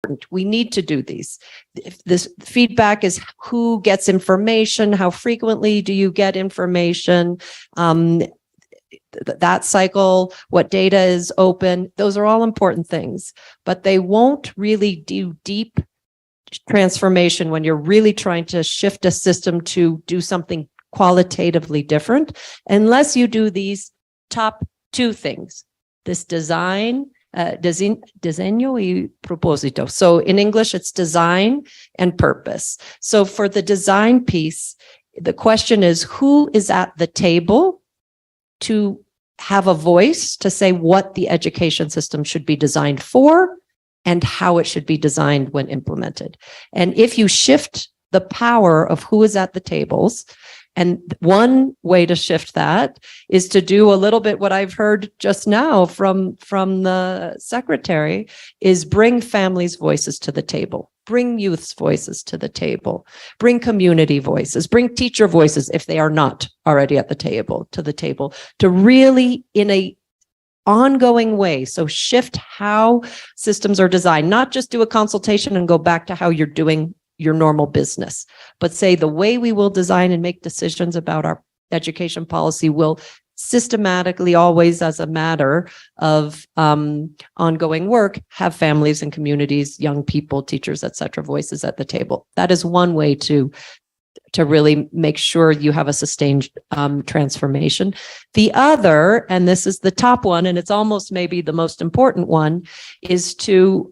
important. We need to do these. If this feedback is who gets information, how frequently do you get information, that cycle, what data is open, those are all important things, but they won't really do deep transformation when you're really trying to shift a system to do something qualitatively different, unless you do these top two things, this diseño y propósito. So in English, it's design and purpose. So for the design piece, the question is, who is at the table to have a voice to say what the education system should be designed for and how it should be designed when implemented. And if you shift the power of who is at the tables, and one way to shift that is to do a little bit what I've heard just now from the secretary, is bring families' voices to the table, bring youth's voices to the table, bring community voices, bring teacher voices if they are not already at the table, to really in a ongoing way. So shift how systems are designed, not just do a consultation and go back to how you're doing your normal business, but say the way we will design and make decisions about our education policy will systematically, always as a matter of ongoing work, have families and communities, young people, teachers, etc., voices at the table. That is one way to really make sure you have a sustained transformation. The other, and this is the top one, and it's almost maybe the most important one, is to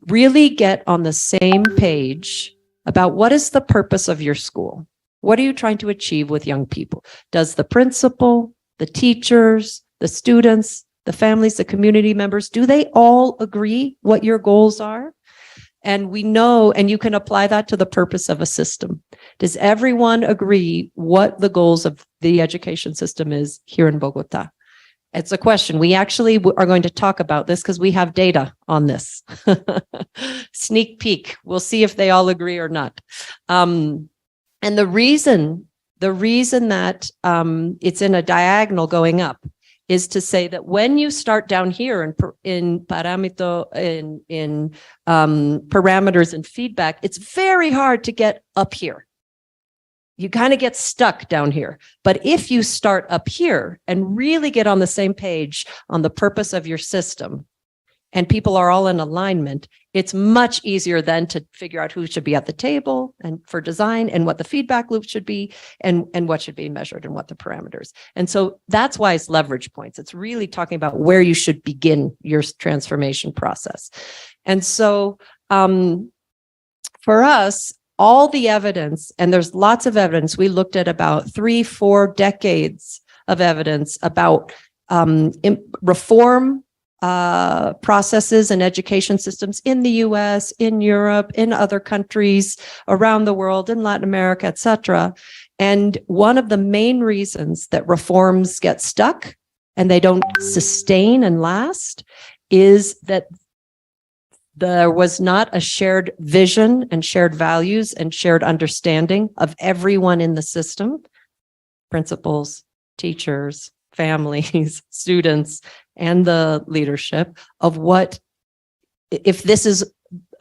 really get on the same page about what is the purpose of your school. What are you trying to achieve with young people? Does the principal, the teachers, the students, the families, the community members, do they all agree what your goals are? And we know, and you can apply that to the purpose of a system. Does everyone agree what the goals of the education system is here in Bogota? It's a question. We actually are going to talk about this because we have data on this. Sneak peek. We'll see if they all agree or not. And the reason that it's in a diagonal going up is to say that when you start down here in parameters and feedback, it's very hard to get up here. You kind of get stuck down here. But if you start up here and really get on the same page on the purpose of your system, and people are all in alignment, it's much easier then to figure out who should be at the table and for design and what the feedback loop should be and what should be measured and what the parameters. And so that's why it's leverage points. It's really talking about where you should begin your transformation process. And so for us, all the evidence, and there's lots of evidence, we looked at about 3-4 decades of evidence about reform processes and education systems in the US, in Europe, in other countries around the world, in Latin America, etc. And one of the main reasons that reforms get stuck and they don't sustain and last is that there was not a shared vision and shared values and shared understanding of everyone in the system, principals, teachers, families, students, and the leadership of what, if this is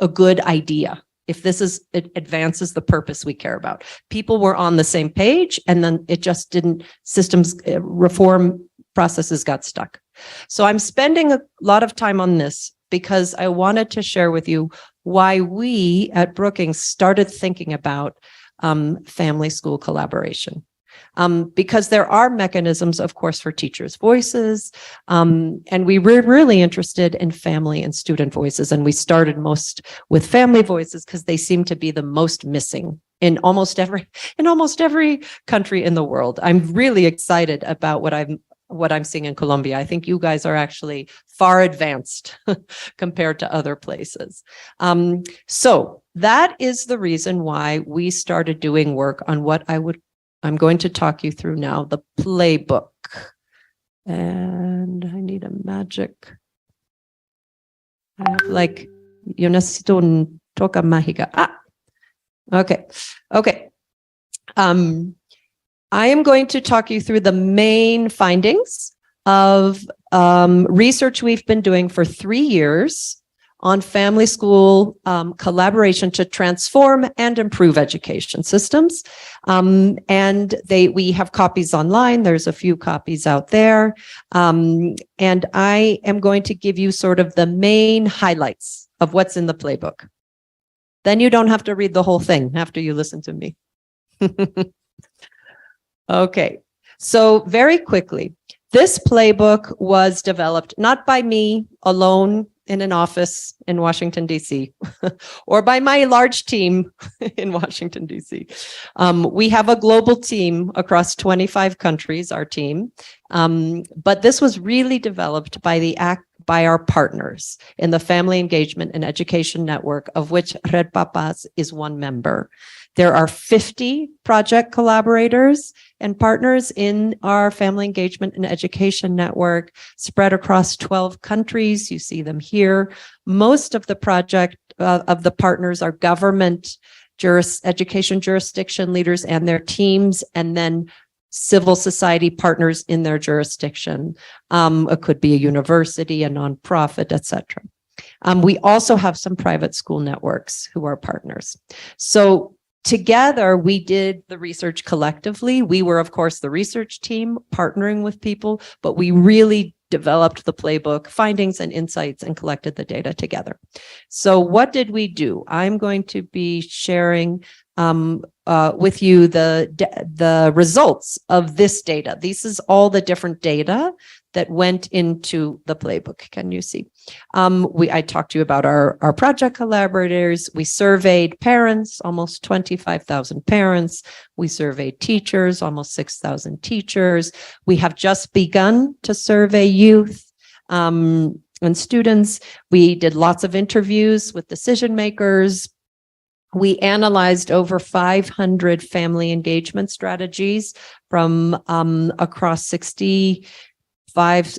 a good idea, if it advances the purpose we care about. People were on the same page and then it just didn't, systems reform processes got stuck. So I'm spending a lot of time on this because I wanted to share with you why we at Brookings started thinking about family-school collaboration. Because there are mechanisms, of course, for teachers' voices, and we were really interested in family and student voices, and we started most with family voices because they seem to be the most missing in almost every country in the world. I'm really excited about what I'm seeing in Colombia. I think you guys are actually far advanced compared to other places. So that is the reason why we started doing work on what I'm going to talk you through now, the playbook. And I need a magic. I have yo necesito un toca mágica. Okay. I am going to talk you through the main findings of research we've been doing for 3 years on family school collaboration to transform and improve education systems. And we have copies online. There's a few copies out there. And I am going to give you sort of the main highlights of what's in the playbook. Then you don't have to read the whole thing after you listen to me. Okay, so very quickly, this playbook was developed not by me alone in an office in Washington, D.C., or by my large team in Washington, D.C. We have a global team across 25 countries, our team, but this was really developed by our partners in the Family Engagement and Education Network, of which Red Papas is one member. There are 50 project collaborators and partners in our Family Engagement and Education Network spread across 12 countries. You see them here. Most of the partners are government education jurisdiction leaders and their teams, and then civil society partners in their jurisdiction. It could be a university, a nonprofit, etc. We also have some private school networks who are partners. So together, we did the research collectively. We were, of course, the research team partnering with people, but we really developed the playbook, findings and insights, and collected the data together. So what did we do? I'm going to be sharing with you the results of this data. This is all the different data that went into the playbook. Can you see? I talked to you about our project collaborators. We surveyed parents, almost 25,000 parents. We surveyed teachers, almost 6,000 teachers. We have just begun to survey youth and students. We did lots of interviews with decision makers. We analyzed over 500 family engagement strategies from across 65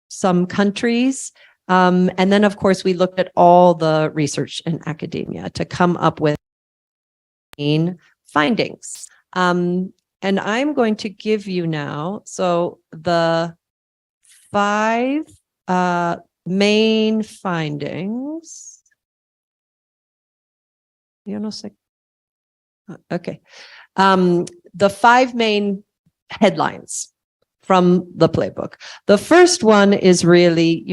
some countries. And then, of course, we looked at all the research in academia to come up with main findings. And I'm going to give you now, so the 5 main findings. Okay. The 5 main headlines from the playbook. The first one is really,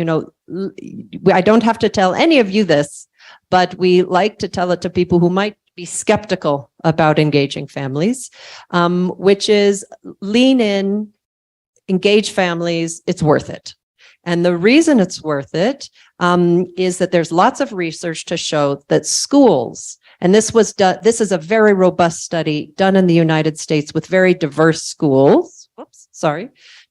I don't have to tell any of you this, but we like to tell it to people who might be skeptical about engaging families, which is lean in, engage families, it's worth it. And the reason it's worth it is that there's lots of research to show that schools, and this was done, this is a very robust study done in the United States with very diverse schools,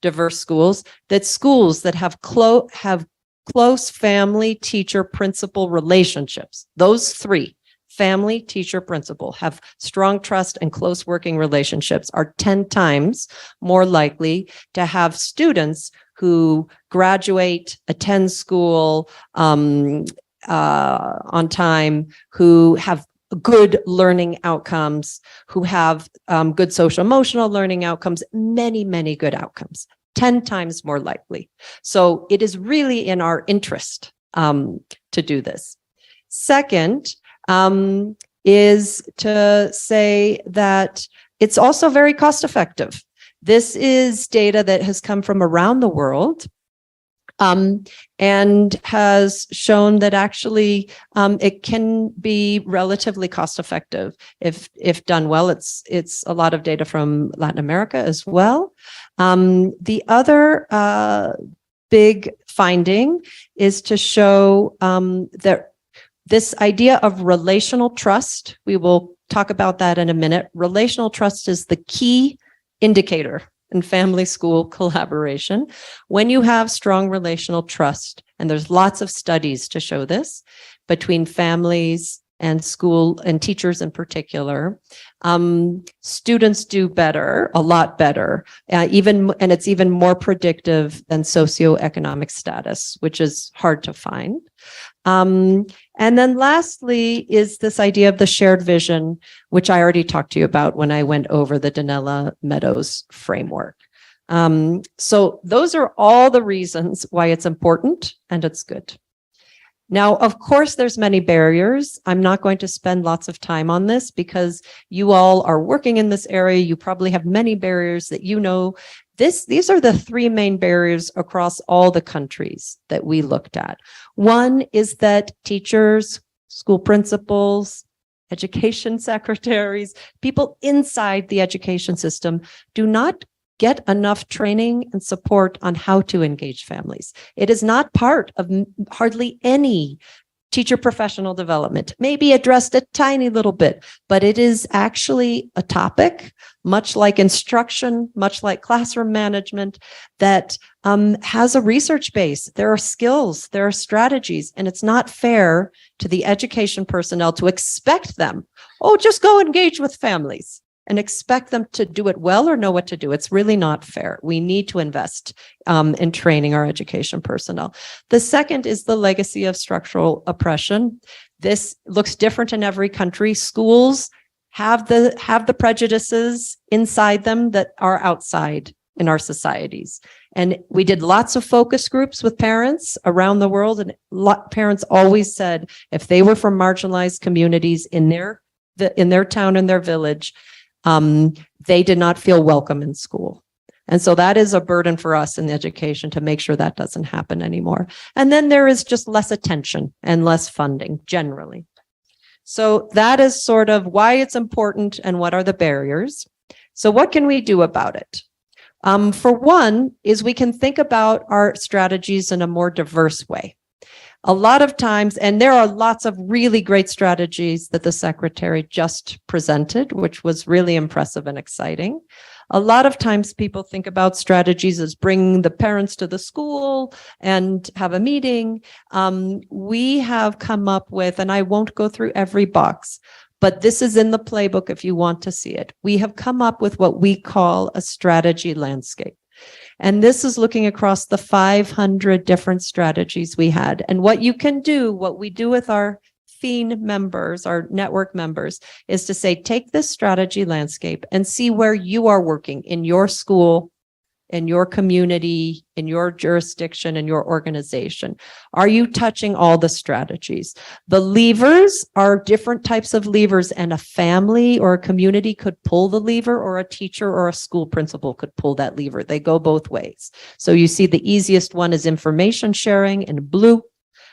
diverse schools, that have close family, teacher, principal relationships. Those 3, family, teacher, principal, have strong trust and close working relationships, are 10 times more likely to have students who graduate, attend school on time, who have good learning outcomes, who have good social emotional learning outcomes, many, many good outcomes, 10 times more likely. So it is really in our interest to do this. Second is to say that it's also very cost effective. This is data that has come from around the world and has shown that actually it can be relatively cost effective if done well. It's a lot of data from Latin America as well. The other big finding is to show that this idea of relational trust, we will talk about that in a minute. Relational trust is the key indicator in family school collaboration. When you have strong relational trust, and there's lots of studies to show this, between families and school and teachers in particular, students do better, a lot better, and it's even more predictive than socioeconomic status, which is hard to find. And then lastly is this idea of the shared vision, which I already talked to you about when I went over the Donella Meadows framework. So those are all the reasons why it's important and it's good. Now, of course, there's many barriers. I'm not going to spend lots of time on this because you all are working in this area. You probably have many barriers that you know. These are the three main barriers across all the countries that we looked at. One is that teachers, school principals, education secretaries, people inside the education system do not get enough training and support on how to engage families. It is not part of hardly any teacher professional development, maybe addressed a tiny little bit, but it is actually a topic, much like instruction, much like classroom management, that has a research base. There are skills, there are strategies, and it's not fair to the education personnel to expect them, oh, just go engage with families, and expect them to do it well or know what to do. It's really not fair. We need to invest in training our education personnel. The second is the legacy of structural oppression. This looks different in every country. Schools have the prejudices inside them that are outside in our societies. And we did lots of focus groups with parents around the world, and parents always said if they were from marginalized communities in their town and their village, they did not feel welcome in school. And so that is a burden for us in education to make sure that doesn't happen anymore. And then there is just less attention and less funding generally. So that is sort of why it's important and what are the barriers. So what can we do about it? For one is we can think about our strategies in a more diverse way. A lot of times, and there are lots of really great strategies that the secretary just presented, which was really impressive and exciting. A lot of times people think about strategies as bringing the parents to the school and have a meeting. We have come up with, and I won't go through every box, but this is in the playbook if you want to see it. We have come up with what we call a strategy landscape. And this is looking across the 500 different strategies we had. And what you can do, what we do with our FEEN members, our network members, is to say, take this strategy landscape and see where you are working in your school, in your community, in your jurisdiction, in your organization. Are you touching all the strategies? The levers are different types of levers, and a family or a community could pull the lever, or a teacher or a school principal could pull that lever. They go both ways. So you see the easiest one is information sharing in blue.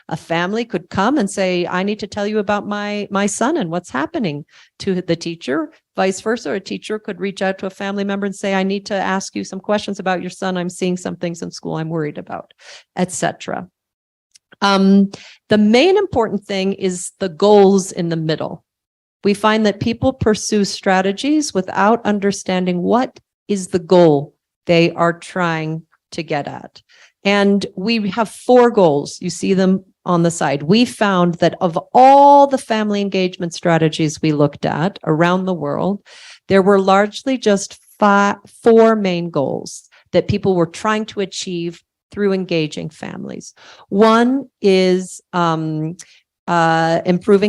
A family could come and say, I need to tell you about my son and what's happening to the teacher. Vice versa, a teacher could reach out to a family member and say, I need to ask you some questions about your son. I'm seeing some things in school I'm worried about, etc. The main important thing is the goals in the middle. We find that people pursue strategies without understanding what is the goal they are trying to get at. And we have 4 goals. You see them on the side. We found that of all the family engagement strategies we looked at around the world, there were largely just 4 main goals that people were trying to achieve through engaging families. One is improving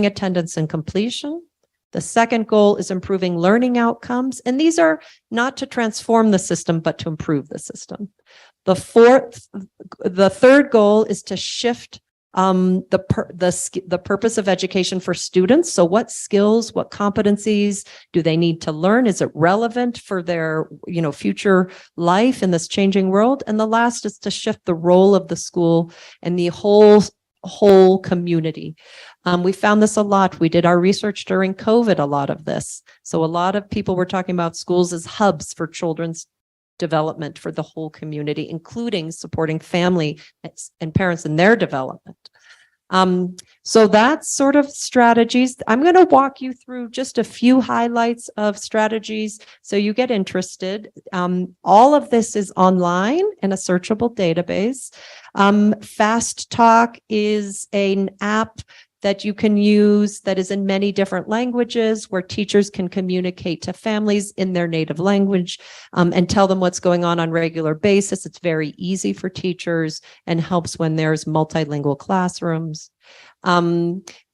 attendance and completion. The second goal is improving learning outcomes. And these are not to transform the system, but to improve the system. The third goal is to shift the purpose of education for students. So what skills, what competencies do they need to learn? Is it relevant for their, future life in this changing world? And the last is to shift the role of the school and the whole community. We found this a lot. We did our research during COVID, a lot of this. So a lot of people were talking about schools as hubs for children's development for the whole community, including supporting family and parents in their development. So that's sort of strategies. I'm going to walk you through just a few highlights of strategies so you get interested. All of this is online in a searchable database. Fast Talk is an app that you can use that is in many different languages, where teachers can communicate to families in their native language and tell them what's going on regular basis. It's very easy for teachers and helps when there's multilingual classrooms.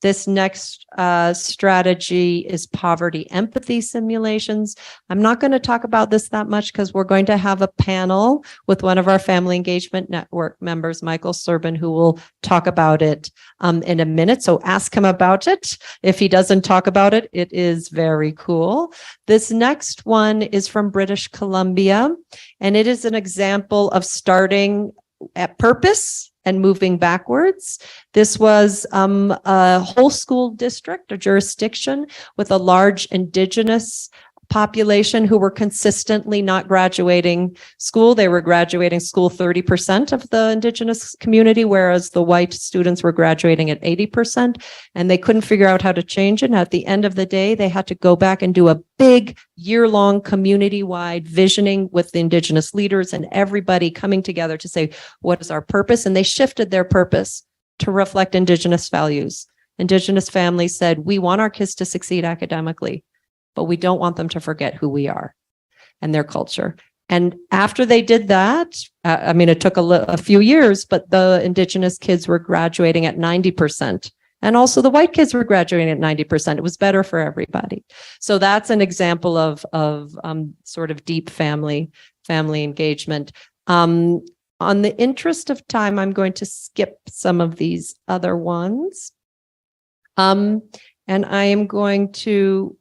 This next strategy is poverty empathy simulations. I'm not going to talk about this that much because we're going to have a panel with one of our Family Engagement Network members, Michael Serban, who will talk about it in a minute. So ask him about it. If he doesn't talk about it, it is very cool. This next one is from British Columbia, and it is an example of starting at purpose and moving backwards. This was a whole school district, a jurisdiction with a large Indigenous population who were consistently not graduating school. They were graduating school 30% of the Indigenous community, whereas the white students were graduating at 80%, and they couldn't figure out how to change it. And at the end of the day, they had to go back and do a big year-long community-wide visioning with the Indigenous leaders and everybody coming together to say, what is our purpose? And they shifted their purpose to reflect Indigenous values. Indigenous families said, we want our kids to succeed academically, but we don't want them to forget who we are and their culture. And after they did that, it took a few years, but the Indigenous kids were graduating at 90%. And also the white kids were graduating at 90%. It was better for everybody. So that's an example of sort of deep family engagement. On the interest of time, I'm going to skip some of these other ones. And I am going to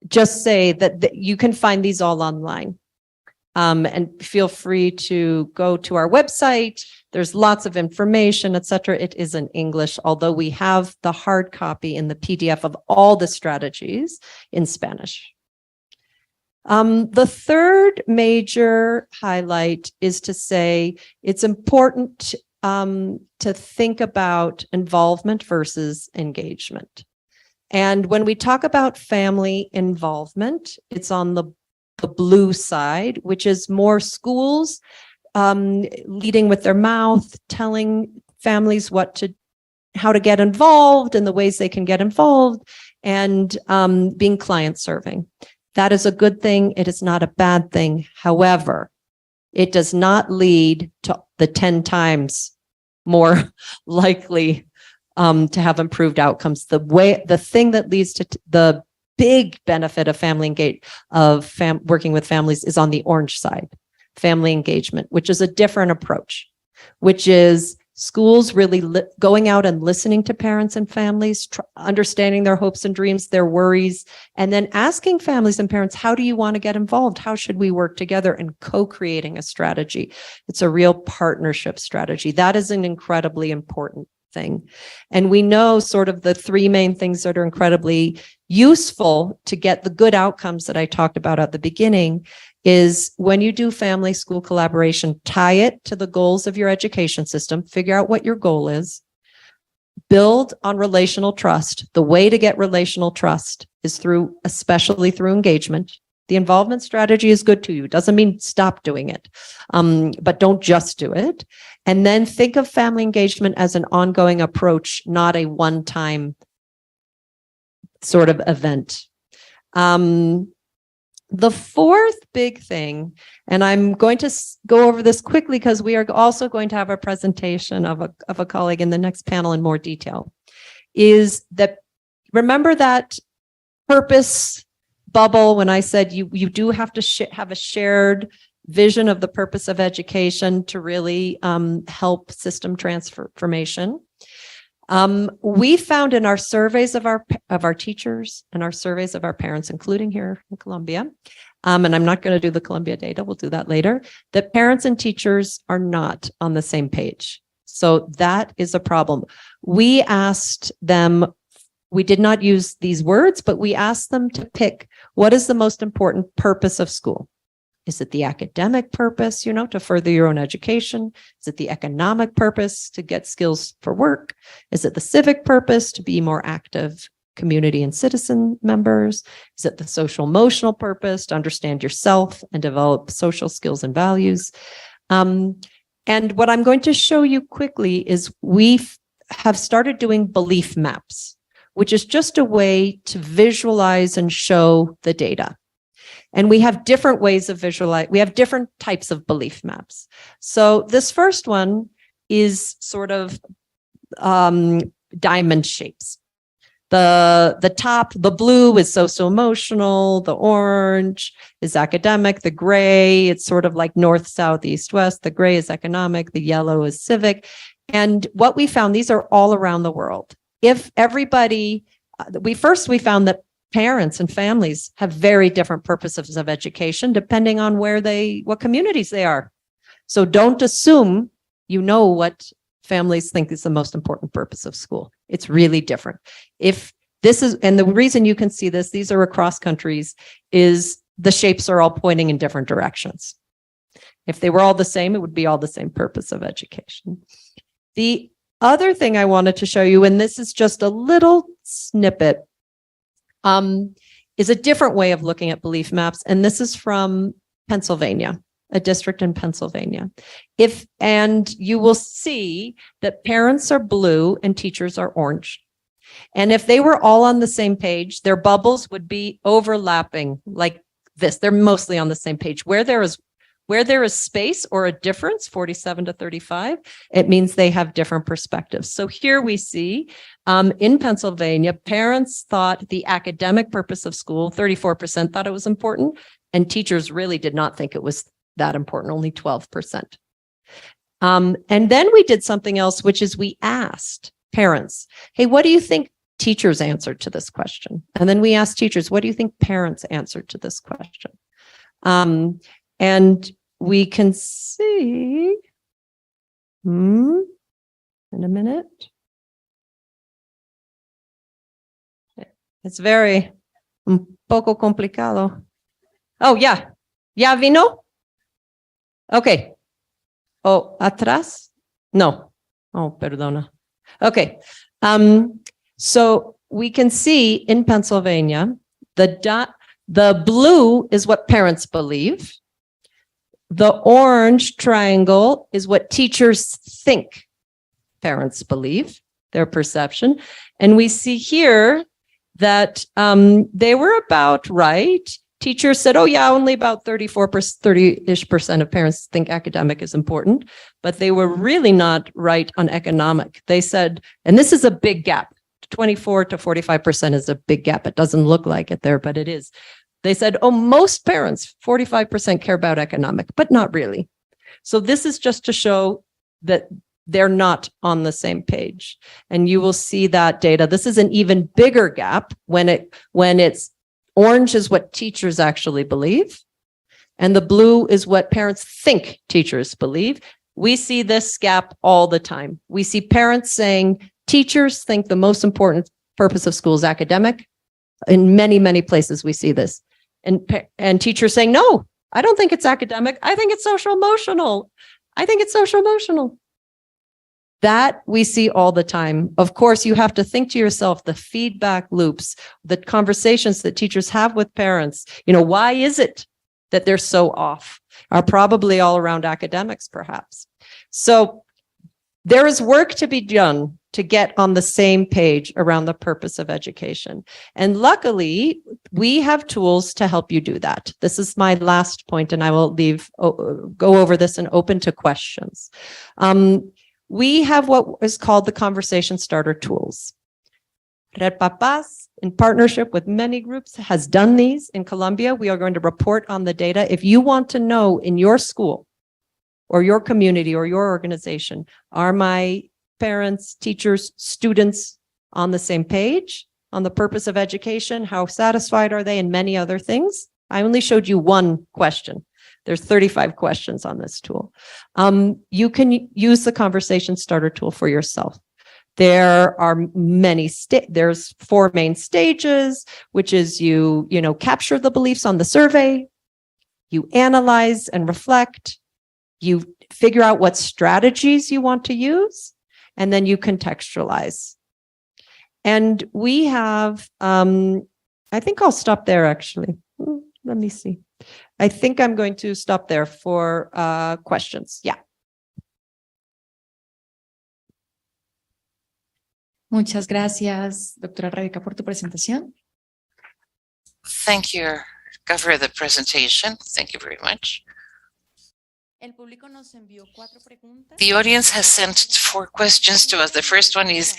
just say that you can find these all online. And feel free to go to our website. There's lots of information, etc. It is in English, although we have the hard copy in the PDF of all the strategies in Spanish. The third major highlight is to say it's important to think about involvement versus engagement. And when we talk about family involvement, it's on the blue side, which is more schools leading with their mouth, telling families how to get involved and the ways they can get involved, and being client serving. That is a good thing. It is not a bad thing. However, it does not lead to the 10 times more likely to have improved outcomes. The thing that leads to the big benefit of working with families is on the orange side, family engagement, which is a different approach, which is schools really going out and listening to parents and families, understanding their hopes and dreams, their worries, and then asking families and parents, how do you want to get involved? How should we work together? And co-creating a strategy. It's a real partnership strategy. That is an incredibly important thing. And we know sort of the three main things that are incredibly useful to get the good outcomes that I talked about at the beginning is when you do family school collaboration, tie it to the goals of your education system, figure out what your goal is, build on relational trust. The way to get relational trust is especially through engagement. The involvement strategy is good to you. It doesn't mean stop doing it, but don't just do it. And then think of family engagement as an ongoing approach, not a one-time sort of event. The fourth big thing, and I'm going to go over this quickly because we are also going to have a presentation of a colleague in the next panel in more detail, is that remember that purpose bubble when I said you do have to have a shared vision of the purpose of education to really help system transformation. We found in our surveys of our teachers and our surveys of our parents, including here in Columbia, and I'm not going to do the Columbia data, we'll do that later, that parents and teachers are not on the same page. So that is a problem. We asked them, we did not use these words, but we asked them to pick what is the most important purpose of school. Is it the academic purpose, to further your own education? Is it the economic purpose to get skills for work? Is it the civic purpose to be more active community and citizen members? Is it the social emotional purpose to understand yourself and develop social skills and values? And what I'm going to show you quickly is we have started doing belief maps, which is just a way to visualize and show the data. And we have different ways of we have different types of belief maps. So this first one is sort of diamond shapes. The top, the blue is socio-emotional, the orange is academic, the gray, it's sort of like north, south, east, west, the gray is economic, the yellow is civic. And what we found, these are all around the world. If everybody, we found that parents and families have very different purposes of education depending on what communities they are. So don't assume you know what families think is the most important purpose of school. It's really different. If this is, and the reason you can see this, these are across countries, is the shapes are all pointing in different directions. If they were all the same, it would be all the same purpose of education. The other thing I wanted to show you, and this is just a little snippet, is a different way of looking at belief maps. And this is from Pennsylvania, a district in Pennsylvania. And you will see that parents are blue and teachers are orange. And if they were all on the same page, their bubbles would be overlapping like this. They're mostly on the same page. Where there is space or a difference, 47 to 35, it means they have different perspectives. So here we see in Pennsylvania, parents thought the academic purpose of school, 34% thought it was important, and teachers really did not think it was that important, only 12%. And then we did something else, which is we asked parents, hey, what do you think teachers answered to this question? And then we asked teachers, what do you think parents answered to this question? And we can see, in a minute. It's very un poco complicado. Oh, yeah. ¿Ya vino? Okay. Oh, atrás? No. Oh, perdona. Okay. So we can see in Pennsylvania, the blue is what parents believe. The orange triangle is what teachers think parents believe, their perception. And we see here that they were about right. Teachers said, oh yeah, only about 30-ish% of parents think academic is important, but they were really not right on economic. They said, and this is a big gap, 24 to 45% is a big gap. It doesn't look like it there, but it is. They said, oh, most parents, 45% care about economic, but not really. So this is just to show that they're not on the same page. And you will see that data. This is an even bigger gap when it's orange is what teachers actually believe, and the blue is what parents think teachers believe. We see this gap all the time. We see parents saying teachers think the most important purpose of school is academic. In many, many places we see this. And teachers saying, no, I don't think it's academic. I think it's social emotional. I think it's social emotional. That we see all the time. Of course, you have to think to yourself, the feedback loops, the conversations that teachers have with parents. Why is it that they're so off? Are probably all around academics, perhaps. So there is work to be done to get on the same page around the purpose of education. And luckily, we have tools to help you do that. This is my last point, and I will go over this and open to questions. We have what is called the Conversation Starter Tools. Red Papás, in partnership with many groups, has done these in Colombia. We are going to report on the data. If you want to know in your school or your community or your organization, are my parents, teachers, students on the same page on the purpose of education? How satisfied are they, and many other things? I only showed you one question. There's 35 questions on this tool. You can use the Conversation Starter Tool for yourself. There are there's 4 main stages, which is you capture the beliefs on the survey, you analyze and reflect, you figure out what strategies you want to use, and then you contextualize. And we have, I think I'll stop there actually. Let me see. I think I'm going to stop there for questions. Yeah. Muchas gracias, doctora Rebeca, por tu presentación. Thank you, for the presentation. Thank you very much. El público nos envió 4 preguntas. The audience has sent 4 questions to us. The first one is,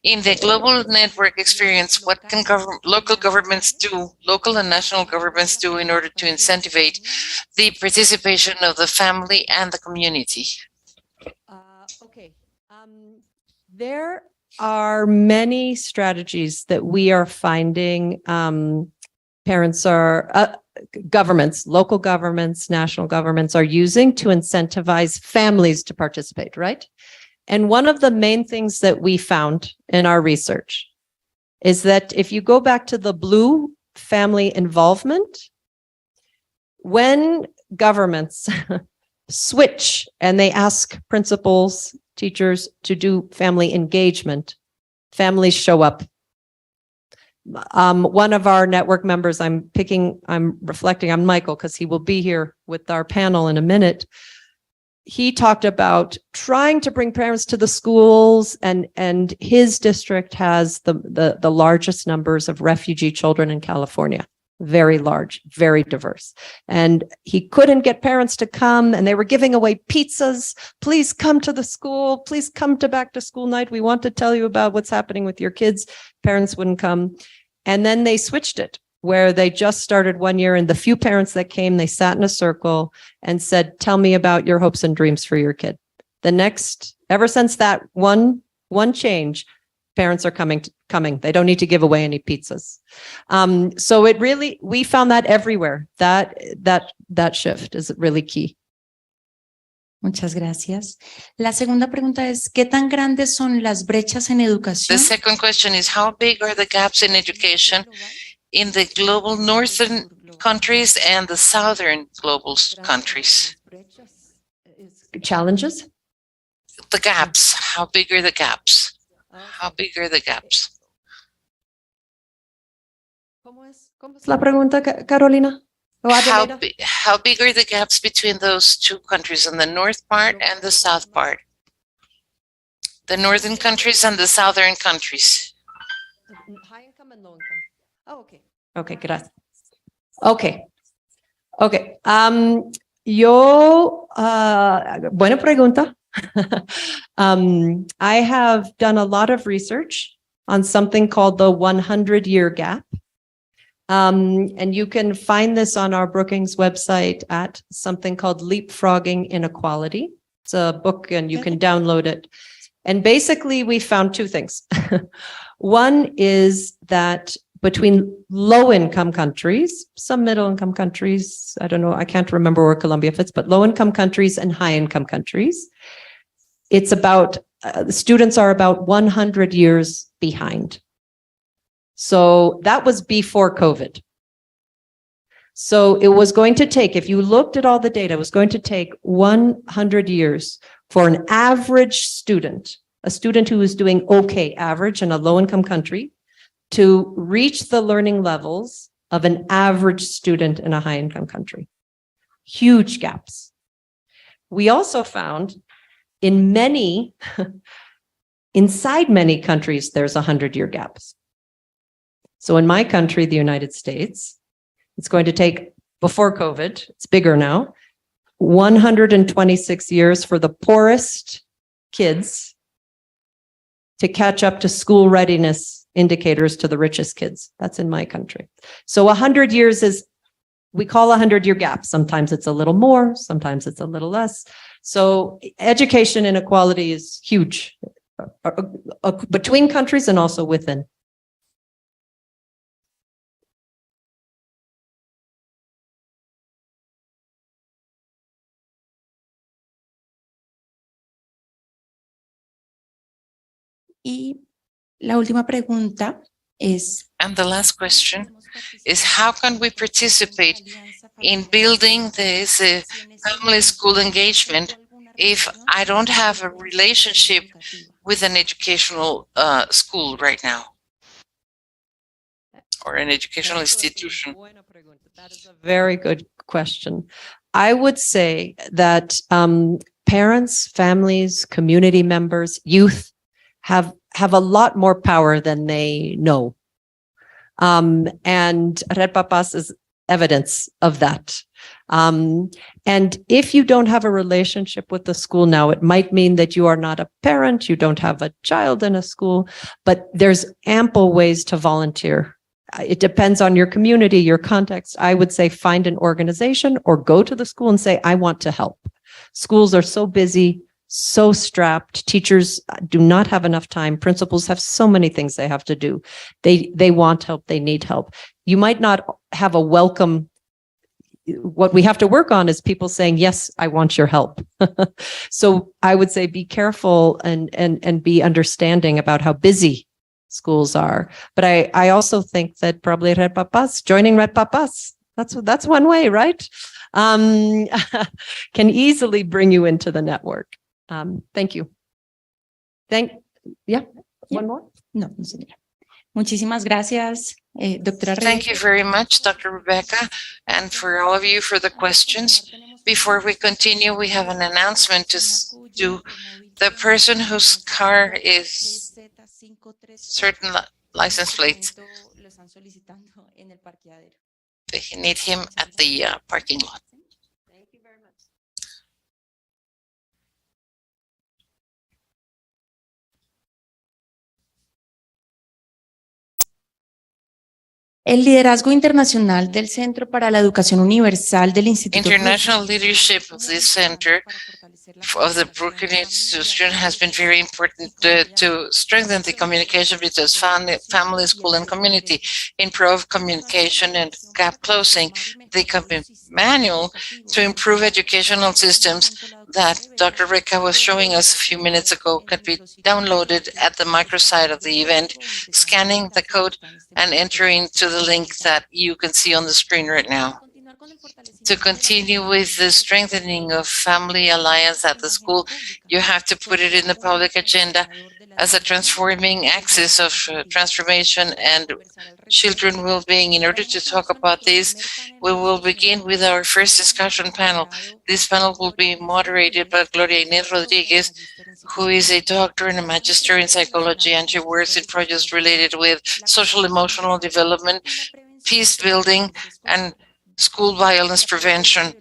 in the global network experience, what can local governments do, local and national governments do in order to incentivize the participation of the family and the community? Okay. There are many strategies that we are finding parents are, governments, local governments, national governments are using to incentivize families to participate, right? And one of the main things that we found in our research is that if you go back to the blue family involvement, when governments switch and they ask principals, teachers to do family engagement, families show up. One of our network members, I'm reflecting on Michael because he will be here with our panel in a minute. He talked about trying to bring parents to the schools, and his district has the largest numbers of refugee children in California. Very large, very diverse. And he couldn't get parents to come, and they were giving away pizzas. Please come to the school. Please come to back to school night. We want to tell you about what's happening with your kids. Parents wouldn't come. And then they switched it, where they just started one year, and the few parents that came, they sat in a circle and said, tell me about your hopes and dreams for your kid. Ever since that one change, parents are coming. They don't need to give away any pizzas. So we found that everywhere. That shift is really key. Muchas gracias. La segunda pregunta es, ¿qué tan grandes son las brechas en educación? The second question is, how big are the gaps in education in the global northern countries and the southern global countries? Challenges? The gaps, how big are the gaps? How big are the gaps? ¿Cómo es la pregunta, Carolina? How big are the gaps between those 2 countries, in the north part and the south part? The northern countries and the southern countries. High income and low income. Oh, okay. Okay, gracias. Okay. Buena pregunta. I have done a lot of research on something called the 100-year gap. And you can find this on our Brookings website at something called Leapfrogging Inequality. It's a book and you can download it. And basically we found 2 things. One is that between low-income countries, some middle-income countries, I don't know, I can't remember where Colombia fits, but low-income countries and high-income countries, it's about, the students are about 100 years behind. So that was before COVID. So it was going to take, if you looked at all the data, it was going to take 100 years for an average student, a student who is doing okay, average in a low-income country, to reach the learning levels of an average student in a high-income country. Huge gaps. We also found inside many countries, there's 100-year gaps. So in my country, the United States, it's going to take, before COVID, it's bigger now, 126 years for the poorest kids to catch up to school readiness indicators to the richest kids. That's in my country. So 100 years is, we call 100-year gap. Sometimes it's a little more, sometimes it's a little less. So education inequality is huge between countries and also within. Y la última pregunta es, And the last question is, how can we participate in building this family school engagement if I don't have a relationship with an educational school right now, or an educational institution? That is a very good question. I would say that parents, families, community members, youth have a lot more power than they know. And Red Papas is evidence of that. And if you don't have a relationship with the school now, it might mean that you are not a parent, you don't have a child in a school, but there's ample ways to volunteer. It depends on your community, your context. I would say find an organization or go to the school and say, I want to help. Schools are so busy, so strapped. Teachers do not have enough time. Principals have so many things they have to do. They want help. They need help. You might not have a welcome. What we have to work on is people saying, yes, I want your help. So I would say be careful and be understanding about how busy schools are. But I also think that probably Red Papas, joining Red Papas, that's one way, right? Can easily bring you into the network. Thank you. One more? No, no señora. Muchísimas gracias, doctora Rebecca. Thank you very much, Dr. Rebecca, and for all of you for the questions. Before we continue, we have an announcement to do. The person whose car is certain license plates, they need him at the parking lot. Thank you very much. El liderazgo internacional del Centro para la Educación Universal del Instituto International leadership of this center of the Brooklyn Institution has been very important to strengthen the communication between family, school, and community, improve communication and gap closing. The manual to improve educational systems that Dr. Rica was showing us a few minutes ago can be downloaded at the microsite of the event, scanning the code and entering to the link that you can see on the screen right now. To continue with the strengthening of Family Alliance at the school, you have to put it in the public agenda as a transforming axis of transformation and children well-being. In order to talk about this, we will begin with our first discussion panel. This panel will be moderated by Gloria Inés Rodriguez, who is a doctor and a magister in psychology, and she works in projects related with social emotional development, peace building, and school violence prevention.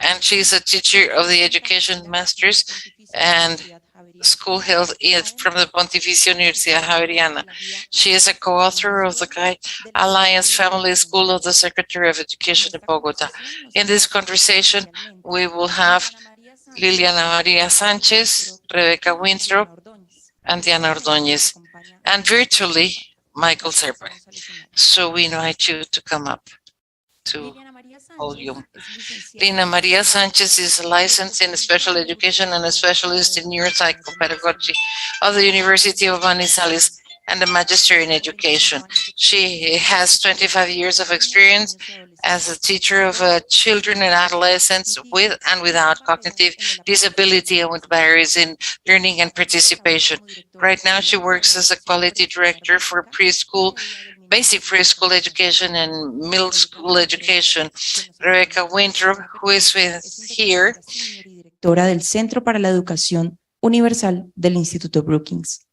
And she's a teacher of the Education Masters and School Health from the Pontificia Universidad Javeriana. She is a co-author of the guide Alliance Family School of the Secretary of Education in Bogota. In this conversation, we will have Liliana Maria Sanchez, Rebecca Winthrop, and Diana Ordóñez, and virtually Michael Serban. So we invite you to come up to podium. Lina Maria Sanchez is licensed in special education and a specialist in neuropsychopedagogy of the University of Manizales and a magister in education. She has 25 years of experience as a teacher of children and adolescents with and without cognitive disability and with barriers in learning and participation. Right now, she works as a quality director for preschool, basic preschool education and middle school education. Rebecca Winthrop, who is here. Directora del Centro para la Educación Universal del Instituto Brookings.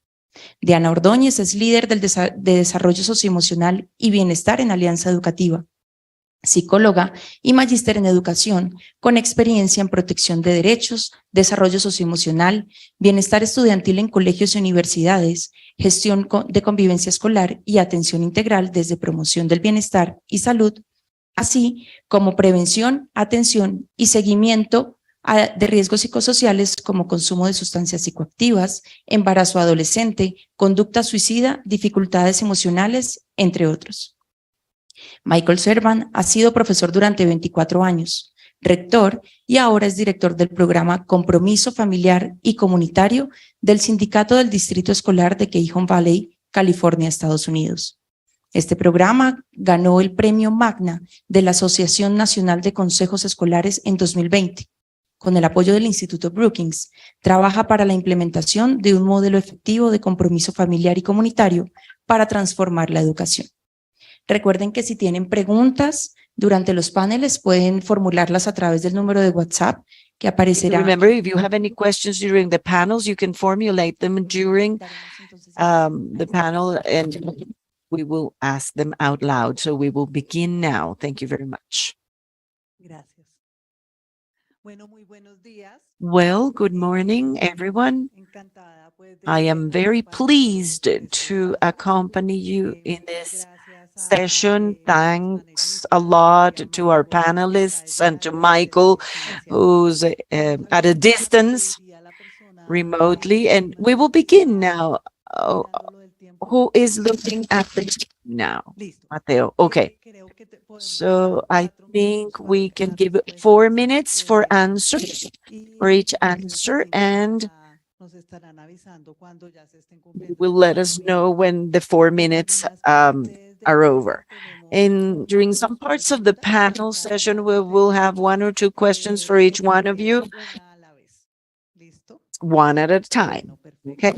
Diana Ordóñez es líder de desarrollo socioemocional y bienestar en Alianza Educativa, psicóloga y magíster en educación con experiencia en protección de derechos, desarrollo socioemocional, bienestar estudiantil en colegios y universidades, gestión de convivencia escolar y atención integral desde promoción del bienestar y salud, así como prevención, atención y seguimiento de riesgos psicosociales como consumo de sustancias psicoactivas, embarazo adolescente, conducta suicida, dificultades emocionales, entre otros. Michael Serban ha sido profesor durante 24 años, rector y ahora es director del programa Compromiso Familiar y Comunitario del Sindicato del Distrito Escolar de Cajon Valley, California, Estados Unidos. Este programa ganó el premio Magna de la Asociación Nacional de Consejos Escolares en 2020. Con el apoyo del Instituto Brookings, trabaja para la implementación de un modelo efectivo de compromiso familiar y comunitario para transformar la educación. Recuerden que si tienen preguntas durante los paneles, pueden formularlas a través del número de WhatsApp que aparecerá. Remember, if you have any questions during the panels, you can formulate them during the panel, and we will ask them out loud. So we will begin now. Thank you very much. Gracias. Bueno, muy buenos días. Well, good morning, everyone. Encantada, pues, I de am very acompañarlos pleased en este to espacio. accompany you in Muchas this gracias a, session. los Thanks a panelistas y lot a to our Michael, que está panelists desde and to la Michael, distancia. who's Vamos at a comenzar porque hoy distance día la persona remotely. que And we will normalmente begin está now. Oh, mirando lo del tiempo. who is looking at the time now? Listo. Mateo. Okay. Creo que podemos So dar I 4 think minutos we para can las give 4 respuestas. minutes for answers, for each Entonces, answer, así and nos estarán avisando cuando ya se estén you cumpliendo will esos let 4 us know minutos. when the 4 En minutes algunas partes del are panel over. tenemos And during some parts of the preguntas panel para cada session, una we de will ustedes. have 1 or 2 questions for each one of you, Una a la vez. ¿Listo? one at a time. Bueno, perfecto. Okay,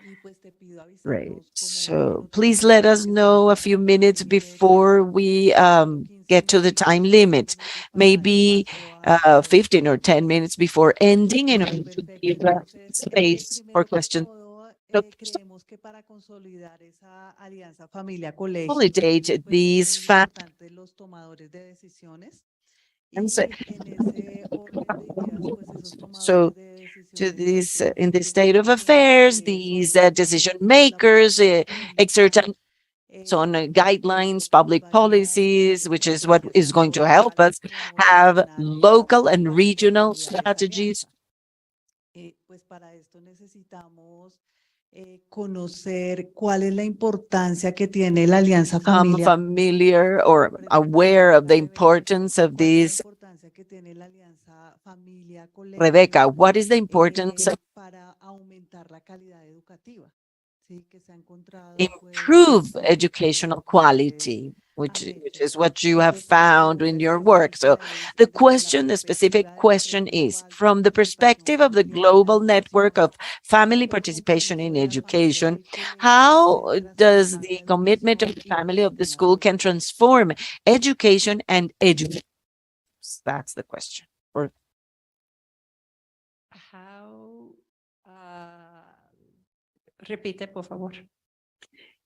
Y pues te pido great. avisarnos como unos So minutos please antes let para us que know a estemos few en minutes orden de before tiempo. we 15 get to the minutos, time 20 limit. minutos para dar Maybe espacio a 15 or 10 preguntas. minutes before ending in Bueno, order to perfecto. give Entonces, space for primero que questions. todo, So, creemos que para consolidar esa alianza familia colegio, consolidate pues these son muy facts. importantes los tomadores de decisiones. And Y so, en ese orden de ideas, pues esos so tomadores de to decisiones this son in this quienes state of definen affairs, these sobre decision proyectos, la makers política exert pública, on lo guidelines, que nos public va a ayudar policies, which is what pues is a going to lograr help us como have nacional local and la regional consolidar esa strategies. alianza. Pues para esto necesitamos conocer cuál es la importancia que tiene la alianza Become familia. familiar or Por eso aware of the Rebeca, importance of ¿cuál es la these. importancia que tiene la alianza familia colegio Rebecca, what is the importance of para aumentar la calidad educativa? Sí, que se ha encontrado improve pues, educational que ustedes quality, which han hecho. is what you have Entonces, found in your work. So the question, the specific question is, from the perspective of the global network of family participation in education, how does the commitment of the family of the school can transform education and education? That's the question. Or How, repite, por favor.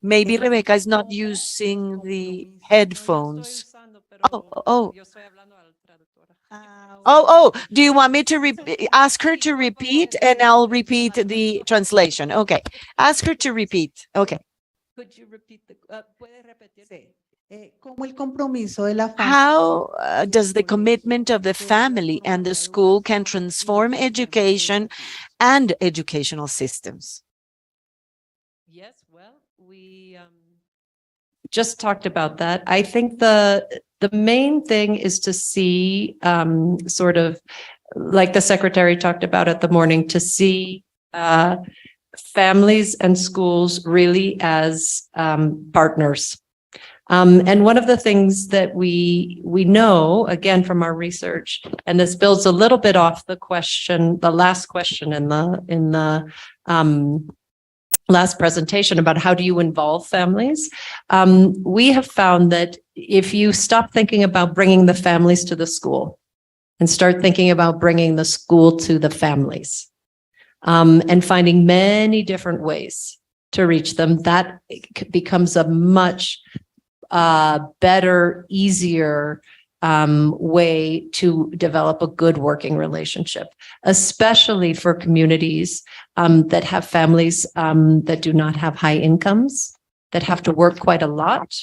maybe Rebecca is not using the headphones. Oh. Oh, do you want me to ask her to repeat and I'll repeat the translation? Okay. Ask her to repeat. Okay. Could you repeat puede repetir? Sí. Como el compromiso de la How does the commitment of the family and the school can transform education and educational systems? Yes, well, we just talked about that. I think the main thing is to see sort of like the secretary talked about at the morning, to see families and schools really as partners. And one of the things that we know, again, from our research, and this builds a little bit off the question, the last question in the last presentation about how do you involve families. We have found that if you stop thinking about bringing the families to the school and start thinking about bringing the school to the families, and finding many different ways to reach them, that becomes a much better, easier way to develop a good working relationship, especially for communities that have families that do not have high incomes, that have to work quite a lot,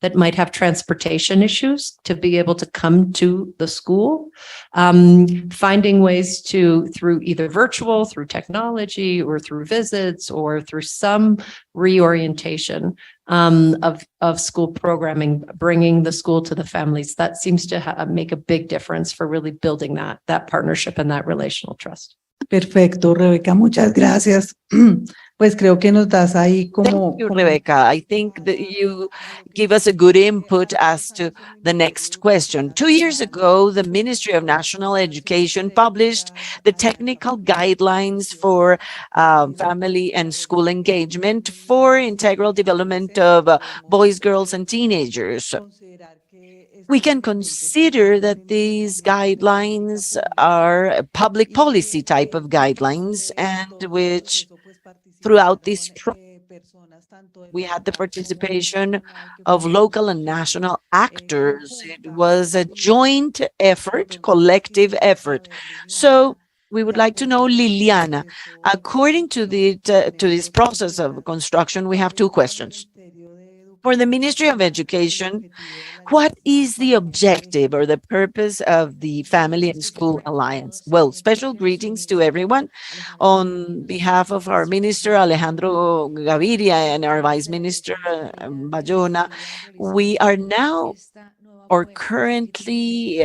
that might have transportation issues to be able to come to the school, finding ways to, through either virtual, through technology, or through visits, or through some reorientation of school programming, bringing the school to the families. That seems to make a big difference for really building that partnership and that relational trust. Perfecto, Rebeca, muchas gracias. Pues creo que nos das ahí como... Thank you, Rebecca. I think that you give us a good input as to the next question. 2 years ago, the Ministry of National Education published the technical guidelines for family and school engagement for integral development of boys, girls, and teenagers. We can consider that these guidelines are public policy type of guidelines, and which throughout this we had the participation of local and national actors. It was a joint effort, collective effort. So we would like to know, Liliana, according to to this process of construction, we have two questions. For the Ministry of Education, what is the objective or the purpose of the Family and School Alliance? Well, special greetings to everyone. On behalf of our Minister Alejandro Gaviria and our Vice Minister Bayona, we are now or currently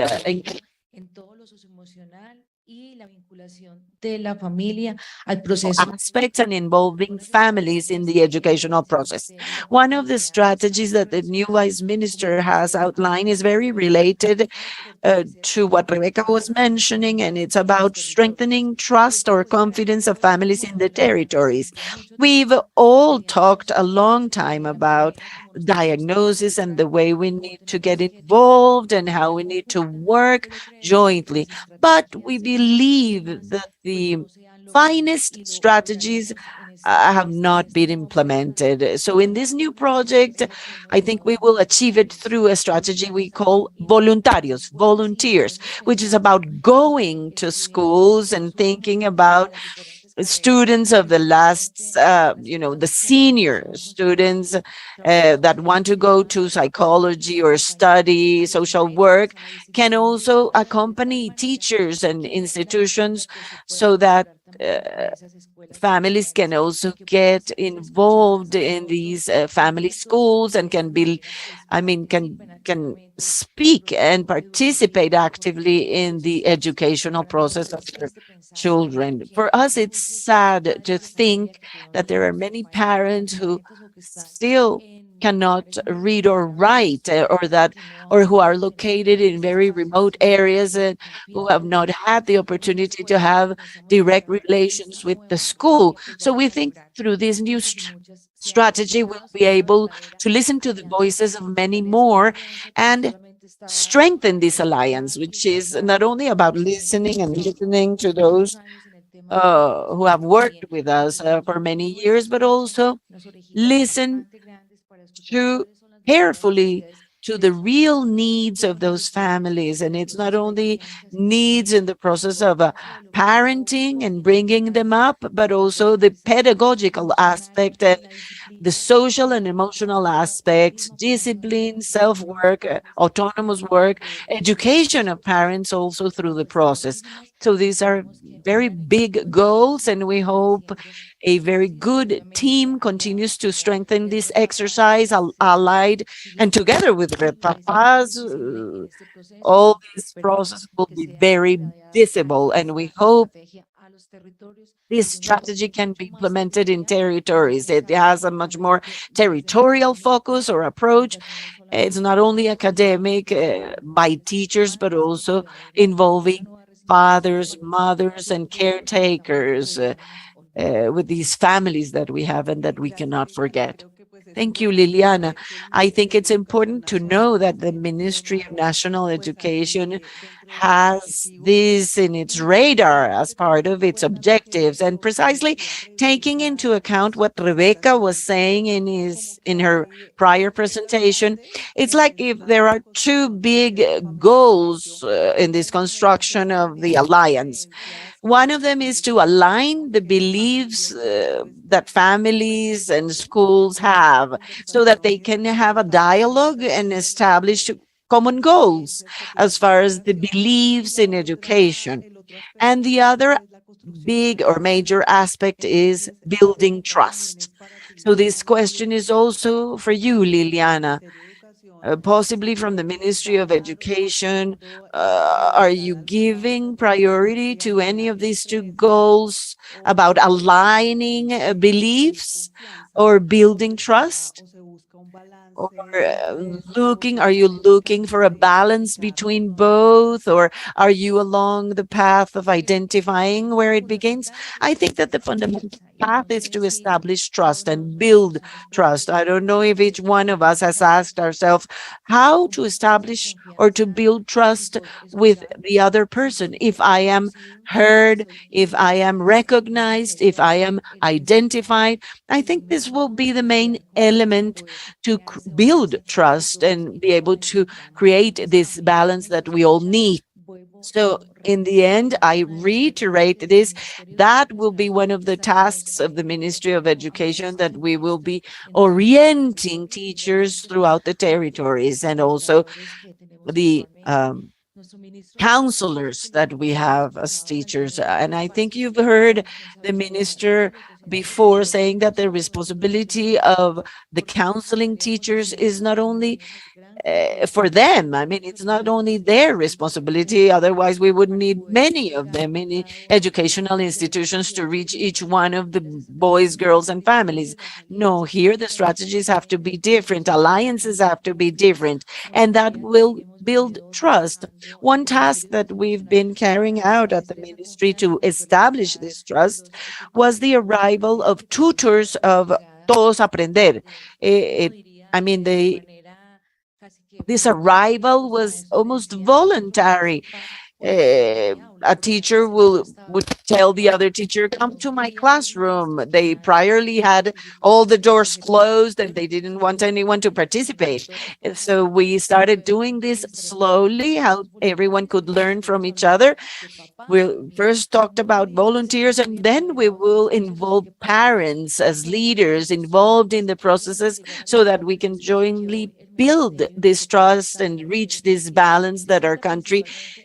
aspects and involving families in the educational process. One of the strategies that the new Vice Minister has outlined is very related to what Rebecca was mentioning, and it's about strengthening trust or confidence of families in the territories. We've all talked a long time about diagnosis and the way we need to get involved and how we need to work jointly. But we believe that the finest strategies have not been implemented. So in this new project, I think we will achieve it through a strategy we call voluntarios, volunteers, which is about going to schools and thinking about students of the last, the senior students that want to go to psychology or study social work can also accompany teachers and institutions so that families can also get involved in these family schools and can be, can speak and participate actively in the educational process of their children. For us, it's sad to think that there are many parents who still cannot read or write or who are located in very remote areas and who have not had the opportunity to have direct relations with the school. So we think through this new strategy, we'll be able to listen to the voices of many more and strengthen this alliance, which is not only about listening to those who have worked with us for many years, but also listen to carefully to the real needs of those families. And it's not only needs in the process of parenting and bringing them up, but also the pedagogical aspect and the social and emotional aspects, discipline, self-work, autonomous work, education of parents also through the process. So these are very big goals, and we hope a very good team continues to strengthen this exercise, allied and together with the papas. All this process will be very visible, and we hope this strategy can be implemented in territories. It has a much more territorial focus or approach. It's not only academic by teachers, but also involving fathers, mothers, and caretakers with these families that we have and that we cannot forget. Thank you, Liliana. I think it's important to know that the Ministry of National Education has this in its radar as part of its objectives, and precisely taking into account what Rebecca was saying in her prior presentation. It's like if there are two big goals in this construction of the alliance. One of them is to align the beliefs that families and schools have so that they can have a dialogue and establish common goals as far as the beliefs in education. And the other big or major aspect is building trust. So this question is also for you, Liliana. Possibly from the Ministry of Education, are you giving priority to any of these two goals about aligning beliefs or building trust? Or are you looking for a balance between both, or are you along the path of identifying where it begins? I think that the fundamental path is to establish trust and build trust. I don't know if each one of us has asked ourselves how to establish or to build trust with the other person. If I am heard, if I am recognized, if I am identified, I think this will be the main element to build trust and be able to create this balance that we all need. So in the end, I reiterate this, that will be one of the tasks of the Ministry of Education, that we will be orienting teachers throughout the territories and also the counselors that we have as teachers. And I think you've heard the minister before saying that the responsibility of the counseling teachers is not only for them. I mean, it's not only their responsibility, otherwise we would need many of them in educational institutions to reach each one of the boys, girls, and families. No, here the strategies have to be different, alliances have to be different, and that will build trust. One task that we've been carrying out at the ministry to establish this trust was the arrival of tutors of Todos Aprender. I mean, this arrival was almost voluntary. A teacher would tell the other teacher, come to my classroom. They priorly had all the doors closed and they didn't want anyone to participate. And so we started doing this slowly, how everyone could learn from each other. We first talked about volunteers, and then we will involve parents as leaders involved in the processes so that we can jointly build this trust and reach this balance that our country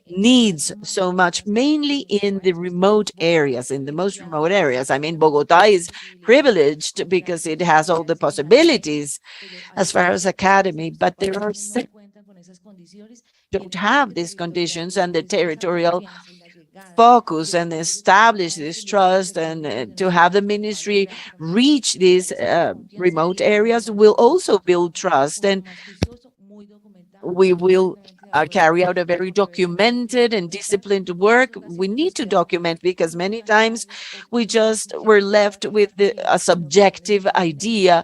needs so much, mainly in the remote areas, in the most remote areas. I mean, Bogota is privileged because it has all the possibilities as far as academy, but there are don't have these conditions, and the territorial focus and establish this trust and to have the ministry reach these remote areas will also build trust. And we will carry out a very documented and disciplined work. We need to document because many times we just were left with a subjective idea,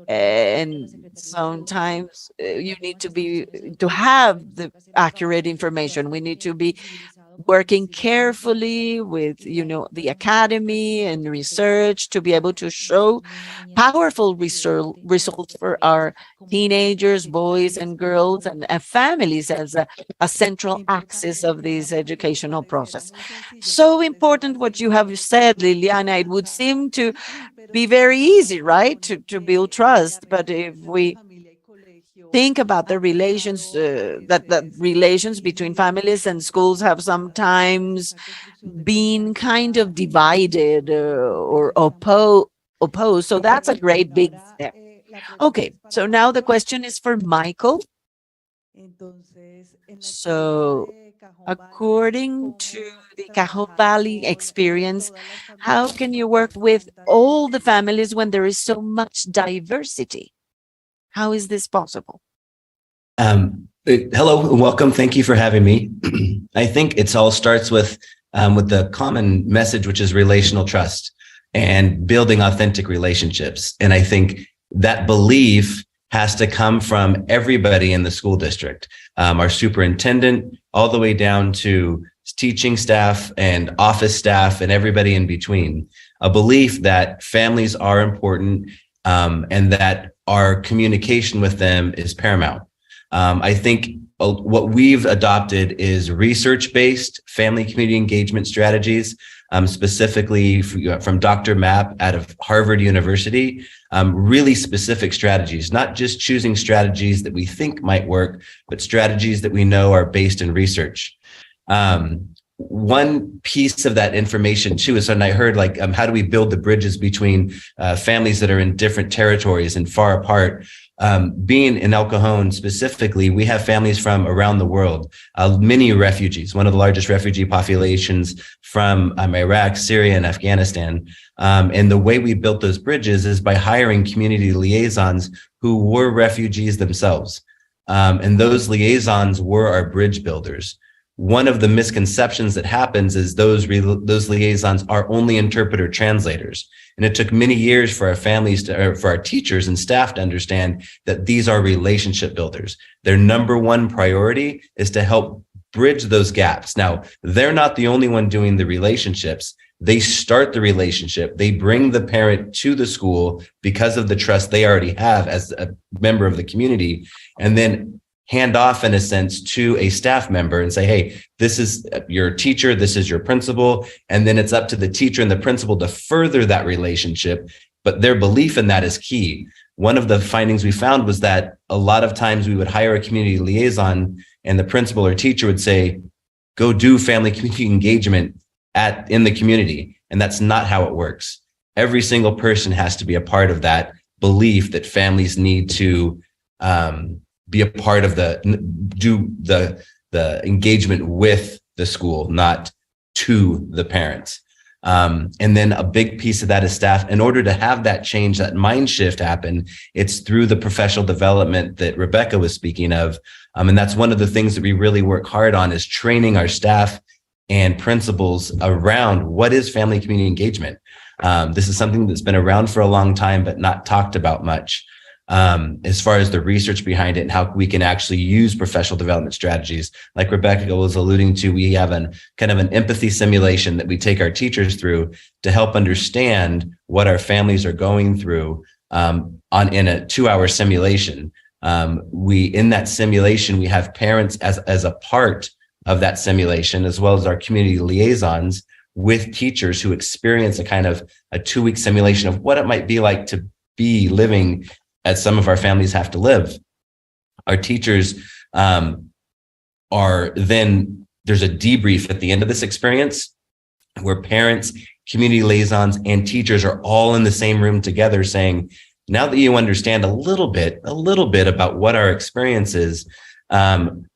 and sometimes you need to have the accurate information. We need to be working carefully with, the academy and research to be able to show powerful results for our teenagers, boys and girls, and families as a central axis of this educational process. So important what you have said, Liliana. It would seem to be very easy, right, to build trust. But if we think about the relations, that relations between families and schools have sometimes been kind of divided or opposed. So that's a great big step. Okay, so now the question is for Michael. So according to the Cajon Valley experience, how can you work with all the families when there is so much diversity? How is this possible? Hello and welcome. Thank you for having me. I think it all starts with the common message, which is relational trust and building authentic relationships. And I think that belief has to come from everybody in the school district, our superintendent, all the way down to teaching staff and office staff and everybody in between. A belief that families are important and that our communication with them is paramount. I think what we've adopted is research-based family community engagement strategies, specifically from Dr. Mapp out of Harvard University, really specific strategies, not just choosing strategies that we think might work, but strategies that we know are based in research. One piece of that information too is when I heard how do we build the bridges between families that are in different territories and far apart. Being in El Cajon specifically, we have families from around the world, many refugees, one of the largest refugee populations from Iraq, Syria, and Afghanistan. And the way we built those bridges is by hiring community liaisons who were refugees themselves. And those liaisons were our bridge builders. one of the misconceptions that happens is those liaisons are only interpreter translators. And it took many years for our families to, or for our teachers and staff to understand that these are relationship builders. Their number one priority is to help bridge those gaps. Now, they're not the only one doing the relationships. They start the relationship. They bring the parent to the school because of the trust they already have as a member of the community, and then hand off, in a sense, to a staff member and say, hey, this is your teacher, this is your principal. And then it's up to the teacher and the principal to further that relationship. But their belief in that is key. One of the findings we found was that a lot of times we would hire a community liaison and the principal or teacher would say, go do family community engagement in the community. And that's not how it works. Every single person has to be a part of that belief that families need to be a part of the engagement with the school, not to the parents. And then a big piece of that is staff. In order to have that change, that mind shift happen, it's through the professional development that Rebecca was speaking of. And that's one of the things that we really work hard on, is training our staff and principals around what is family community engagement. This is something that's been around for a long time, but not talked about much. As far as the research behind it and how we can actually use professional development strategies. Like Rebecca was alluding to, we have an kind of an empathy simulation that we take our teachers through to help understand what our families are going through in a 2-hour simulation. In that simulation, we have parents as a part of that simulation, as well as our community liaisons with teachers who experience a kind of a 2-week simulation of what it might be like to be living as some of our families have to live. Our teachers there's a debrief at the end of this experience where parents, community liaisons, and teachers are all in the same room together saying, now that you understand a little bit about what our experience is,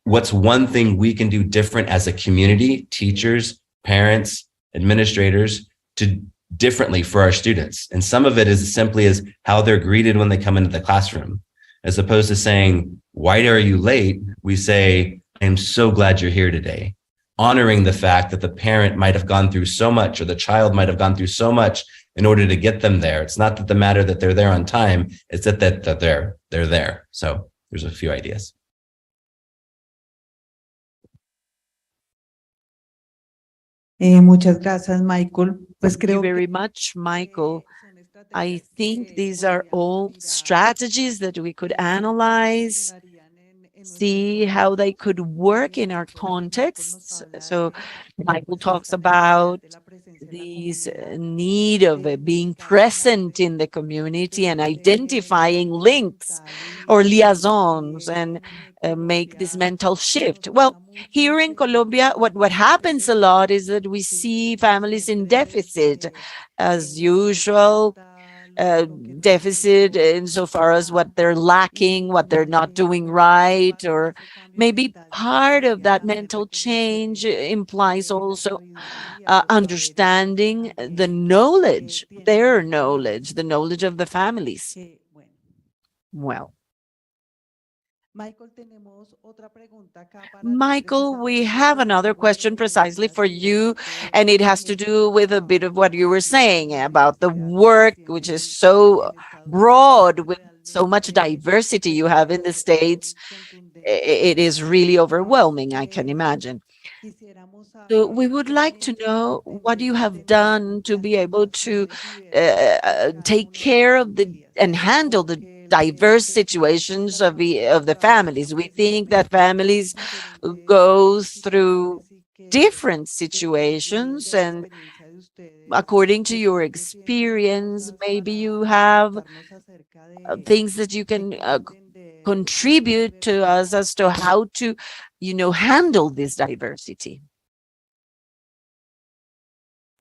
what's one thing we can do different as a community, teachers, parents, administrators, to differently for our students. And some of it is as simply as how they're greeted when they come into the classroom. As opposed to saying, why are you late? We say, I'm so glad you're here today. Honoring the fact that the parent might have gone through so much, or the child might have gone through so much in order to get them there. It's not that the matter that they're there on time, it's that they're there. So there's a few ideas. Muchas gracias, Michael. Pues Thank you creo very que much, Michael. son estrategias I think que these are all podrían strategies that we could analyze, funcionarían see how they could work in our contexts. So Michael talks about these need of being present in the community and identifying links or liaisons and make this mental shift. Well, here in Colombia, what happens a lot is that we see families in deficit, as usual, deficit insofar as what they're lacking, what they're not doing right, or maybe part of that mental change implies also understanding the knowledge, their knowledge, the knowledge of the families. Well, Michael, we have another question precisely for you, and it has to do with a bit of what you were saying about the work, which is so broad, with so much diversity you have in the States. It is really overwhelming, I can imagine. So we would like to know what you have done to be able to take care of and handle the diverse situations of the families. We think that families go through different situations, and according to your experience, maybe you have things that you can contribute to us as to how to, handle this diversity.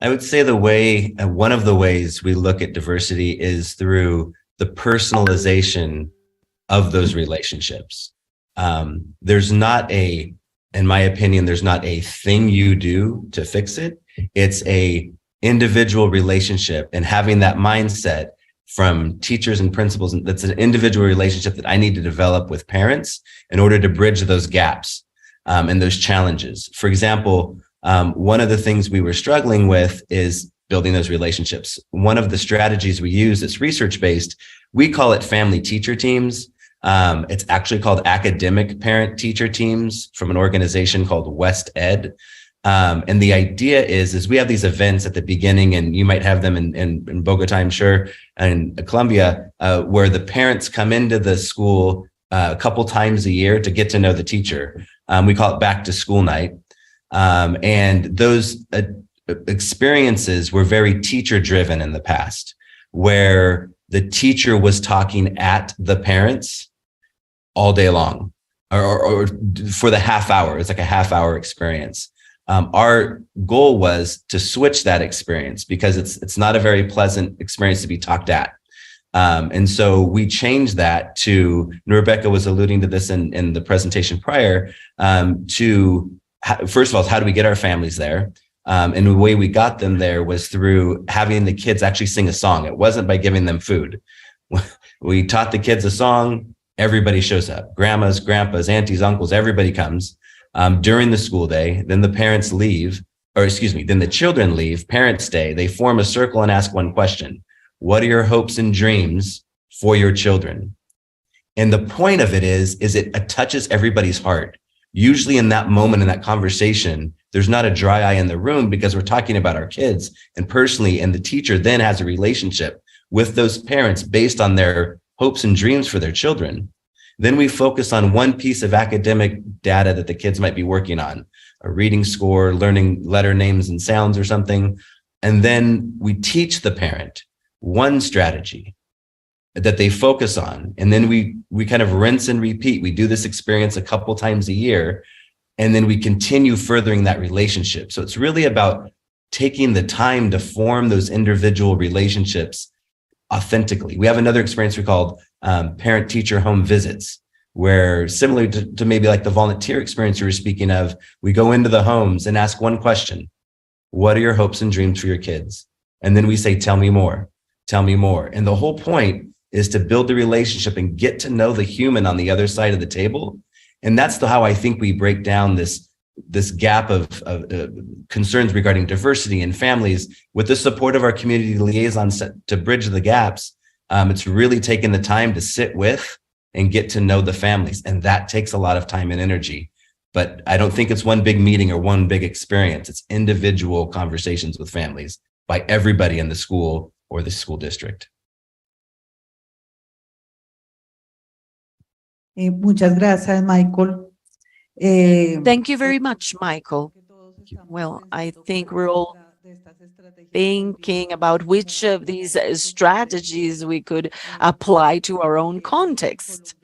I would say one of the ways we look at diversity is through the personalization of those relationships. There's not in my opinion, there's not a thing you do to fix it. It's a individual relationship, and having that mindset from teachers and principals, that's an individual relationship that I need to develop with parents in order to bridge those gaps. and those challenges. For example, one of the things we were struggling with is building those relationships. One of the strategies we use that's research-based, we call it family teacher teams. It's actually called academic parent teacher teams from an organization called West Ed. And the idea is we have these events at the beginning, and you might have them in Bogota, I'm sure, and Colombia, where the parents come into the school a couple times a year to get to know the teacher. We call it back to school night. And those experiences were very teacher driven in the past, where the teacher was talking at the parents all day long, or for the half hour. It's like a half hour experience. Our goal was to switch that experience because it's not a very pleasant experience to be talked at. And so we changed that to, and Rebecca was alluding to this in the presentation prior, to first of all, how do we get our families there? And the way we got them there was through having the kids actually sing a song. It wasn't by giving them food. We taught the kids a song, everybody shows up, grandmas, grandpas, aunties, uncles, everybody comes. During the school day, then the parents leave, then the children leave, parents stay, they form a circle and ask one question. What are your hopes and dreams for your children? And the point of it is it touches everybody's heart. Usually in that moment, in that conversation, there's not a dry eye in the room because we're talking about our kids and personally, and the teacher then has a relationship with those parents based on their hopes and dreams for their children. Then we focus on one piece of academic data that the kids might be working on, a reading score, learning letter names and sounds or something. And then we teach the parent one strategy that they focus on. And then we kind of rinse and repeat. We do this experience a couple times a year, and then we continue furthering that relationship. So it's really about taking the time to form those individual relationships authentically. We have another experience we called parent-teacher home visits, where similar to maybe like the volunteer experience you were speaking of, we go into the homes and ask one question. What are your hopes and dreams for your kids? And then we say, tell me more, tell me more. And the whole point is to build the relationship and get to know the human on the other side of the table. And that's how I think we break down this gap of concerns regarding diversity in families with the support of our community liaisons to bridge the gaps. It's really taking the time to sit with and get to know the families. And that takes a lot of time and energy. But I don't think it's one big meeting or one big experience. It's individual conversations with families by everybody in the school or the school district. Muchas gracias, Michael. Thank you very much, Michael. Well, I think we're all thinking about which of these strategies we could apply to our own context.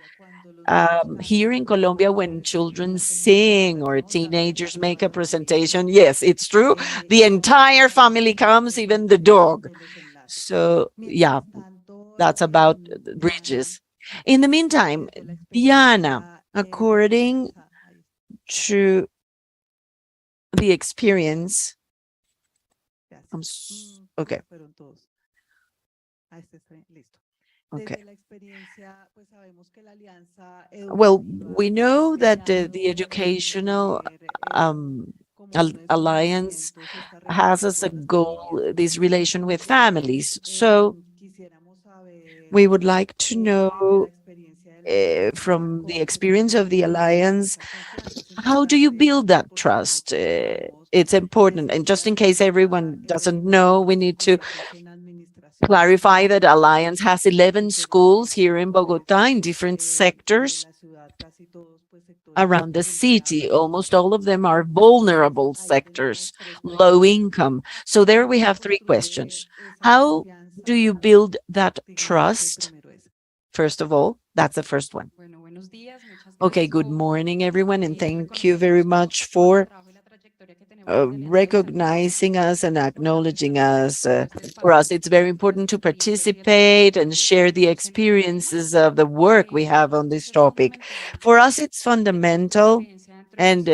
Here in Colombia, when children sing or teenagers make a presentation, yes, it's true. The entire family comes, even the dog. So yeah, that's about bridges. In the meantime, Diana, according to the experience, okay. Okay. Well, we know that the educational alliance has as a goal this relation with families. So we would like to know from the experience of the alliance, how do you build that trust? It's important. And just in case everyone doesn't know, we need to clarify that Alliance has 11 schools here in Bogota in different sectors around the city. Almost all of them are vulnerable sectors, low income. So there we have three questions. How do you build that trust? First of all, that's the first one. Okay, good morning, everyone, and thank you very much for recognizing us and acknowledging us. For us, it's very important to participate and share the experiences of the work we have on this topic. For us, it's fundamental, and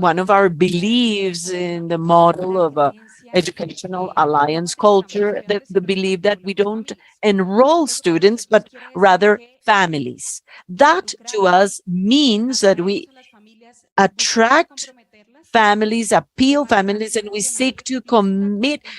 one of our beliefs in the model of educational alliance culture, the belief that we don't enroll students, but rather families. That to us means that we attract families, appeal families, and we seek to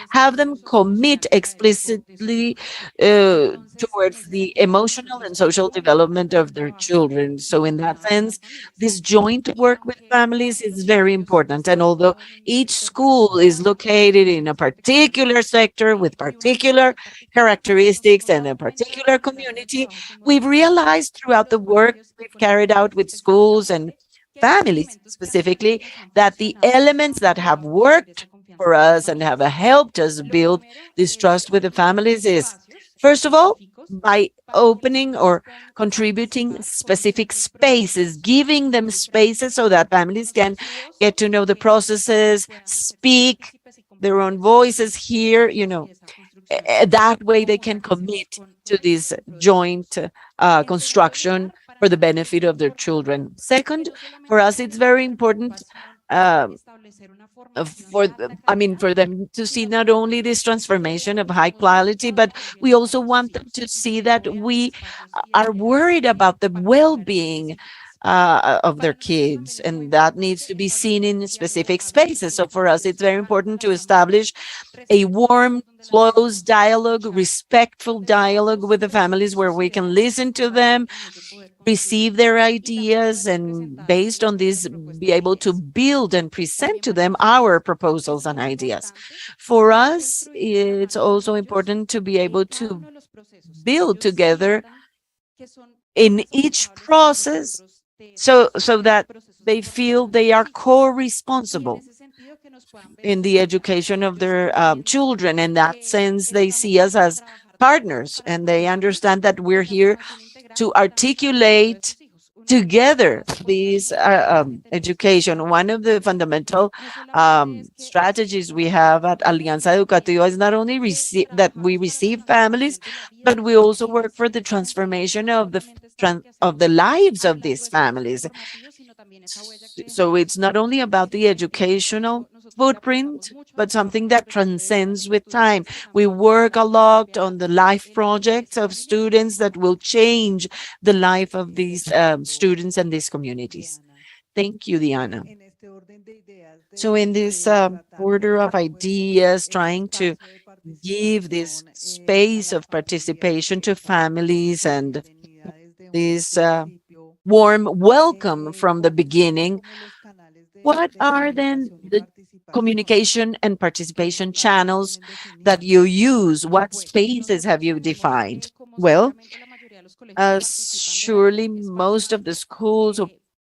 have them commit explicitly towards the emotional and social development of their children. So in that sense, this joint work with families is very important. And although each school is located in a particular sector with particular characteristics and a particular community, we've realized throughout the work we've carried out with schools and families specifically, that the elements that have worked for us and have helped us build this trust with the families is, first of all, by opening or contributing specific spaces, giving them spaces so that families can get to know the processes, speak their own voices, hear, that way they can commit to this joint construction for the benefit of their children. Second, for us, it's very important for them to see not only this transformation of high quality, but we also want them to see that we are worried about the well-being of their kids, and that needs to be seen in specific spaces. So for us, it's very important to establish a warm, close dialogue, respectful dialogue with the families where we can listen to them, receive their ideas, and based on this, be able to build and present to them our proposals and ideas. For us, it's also important to be able to build together in each process so that they feel they are co-responsible in the education of their children. In that sense, they see us as partners, and they understand that we're here to articulate together these education. One of the fundamental strategies we have at Alianza Educativa is not only that we receive families, but we also work for the transformation of the lives of these families. So it's not only about the educational footprint, but something that transcends with time. We work a lot on the life projects of students that will change the life of these students and these communities. Thank you, Diana. So in this order of ideas, trying to give this space of participation to families and this warm welcome from the beginning, what are then the communication and participation channels that you use? What spaces have you defined? Well, surely most of the schools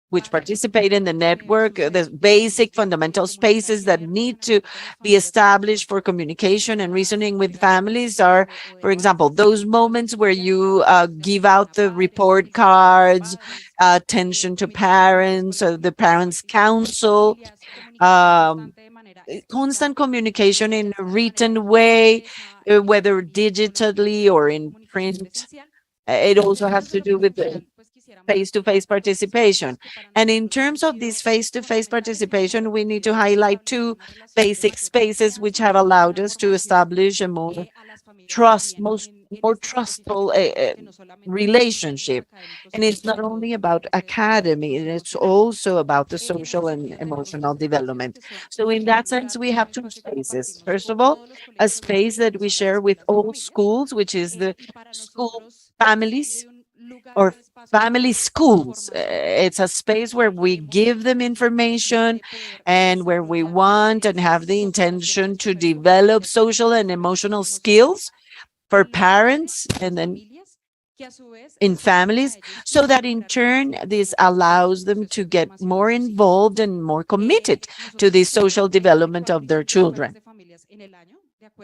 which participate in the network, the basic fundamental spaces that need to be established for communication and reasoning with families are, for example, those moments where you give out the report cards, attention to parents, the parents' council, constant communication in a written way, whether digitally or in print. It also has to do with the face-to-face participation. And in terms of this face-to-face participation, we need to highlight two basic spaces which have allowed us to establish a more trustful relationship. And it's not only about academy, it's also about the social and emotional development. So in that sense, we have two spaces. First of all, a space that we share with all schools, which is the school families or family schools. It's a space where we give them information and where we want and have the intention to develop social and emotional skills for parents and then in families, so that in turn, this allows them to get more involved and more committed to the social development of their children.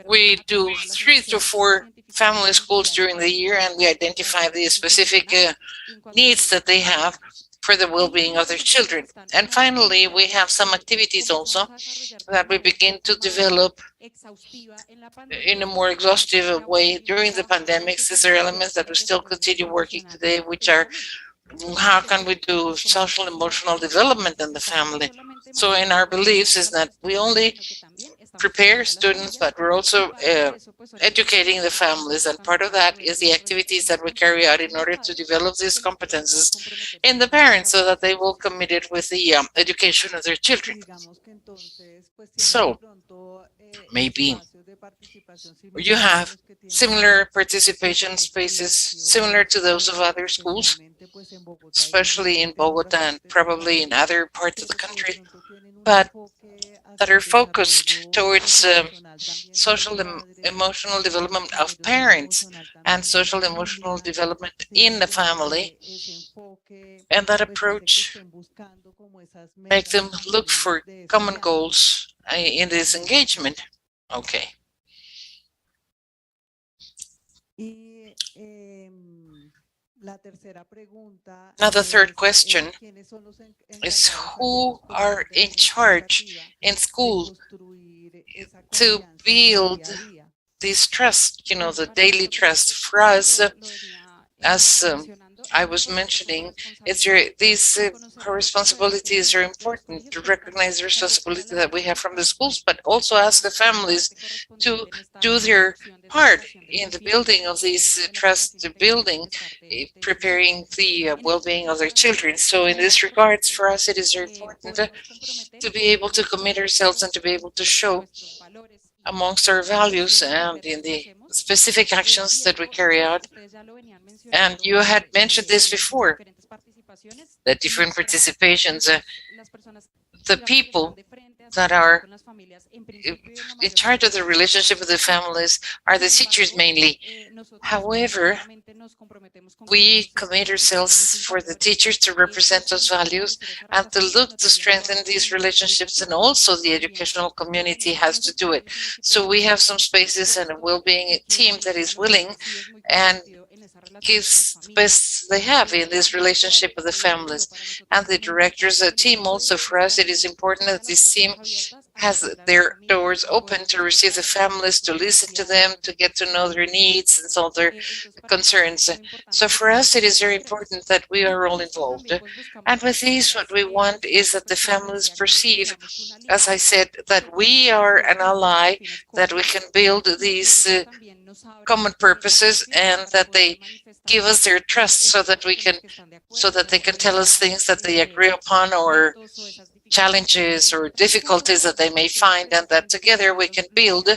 We do 3 to 4 family schools during the year, and we identify the specific needs that they have for the well-being of their children. And finally, we have some activities also that we begin to develop in a more exhaustive way during the pandemics. These are elements that we still continue working today, which are how can we do social emotional development in the family. So in our beliefs is that we only prepare students, but we're also educating the families. And part of that is the activities that we carry out in order to develop these competences in the parents so that they will commit it with the education of their children. So maybe you have similar participation spaces similar to those of other schools, especially in Bogota and probably in other parts of the country, but that are focused towards social emotional development of parents and social emotional development in the family. And that approach makes them look for common goals in this engagement. Okay. Now the third question is, who are in charge in school to build this trust, the daily trust? For us, as I was mentioning, these responsibilities are important to recognize the responsibility that we have from the schools, but also ask the families to do their part in the building of these trust building, preparing the well-being of their children. So in this regards, for us, it is very important to be able to commit ourselves and to be able to show amongst our values and in the specific actions that we carry out. And you had mentioned this before, the different participations, the people that are in charge of the relationship with the families are the teachers mainly. However, we commit ourselves for the teachers to represent those values and to look to strengthen these relationships, and also the educational community has to do it. So we have some spaces and a well-being team that is willing and gives the best they have in this relationship with the families. And the directors team also, for us, it is important that this team has their doors open to receive the families, to listen to them, to get to know their needs and solve their concerns. So for us, it is very important that we are all involved. And with this, what we want is that the families perceive, as I said, that we are an ally, that we can build these common purposes, and that they give us their trust so that they can tell us things that they agree upon, or challenges or difficulties that they may find, and that together we can build,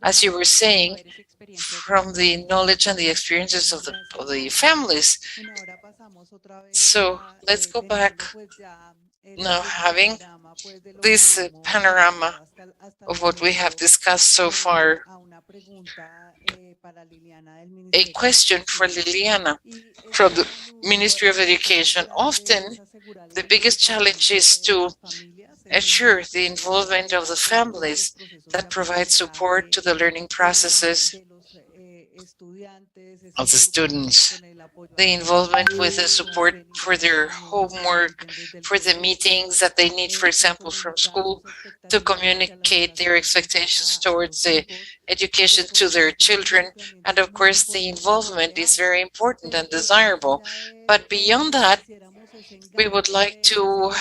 as you were saying, from the knowledge and the experiences of the families. So let's go back now, having this panorama of what we have discussed so far. A question for Liliana from the Ministry of Education. Often, the biggest challenge is to ensure the involvement of the families that provide support to the learning processes of the students, the involvement with the support for their homework, for the meetings that they need, for example, from school, to communicate their expectations towards the education to their children. And of course, the involvement is very important and desirable. But beyond that, we would like to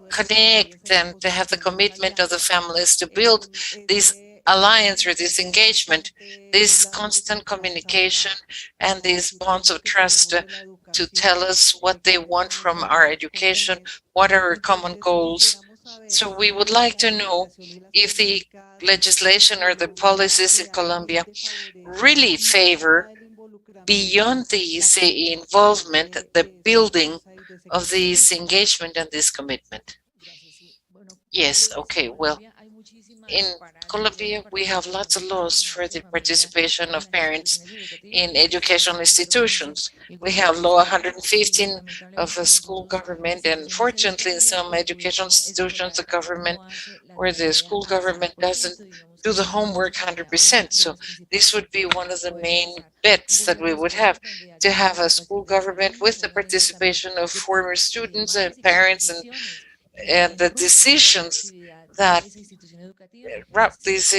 connect and to have the commitment of the families to build this alliance or this engagement, this constant communication and these bonds of trust to tell us what they want from our education, what are our common goals. So we would like to know if the legislation or the policies in Colombia really favor, beyond this involvement, the building of this engagement and this commitment. Yes, okay, well, in Colombia, we have lots of laws for the participation of parents in educational institutions. We have Law 115 of a school government, and fortunately, in some educational institutions, the government or the school government doesn't do the homework 100%. So this would be one of the main bets that we would have, to have a school government with the participation of former students and parents, and the decisions that these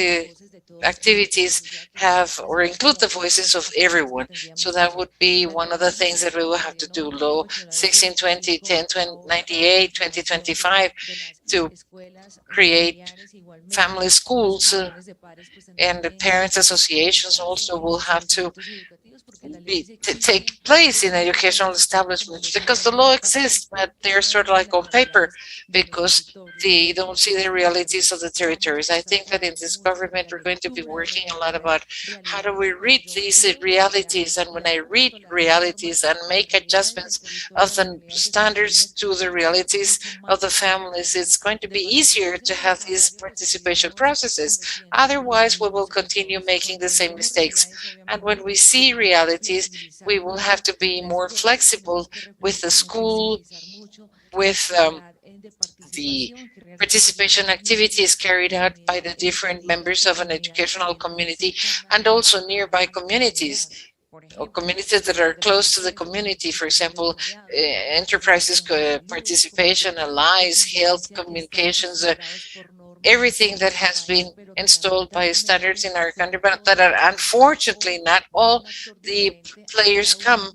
activities have or include the voices of everyone. So that would be one of the things that we will have to do. Law 16, 20, 10, 20, 98, 2025 to create family schools, and the parents associations also will have to take place in educational establishments, because the law exists, but they're sort of like on paper because they don't see the realities of the territories. I think that in this government, we're going to be working a lot about how do we read these realities. And when I read realities and make adjustments of the standards to the realities of the families, it's going to be easier to have these participation processes. Otherwise, we will continue making the same mistakes. And when we see realities, we will have to be more flexible with the school, with the participation activities carried out by the different members of an educational community, and also nearby communities or communities that are close to the community. For example, enterprises participation, allies, health, communications, everything that has been installed by standards in our country, but that are unfortunately not all the players come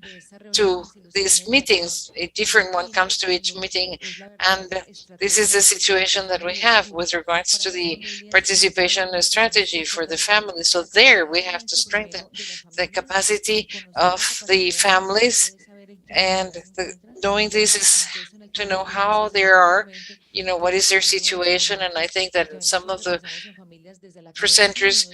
to these meetings. A different one comes to each meeting, and this is the situation that we have with regards to the participation strategy for the family. So there we have to strengthen the capacity of the families, and knowing this is to know how they are, what is their situation. And I think that some of the presenters,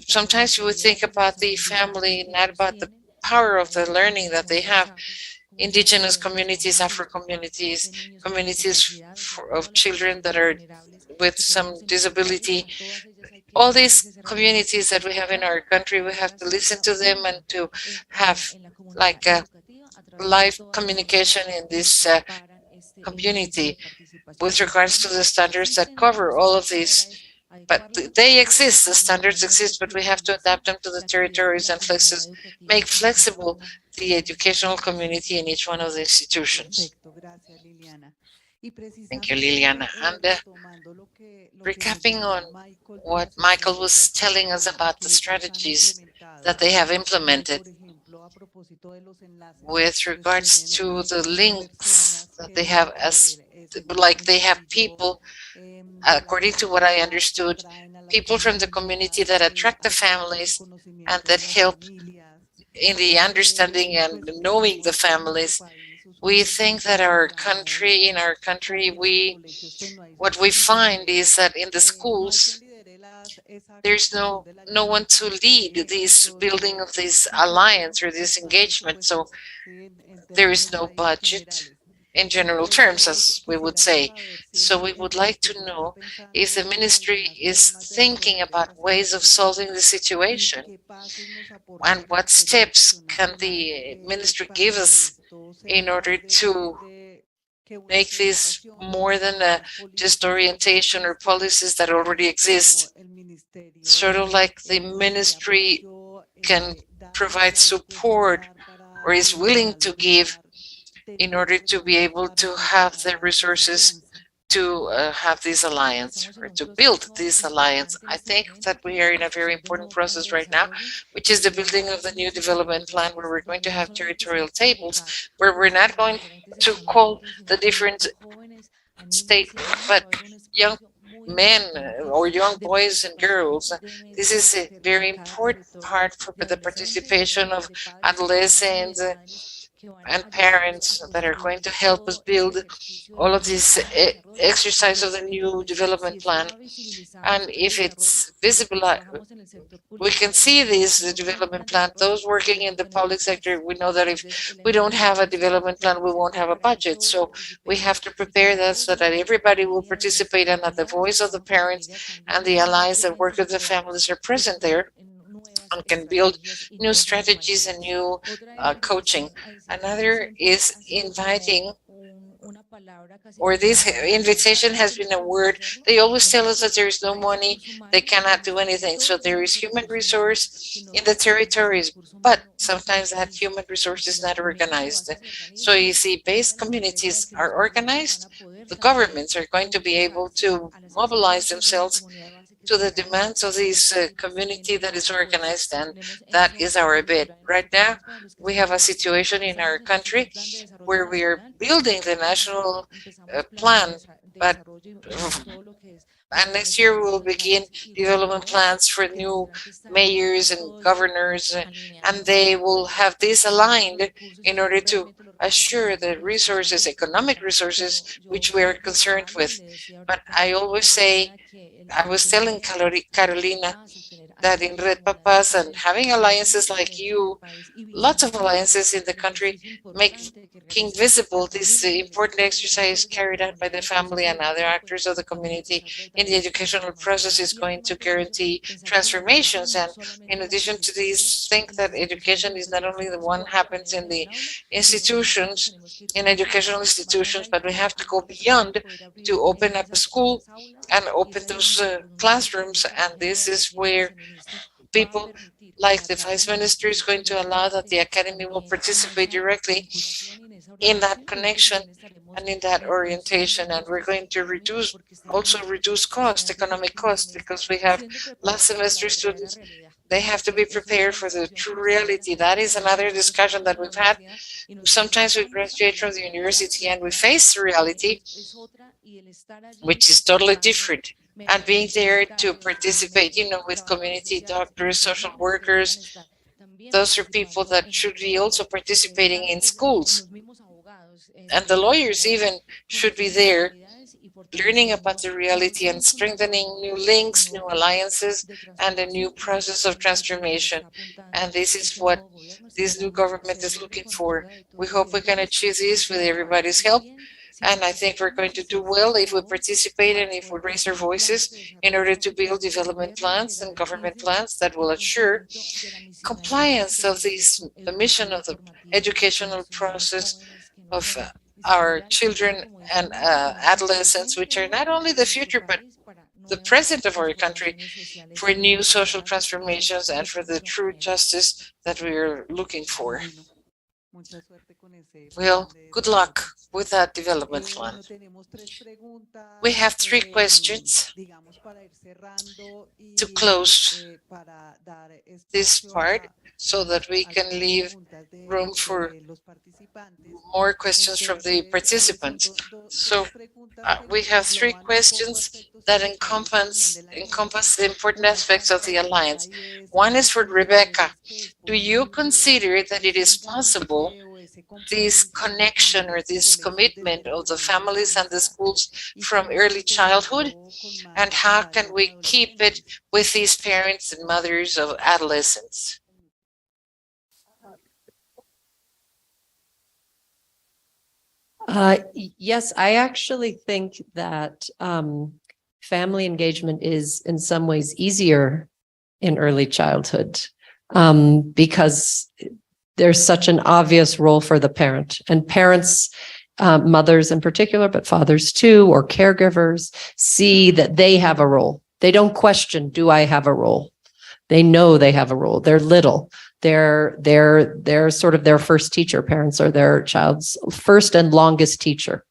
sometimes you would think about the family, not about the power of the learning that they have. Indigenous communities, Afro communities, communities of children that are with some disability, all these communities that we have in our country, we have to listen to them and to have like a live communication in this community with regards to the standards that cover all of these. But they exist, the standards exist, but we have to adapt them to the territories and make flexible the educational community in each one of the institutions. Thank you, Liliana. And recapping on what Michael was telling us about the strategies that they have implemented with regards to the links that they have, as like they have people, according to what I understood, people from the community that attract the families and that help in the understanding and knowing the families. We think that in our country, what we find is that in the schools, there's no one to lead this building of this alliance or this engagement. So there is no budget in general terms, as we would say. So we would like to know if the ministry is thinking about ways of solving the situation, and what steps can the ministry give us in order to make this more than just orientation or policies that already exist. Sort of like the ministry can provide support or is willing to give in order to be able to have the resources to have this alliance or to build this alliance. I think that we are in a very important process right now, which is the building of the new development plan, where we're going to have territorial tables, where we're not going to call the different states, but young men or young boys and girls. This is a very important part for the participation of adolescents and parents that are going to help us build all of this exercise of the new development plan. And if it's visible, we can see this, the development plan. Those working in the public sector, we know that if we don't have a development plan, we won't have a budget. So we have to prepare that so that everybody will participate and that the voice of the parents and the allies that work with the families are present there and can build new strategies and new coaching. Another is inviting or this invitation has been a word. They always tell us that there is no money, they cannot do anything. So there is human resource in the territories, but sometimes that human resource is not organized. So you see, based communities are organized, the governments are going to be able to mobilize themselves to the demands of this community that is organized, and that is our bid. Right now, we have a situation in our country where we are building the national plan, but and next year we will begin development plans for new mayors and governors, and they will have this aligned in order to assure the resources, economic resources, which we are concerned with. But I always say, I was telling Carolina that in Red Papas and having alliances like you, lots of alliances in the country, making visible this important exercise carried out by the family and other actors of the community in the educational process is going to guarantee transformations. And in addition to these, think that education is not only the one happens in the institutions, in educational institutions, but we have to go beyond to open up a school and open those classrooms. And this is where people like the Vice Minister is going to allow that the Academy will participate directly in that connection and in that orientation. And we're going to also reduce cost, economic cost, because we have last semester students, they have to be prepared for the true reality. That is another discussion that we've had. Sometimes we graduate from the university and we face the reality, which is totally different. And being there to participate, with community doctors, social workers, those are people that should be also participating in schools. And the lawyers even should be there learning about the reality and strengthening new links, new alliances, and a new process of transformation. And this is what this new government is looking for. We hope we can achieve this with everybody's help. And I think we're going to do well if we participate and if we raise our voices in order to build development plans and government plans that will assure compliance of the mission of the educational process of our children and adolescents, which are not only the future, but the present of our country, for new social transformations and for the true justice that we are looking for. Well, good luck with that development plan. We have 3 questions to close this part so that we can leave room for more questions from the participants. So we have 3 questions that encompass the important aspects of the alliance. One is for Rebecca. Do you consider that it is possible this connection or this commitment of the families and the schools from early childhood? And how can we keep it with these parents and mothers of adolescents? Yes, I actually think that family engagement is in some ways easier in early childhood because there's such an obvious role for the parent, and parents, mothers in particular, but fathers too, or caregivers, see that they have a role. They don't question, do I have a role? They know they have a role. They're little. They're sort of their first teacher. Parents are their child's first and longest teacher.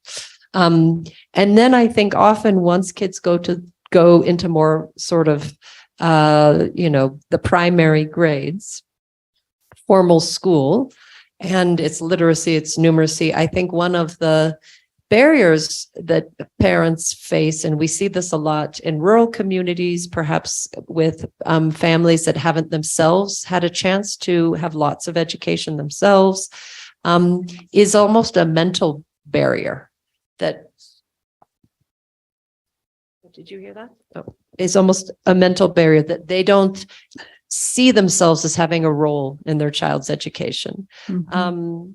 And then I think often once kids go into more sort of, the primary grades, formal school, and its literacy, its numeracy, I think one of the barriers that parents face, and we see this a lot in rural communities, perhaps with families that haven't themselves had a chance to have lots of education themselves, is almost a mental barrier that, did you hear that? Oh, is almost a mental barrier that they don't see themselves as having a role in their child's education. Mm-hmm.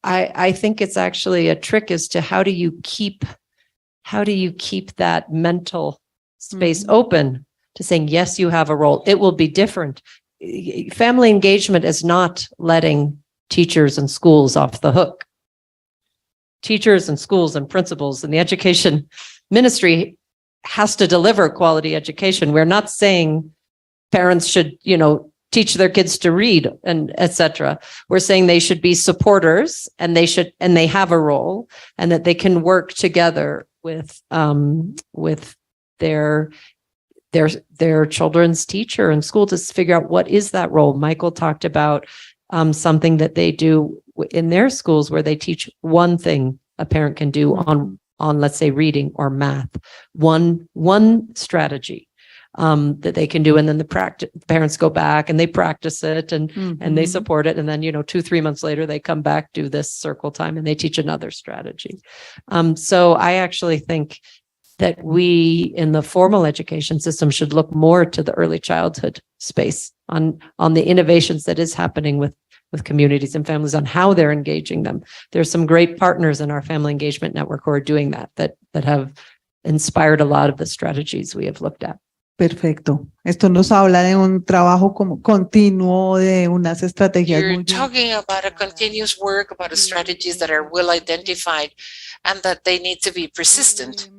I think it's actually a trick as to how do you keep that mental space open to saying, yes, you have a role. It will be different. Family engagement is not letting teachers and schools off the hook. teachers and schools and principals and the education ministry has to deliver quality education. We're not saying parents should, teach their kids to read and et cetera. We're saying they should be supporters and they have a role, and that they can work together with their children's teacher and school to figure out what is that role. Michael talked about something that they do in their schools where they teach one thing a parent can do on let's say reading or math, one strategy that they can do, and then the parents go back and they practice it and they support it, and then 2-3 months later they come back, do this circle time, and they teach another strategy. So I actually think that we in the formal education system should look more to the early childhood space on the innovations that is happening with communities and families, on how they're engaging them. There's some great partners in our family engagement network who are doing that have inspired a lot of the strategies we have looked at. Perfecto. Esto nos habla de un trabajo como continuo, de unas estrategias You're muy bien. talking about a continuous work, about strategies that are well identified and that they need to be persistent.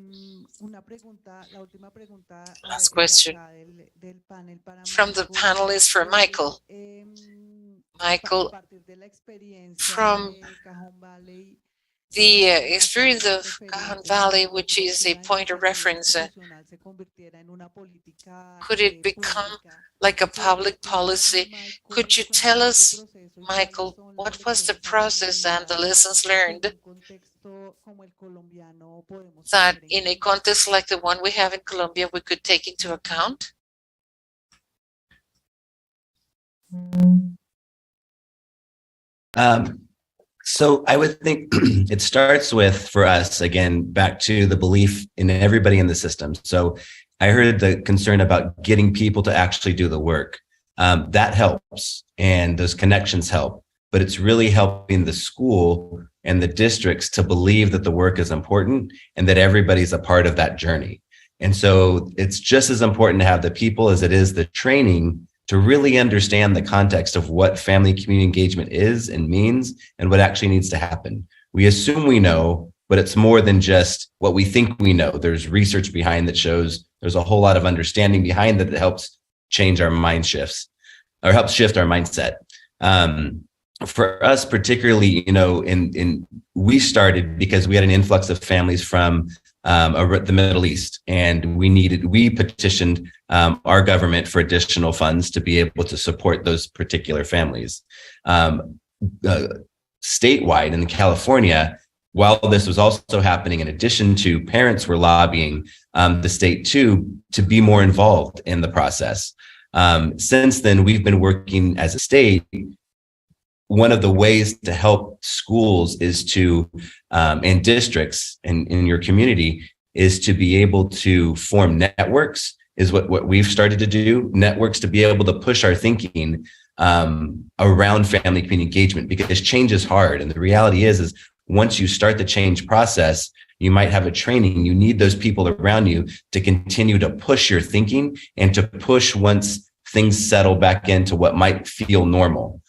Una pregunta, la última pregunta, Last question del panel para from the Michael. panelists for Michael. Michael, A partir de la experiencia from de Cajon Valley, the experience of Cajon Valley, which is a point of reference, could it become like a public policy? Could you tell us, Michael, what was the process and the lessons learned that in a context like the one we have in Colombia, we could take into account? So I would think it starts with, for us, again, back to the belief in everybody in the system. So I heard the concern about getting people to actually do the work. That helps, and those connections help, but it's really helping the school and the districts to believe that the work is important and that everybody's a part of that journey. And so it's just as important to have the people as it is the training to really understand the context of what family community engagement is and means and what actually needs to happen. We assume we know, but it's more than just what we think we know. There's research behind that shows there's a whole lot of understanding behind that helps change our mind shifts or helps shift our mindset. For us, particularly, we started because we had an influx of families from the Middle East, and we petitioned our government for additional funds to be able to support those particular families. Statewide in California, while this was also happening, in addition to parents were lobbying the state to be more involved in the process. Since then, we've been working as a state. One of the ways to help schools is to, and districts in your community, is to be able to form networks, is what we've started to do, networks to be able to push our thinking around family community engagement, because change is hard. And the reality is once you start the change process, you might have a training, you need those people around you to continue to push your thinking and to push once things settle back into what might feel normal.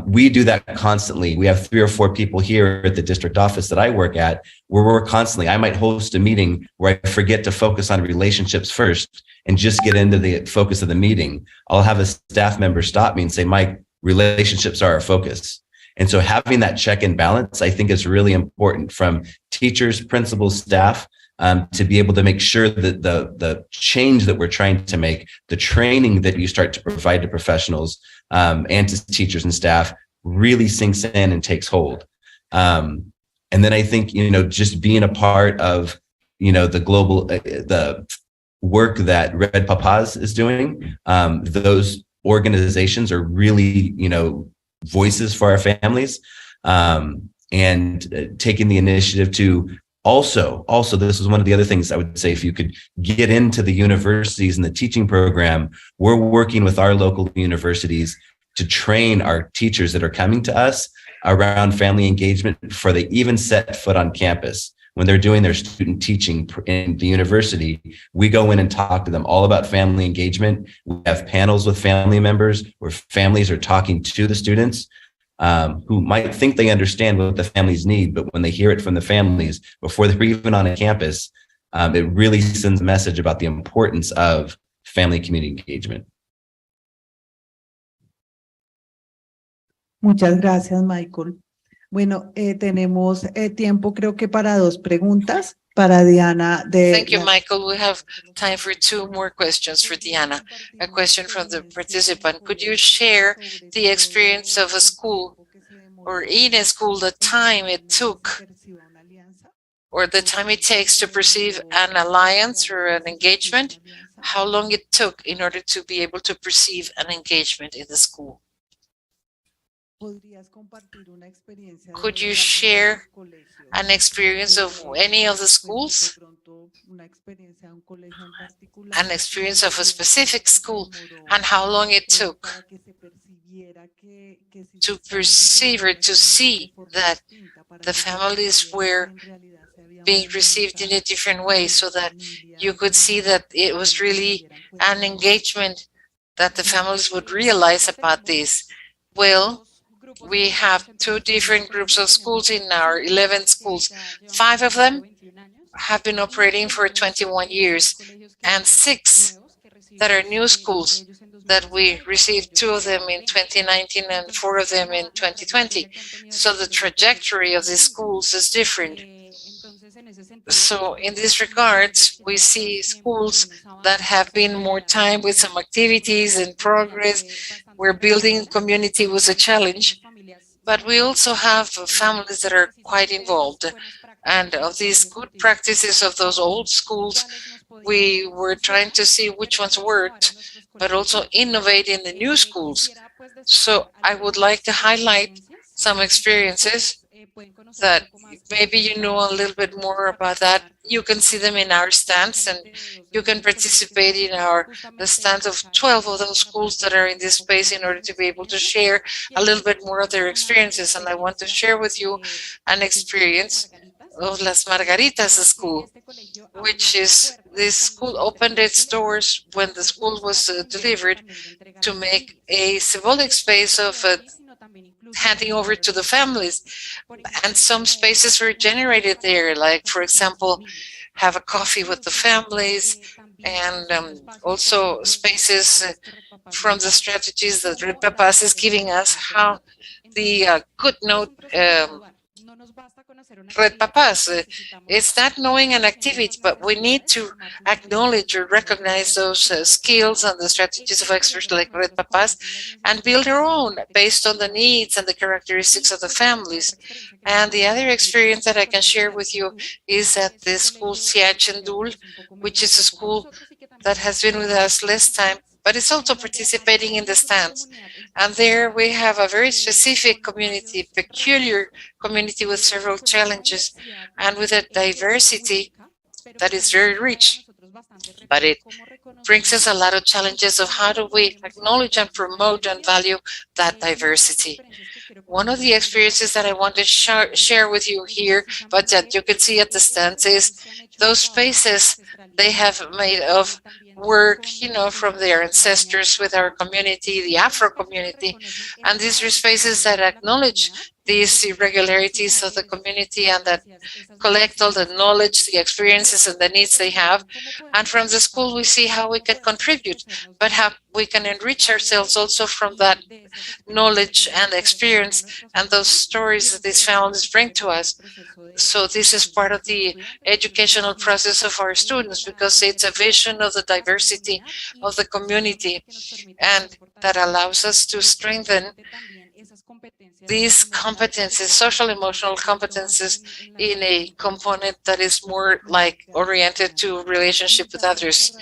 We do that constantly. We have 3 or 4 people here at the district office that I work at, where we're constantly, I might host a meeting where I forget to focus on relationships first and just get into the focus of the meeting. I'll have a staff member stop me and say, Mike, relationships are our focus. And so having that check and balance, I think, is really important from teachers, principals, staff, to be able to make sure that the change that we're trying to make, the training that you start to provide to professionals and to teachers and staff really sinks in and takes hold. And then I think, just being a part of, the global, the work that Red Papas is doing, those organizations are really, voices for our families, and taking the initiative to also, this is one of the other things I would say, if you could get into the universities and the teaching program, we're working with our local universities to train our teachers that are coming to us around family engagement before they even set foot on campus. When they're doing their student teaching in the university, we go in and talk to them all about family engagement. We have panels with family members where families are talking to the students. who might think they understand what the families need, but when they hear it from the families before they're even on a campus, it really sends a message about the importance of family community engagement. Muchas gracias, Michael. Bueno, tenemos tiempo creo que para 2 preguntas para Diana. Thank you, Michael. We have time for 2 more questions for Diana. A question from the participant. Could you share the experience of a school or in a school, the time it took or the time it takes to perceive an alliance or an engagement? How long it took in order to be able to perceive an engagement in the school? Could you share an experience of any of the schools? An experience of a specific school and how long it took to perceive or to see that the families were being received in a different way, so that you could see that it was really an engagement that the families would realize about this. Well, we have 2 different groups of schools in our 11 schools. 5 of them have been operating for 21 years, and 6 that are new schools that we received, 2 of them in 2019 and 4 of them in 2020. So the trajectory of these schools is different. So in this regards, we see schools that have been more time with some activities and progress, where building community was a challenge. But we also have families that are quite involved. And of these good practices of those old schools, we were trying to see which ones worked, but also innovate in the new schools. So I would like to highlight some experiences that maybe you know a little bit more about that. You can see them in our stands, and you can participate in the stands of 12 of those schools that are in this space in order to be able to share a little bit more of their experiences. And I want to share with you an experience of Las Margaritas school, which is this school opened its doors when the school was delivered to make a symbolic space of handing over to the families. And some spaces were generated there, like, for example, have a coffee with the families, and also spaces from the strategies that Red Papas is giving us, how the good note Red Papas. It's not knowing an activity, but we need to acknowledge or recognize those skills and the strategies of experts like Red Papas and build our own based on the needs and the characteristics of the families. And the other experience that I can share with you is at the school Siachendul, which is a school that has been with us less time, but it's also participating in the stands. And there we have a very specific community, peculiar community with several challenges and with a diversity that is very rich. But it brings us a lot of challenges of how do we acknowledge and promote and value that diversity. One of the experiences that I want to share with you here, but that you can see at the stands, is those spaces they have made of work, from their ancestors with our community, the Afro community. And these are spaces that acknowledge these irregularities of the community and that collect all the knowledge, the experiences, and the needs they have. And from the school, we see how we can contribute, but how we can enrich ourselves also from that knowledge and experience and those stories that these families bring to us. So this is part of the educational process of our students, because it's a vision of the diversity of the community, and that allows us to strengthen these competences, social emotional competences, in a component that is more like oriented to relationship with others.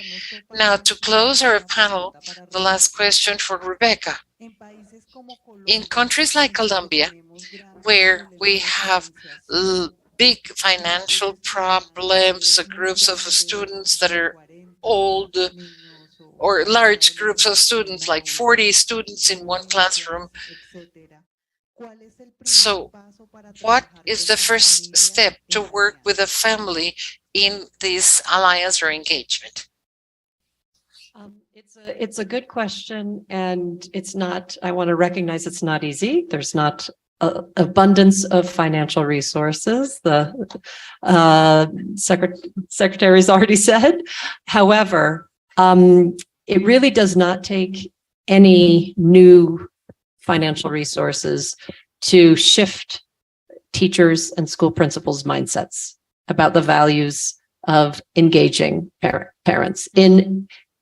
Now, to close our panel, the last question for Rebecca. In countries like Colombia, where we have big financial problems, groups of students that are old, or large groups of students, like 40 students in one classroom. So what is the first step to work with a family in this alliance or engagement? It's a good question, and it's not, I want to recognize it's not easy. There's not a abundance of financial resources. The secretary's already said. However, it really does not take any new financial resources to shift teachers and school principals' mindsets about the values of engaging parents.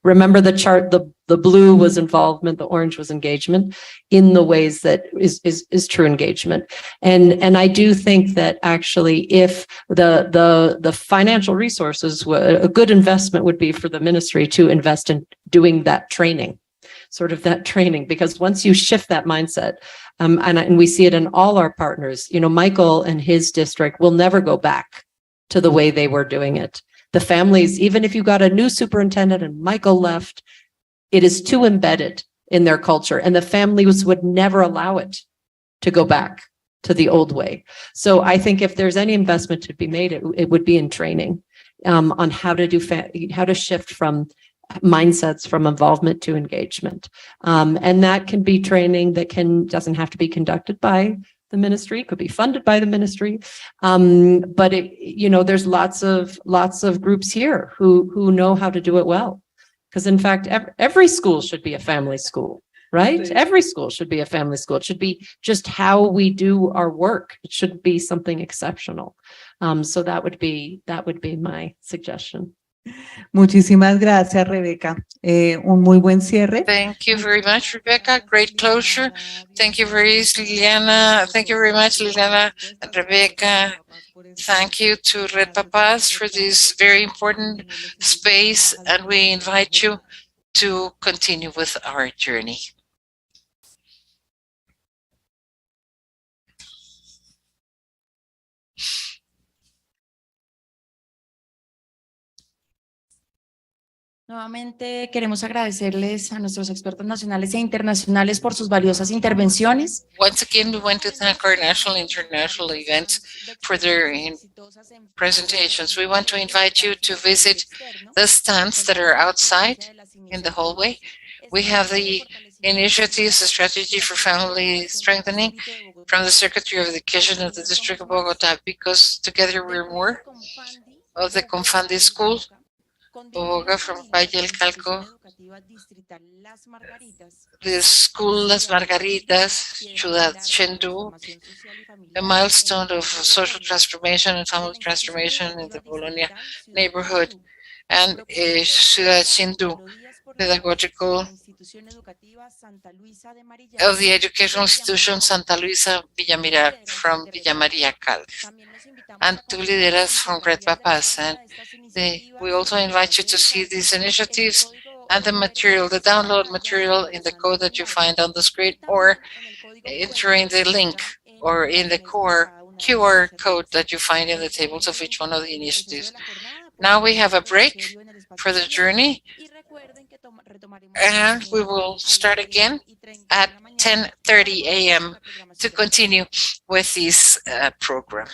Remember the chart, the blue was involvement, the orange was engagement, in the ways that is true engagement. And I do think that actually if the financial resources were a good investment would be for the ministry to invest in doing that training, because once you shift that mindset, and we see it in all our partners, Michael and his district will never go back to the way they were doing it. The families, even if you got a new superintendent and Michael left, it is too embedded in their culture, and the families would never allow it to go back to the old way. So I think if there's any investment to be made, it would be in training on how to shift from mindsets from involvement to engagement. And that can be training that doesn't have to be conducted by the ministry, could be funded by the ministry. But there's lots of groups here who know how to do it well. Because in fact, every school should be a family school, right? Right. Every school should be a family school. It should be just how we do our work. It should be something exceptional. So that would be my suggestion. Muchísimas gracias, Rebeca. Un muy buen cierre. Thank you very much, Rebecca. Great closure. Thank you very much, Liliana. Thank you very much, Liliana and Rebecca. Thank you to Red Papas for this very important space, and we invite you to continue with our journey. Nuevamente queremos agradecerles a nuestros expertos nacionales e internacionales por sus valiosas intervenciones. Once again, we want to thank our national and international events for their presentations. We want to invite you to visit the stands that are outside in the hallway. We have the initiatives, the strategy for family strengthening from the Secretary of Education of the District of Bogota, because together we're more, of the Confandi School, Boboga from Valle del Calco, the School Las Margaritas, Ciudad Chendu, a milestone of social transformation and family transformation in the Bologna neighborhood, and Ciudad Chendu, pedagogical of the educational institution Santa Luisa from Villa Maria Caldes, and two lideras from Red Papas. And we also invite you to see these initiatives and the material, the download material in the code that you find on the screen, or entering the link or in the core QR code that you find in the tables of each one of the initiatives. Now we have a break for the journey, and we will start again at 10:30 a.m. to continue with this program.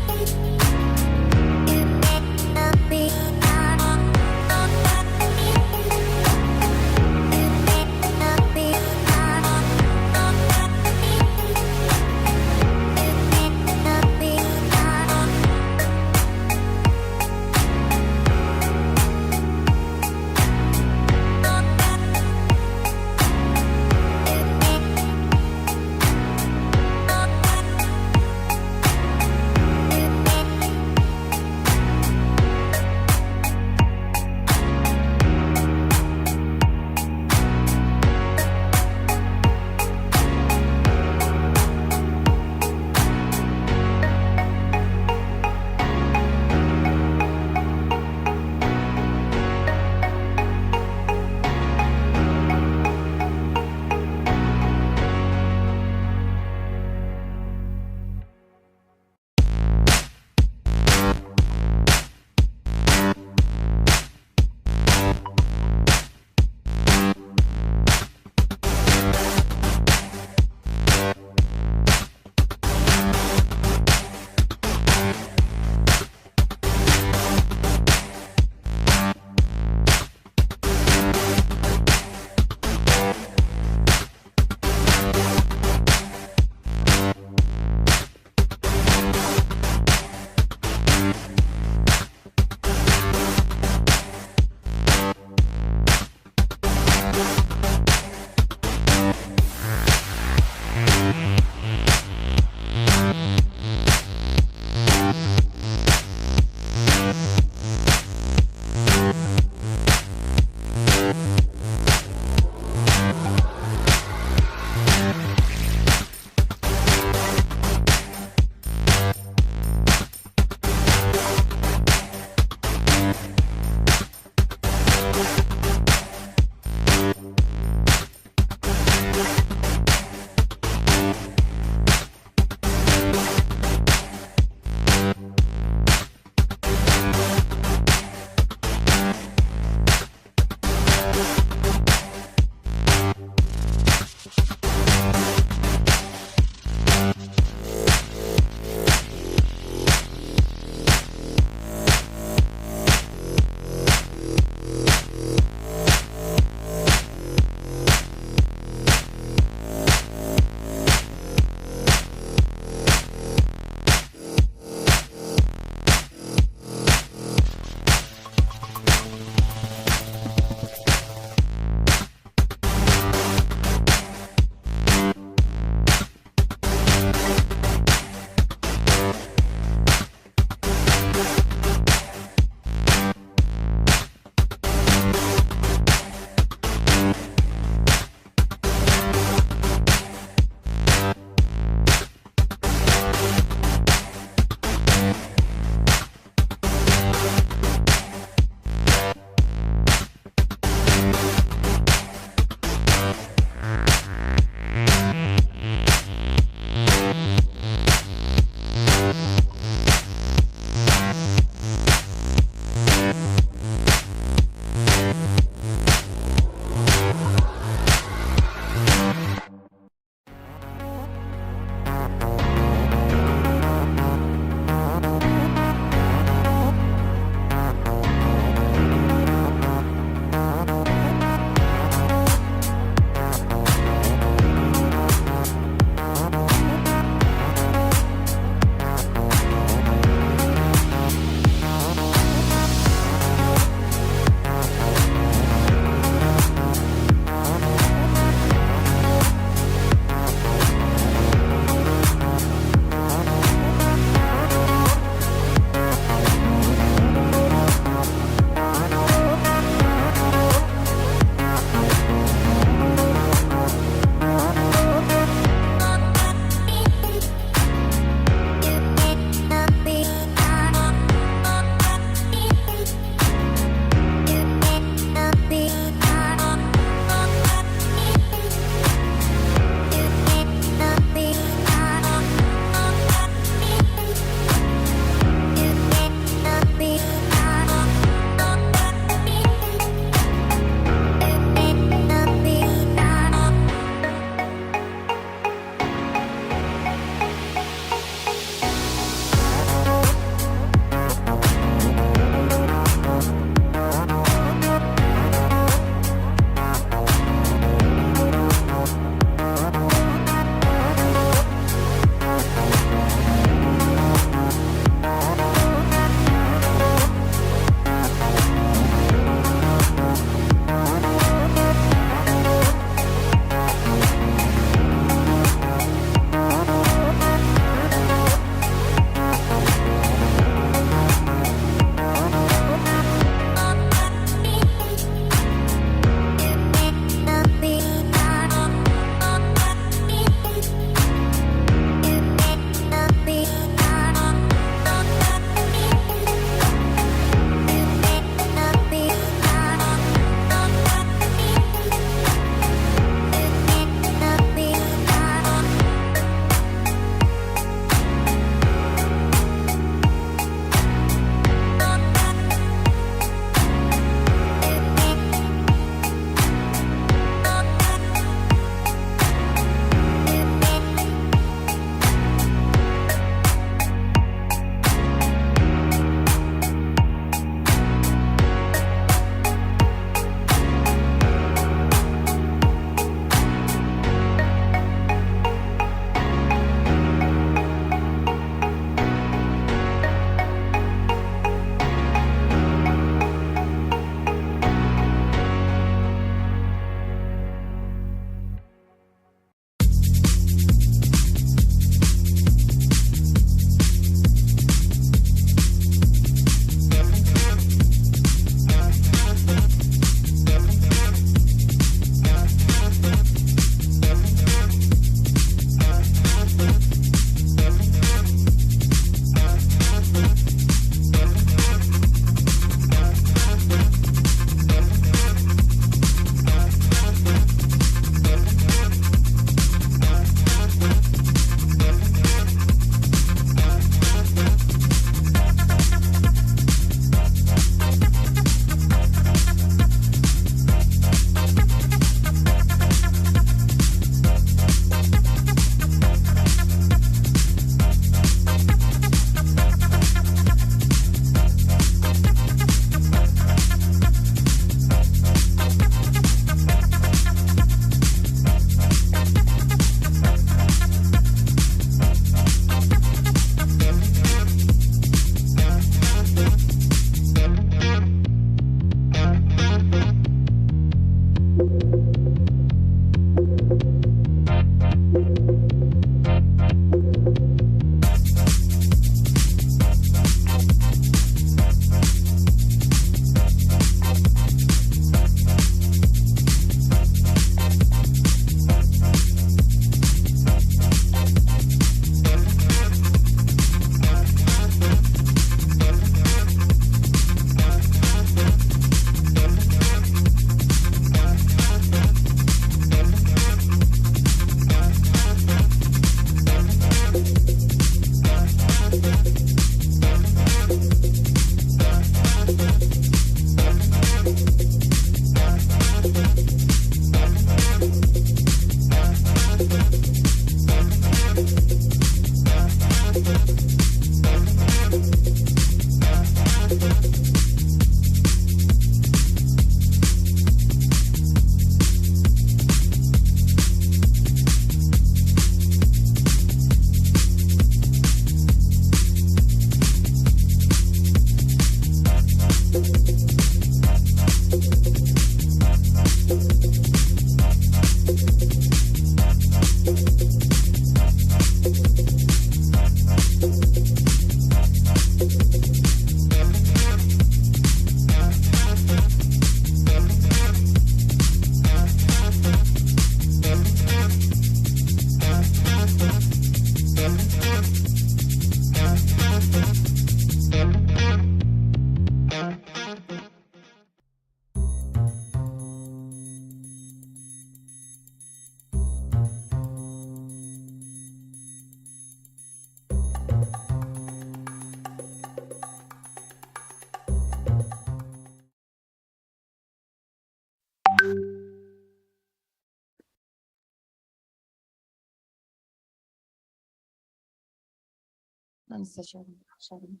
¿Dónde está Sharon? Sharon.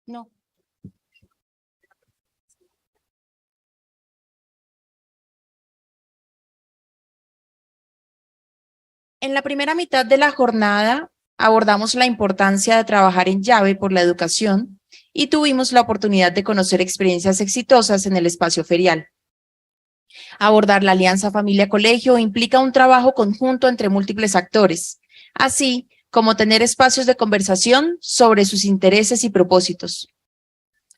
No. En la primera mitad de la jornada abordamos la importancia de trabajar en llave por la educación y tuvimos la oportunidad de conocer experiencias exitosas en el espacio ferial. Abordar la Alianza Familia Colegio implica un trabajo conjunto entre múltiples actores, así como tener espacios de conversación sobre sus intereses y propósitos.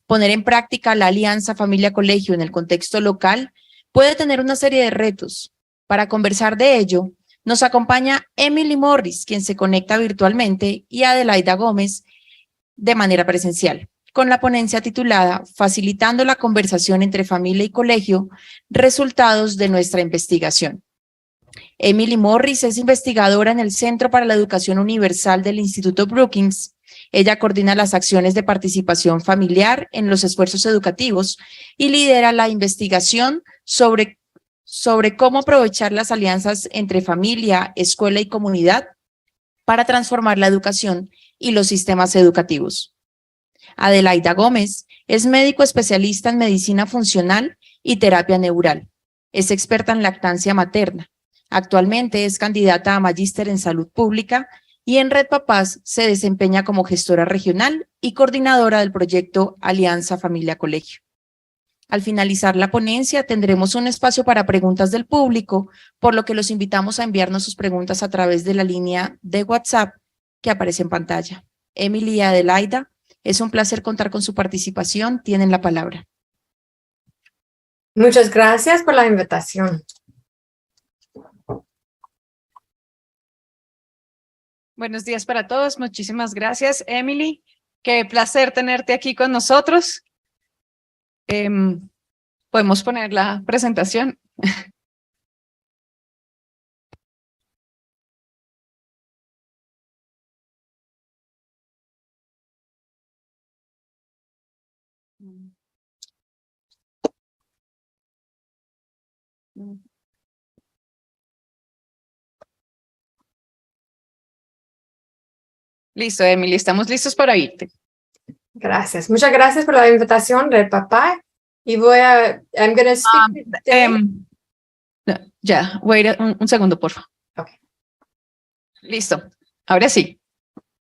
Poner en práctica la Alianza Familia Colegio en el contexto local puede tener una serie de retos. Para conversar de ello, nos acompaña Emily Morris, quien se conecta virtualmente, y Adelaida Gómez de manera presencial, con la ponencia titulada Facilitando la conversación entre familia y colegio, resultados de nuestra investigación. Emily Morris es investigadora en el Centro para la Educación Universal del Instituto Brookings. Ella coordina las acciones de participación familiar en los esfuerzos educativos y lidera la investigación sobre cómo aprovechar las alianzas entre familia, escuela y comunidad para transformar la educación y los sistemas educativos. Adelaida Gómez es médico especialista en medicina funcional y terapia neural. Es experta en lactancia materna. Actualmente es candidata a magíster en salud pública y en Red Papás se desempeña como gestora regional y coordinadora del proyecto Alianza Familia Colegio. Al finalizar la ponencia tendremos un espacio para preguntas del público, por lo que los invitamos a enviarnos sus preguntas a través de la línea de WhatsApp que aparece en pantalla. Emily y Adelaida, es un placer contar con su participación. Tienen la palabra. Muchas gracias por la invitación. Buenos días para todos. Muchísimas gracias, Emily. Qué placer tenerte aquí con nosotros. Podemos poner la presentación. Listo, Emily, estamos listos para oírte. Gracias. Muchas gracias por la invitación, Red Papá. Y I'm going to speak today. Ya, un segundo, por favor. Okay. Listo, ahora sí.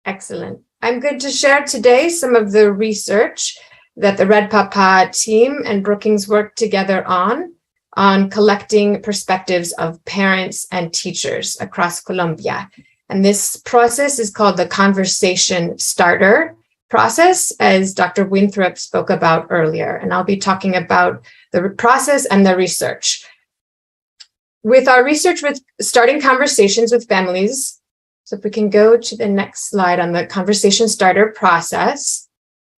Excellent. I'm going to share today some of the research that the Red Papa team and Brookings worked together on collecting perspectives of parents and teachers across Colombia. And this process is called the conversation starter process, as Dr. Winthrop spoke about earlier. And I'll be talking about the process and the research. With our research with starting conversations with families, so if we can go to the next slide on the conversation starter process,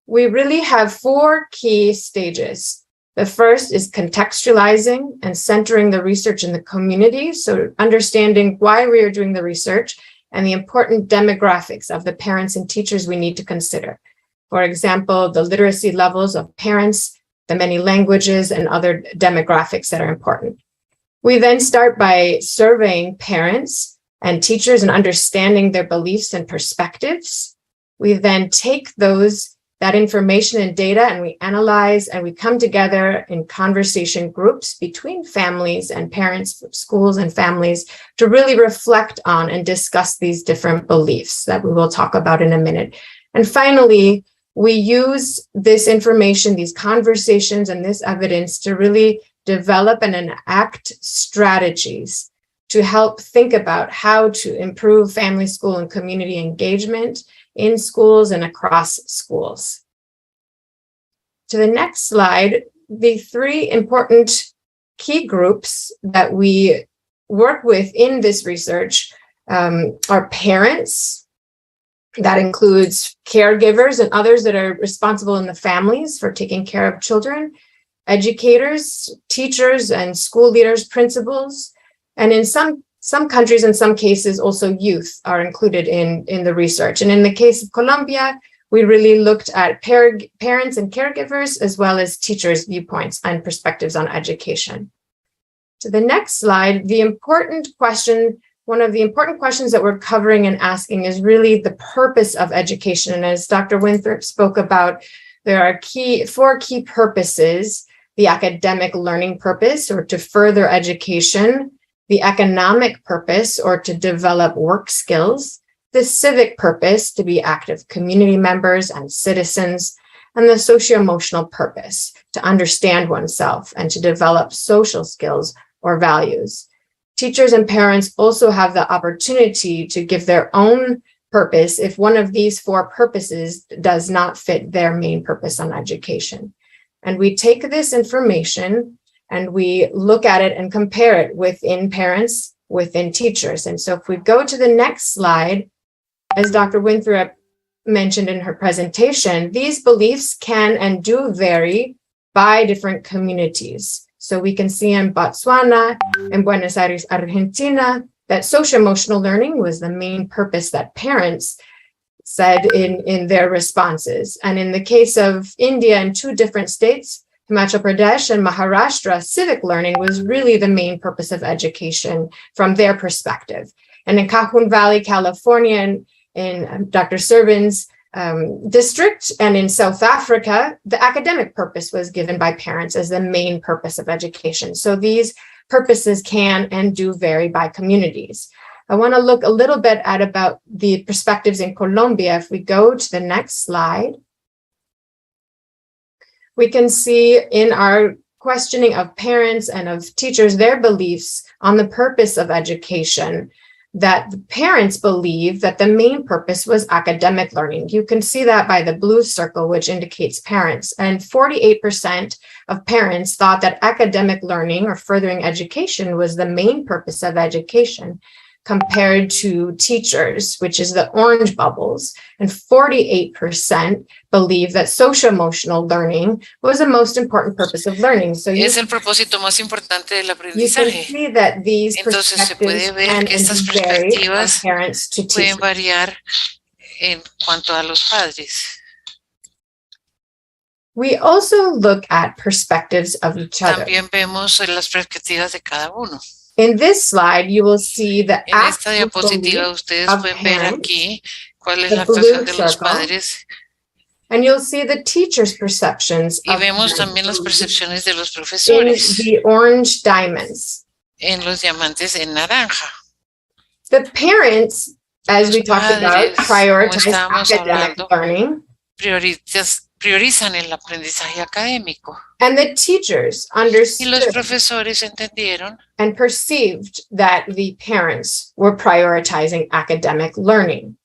we really have 4 key stages. The first is contextualizing and centering the research in the community, so understanding why we are doing the research and the important demographics of the parents and teachers we need to consider. For example, the literacy levels of parents, the many languages, and other demographics that are important. We then start by surveying parents and teachers and understanding their beliefs and perspectives. We then take that information and data and we analyze and we come together in conversation groups between families and parents, schools and families to really reflect on and discuss these different beliefs that we will talk about in a minute. And finally, we use this information, these conversations and this evidence to really develop and enact strategies to help think about how to improve family, school, and community engagement in schools and across schools. To the next slide, the 3 important key groups that we work with in this research are parents. That includes caregivers and others that are responsible in the families for taking care of children, educators, teachers, and school leaders, principals, and in some countries, in some cases, also youth are included in the research. And in the case of Colombia, we really looked at parents and caregivers, as well as teachers' viewpoints and perspectives on education. To the next slide, one of the important questions that we're covering and asking is really the purpose of education. And as Dr. Winthrop spoke about, there are four key purposes: the academic learning purpose, or to further education; the economic purpose, or to develop work skills; the civic purpose, to be active community members and citizens; and the socio-emotional purpose, to understand oneself and to develop social skills or values. Teachers and parents also have the opportunity to give their own purpose if one of these four purposes does not fit their main purpose on education. And we take this information and we look at it and compare it within parents, within teachers. And so if we go to the next slide, as Dr. Winthrop mentioned in her presentation, these beliefs can and do vary by different communities. So we can see in Botswana and Buenos Aires, Argentina, that social-emotional learning was the main purpose that parents said in their responses. And in the case of India, in two different states, Himachal Pradesh and Maharashtra, civic learning was really the main purpose of education from their perspective. And in Cajon Valley, California, in Dr. Servin's district, and in South Africa, the academic purpose was given by parents as the main purpose of education. So these purposes can and do vary by communities. I want to look a little bit at about the perspectives in Colombia. If we go to the next slide, we can see in our questioning of parents and of teachers their beliefs on the purpose of education, that the parents believe that the main purpose was academic learning. You can see that by the blue circle, which indicates parents. And 48% of parents thought that academic learning or furthering education was the main purpose of education, compared to teachers, which is the orange bubbles. And 48% believe that social-emotional learning was the most important purpose of learning. So es el propósito más importante del you can aprendizaje. see that these Entonces se puede perspectives ver can que and estas do vary from perspectivas parents to pueden teachers. variar en cuanto a los padres. We also look at perspectives of each other. También vemos las perspectivas de cada uno. In this slide, you will see the En esta active diapositiva belief ustedes of pueden ver parents, aquí cuál es the la actuación blue de los circle, padres, and you'll see the teachers' perceptions y of vemos parents también las percepciones de los in profesores the orange diamonds. en los diamantes en naranja. The parents, as we talked about, Padres, como prioritize estábamos academic hablando, learning, priorizan el aprendizaje académico. and the teachers Y los understood profesores entendieron and perceived that the parents were prioritizing academic learning.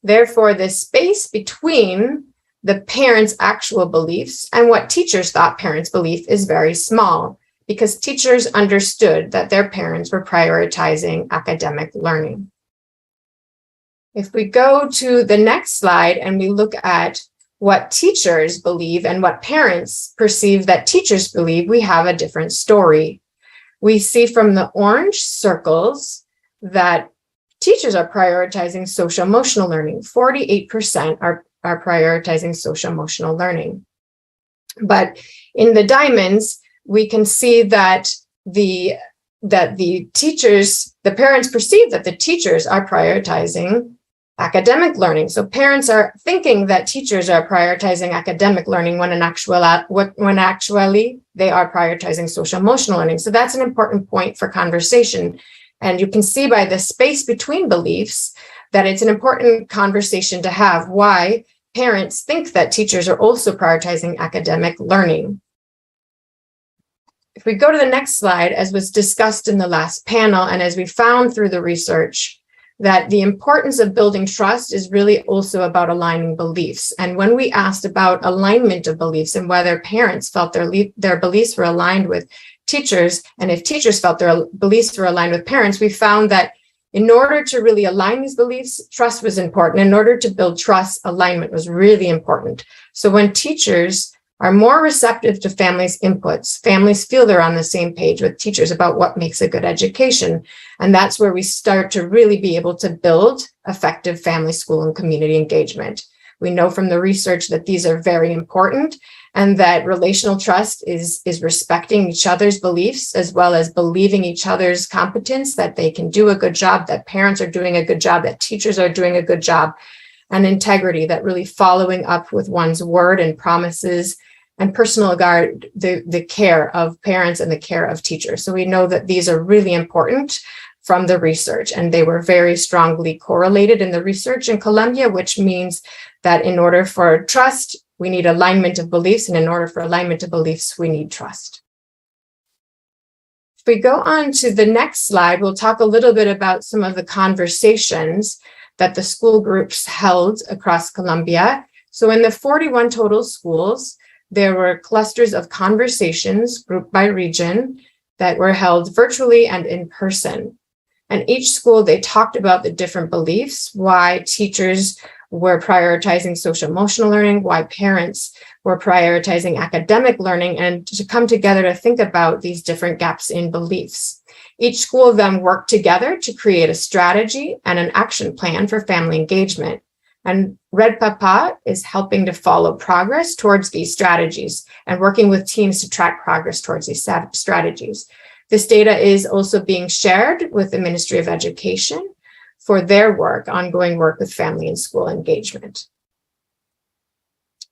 Therefore, the space between the parents' actual beliefs and what teachers thought parents' belief is very small, because teachers understood that their parents were prioritizing academic learning. If we go to the next slide and we look at what teachers believe and what parents perceive that teachers believe, we have a different story. We see from the orange circles that teachers are prioritizing social-emotional learning. 48% are prioritizing social-emotional learning. But in the diamonds, we can see that the parents perceive that the teachers are prioritizing academic learning. So parents are thinking that teachers are prioritizing academic learning when actually they are prioritizing social-emotional learning. So that's an important point for conversation. And you can see by the space between beliefs that it's an important conversation to have, why parents think that teachers are also prioritizing academic learning. If we go to the next slide, as was discussed in the last panel, and as we found through the research, that the importance of building trust is really also about aligning beliefs. And when we asked about alignment of beliefs and whether parents felt their beliefs were aligned with teachers, and if teachers felt their beliefs were aligned with parents, we found that in order to really align these beliefs, trust was important. In order to build trust, alignment was really important. So when teachers are more receptive to families' inputs, families feel they're on the same page with teachers about what makes a good education. And that's where we start to really be able to build effective family, school, and community engagement. We know from the research that these are very important, and that relational trust is respecting each other's beliefs as well as believing each other's competence, that they can do a good job, that parents are doing a good job, that teachers are doing a good job, and integrity, that really following up with one's word and promises, and personal regard, the care of parents and the care of teachers. So we know that these are really important from the research, and they were very strongly correlated in the research in Colombia, which means that in order for trust, we need alignment of beliefs, and in order for alignment of beliefs, we need trust. If we go on to the next slide, we'll talk a little bit about some of the conversations that the school groups held across Colombia. So in the 41 total schools, there were clusters of conversations grouped by region that were held virtually and in person. And each school, they talked about the different beliefs, why teachers were prioritizing social emotional learning, why parents were prioritizing academic learning, and to come together to think about these different gaps in beliefs. Each school then worked together to create a strategy and an action plan for family engagement. And Red Papa is helping to follow progress towards these strategies and working with teams to track progress towards these strategies. This data is also being shared with the Ministry of Education for their work, ongoing work with family and school engagement.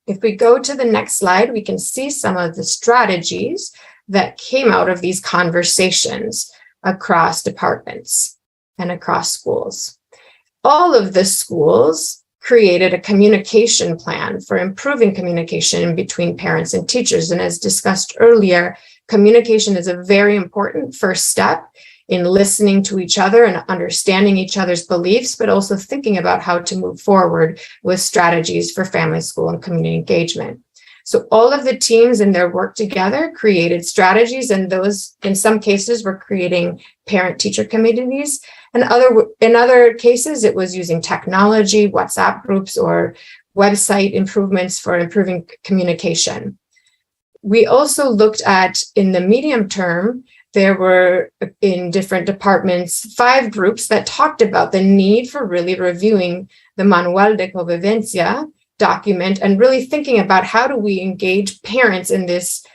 If we go to the next slide, we can see some of the strategies that came out of these conversations across departments and across schools. All of the schools created a communication plan for improving communication between parents and teachers. And as discussed earlier, communication is a very important first step in listening to each other and understanding each other's beliefs, but also thinking about how to move forward with strategies for family, school, and community engagement. So all of the teams in their work together created strategies, and those, in some cases, were creating parent-teacher communities. And in other cases, it was using technology, WhatsApp groups, or website improvements for improving communication. We also looked at, in the medium term, there were, in different departments, 5 groups that talked about the need for really reviewing the Manual de Convivencia document and really thinking about how do we engage parents in this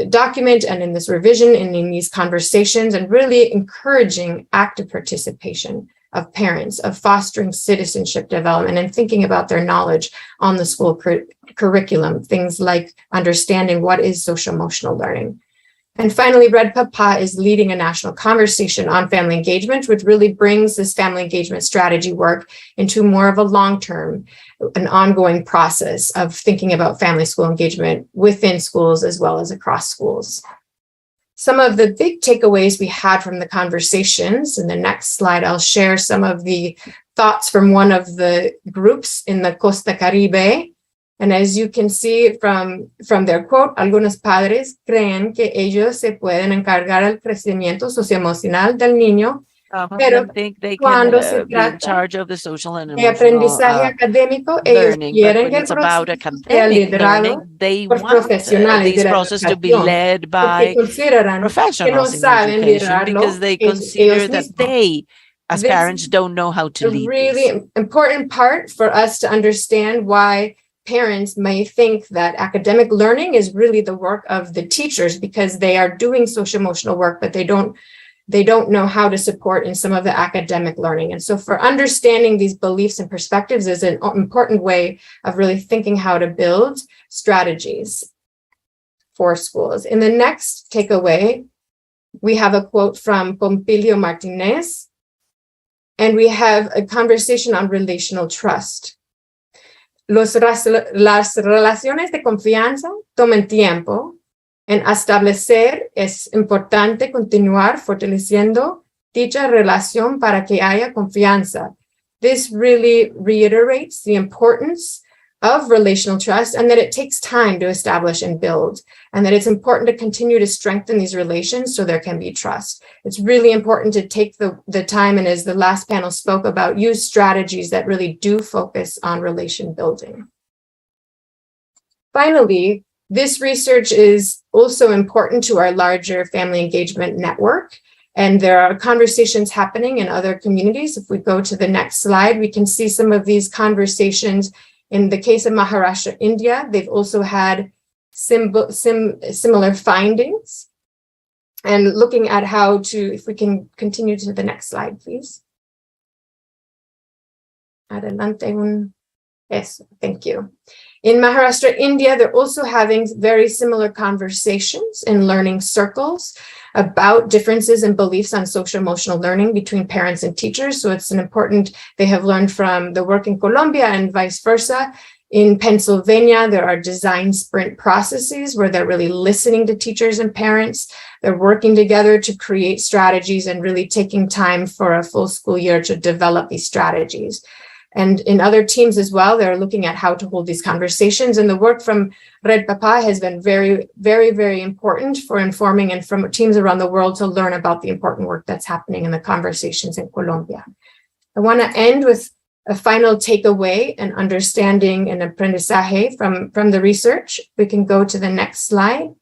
document and in this revision and in these conversations, and really encouraging active participation of parents, of fostering citizenship development and thinking about their knowledge on the school curriculum, things like understanding what is social emotional learning. And finally, Red Papa is leading a national conversation on family engagement, which really brings this family engagement strategy work into more of a long-term, an ongoing process of thinking about family school engagement within schools as well as across schools. Some of the big takeaways we had from the conversations, in the next slide, I'll share some of the thoughts from one of the groups in the Costa Caribe. And as you can see from their quote, algunos padres creen que ellos se pueden encargar del crecimiento socioemocional del niño, pero think they cuando can se be in trata charge of the social and de aprendizaje emotional académico, ellos learning. But quieren when que el it's about proceso sea academic liderado learning, they por want profesionales de this la process to be educación, led porque by consideran que no professionals in saben education, liderarlo because they ellos consider that mismos. they, as This parents, don't know how to a lead really this. important part for us to understand why parents may think that academic learning is really the work of the teachers, because they are doing social emotional work, but they don't know how to support in some of the academic learning. And so for understanding these beliefs and perspectives is an important way of really thinking how to build strategies for schools. In the next takeaway, we have a quote from Pompilio Martinez, and we have a conversation on relational trust. Las relaciones de confianza toman tiempo. En establecer es importante continuar fortaleciendo dicha relación para que haya confianza. This really reiterates the importance of relational trust, and that it takes time to establish and build, and that it's important to continue to strengthen these relations so there can be trust. It's really important to take the time, and as the last panel spoke about, use strategies that really do focus on relation building. Finally, this research is also important to our larger family engagement network, and there are conversations happening in other communities. If we go to the next slide, we can see some of these conversations In the case of Maharashtra, India, they've also had similar findings. And looking at how to, if we can continue to the next slide, please. Adelante. Yes, thank you. In Maharashtra, India, they're also having very similar conversations in learning circles about differences in beliefs on social emotional learning between parents and teachers. So it's an important, they have learned from the work in Colombia and vice versa. In Pennsylvania, there are design sprint processes where they're really listening to teachers and parents. They're working together to create strategies and really taking time for a full school year to develop these strategies. And in other teams as well, they're looking at how to hold these conversations. And the work from Red Papa has been very, very, very important for informing and from teams around the world to learn about the important work that's happening in the conversations in Colombia. I want to end with a final takeaway and understanding and aprendizaje from the research. We can go to the next slide.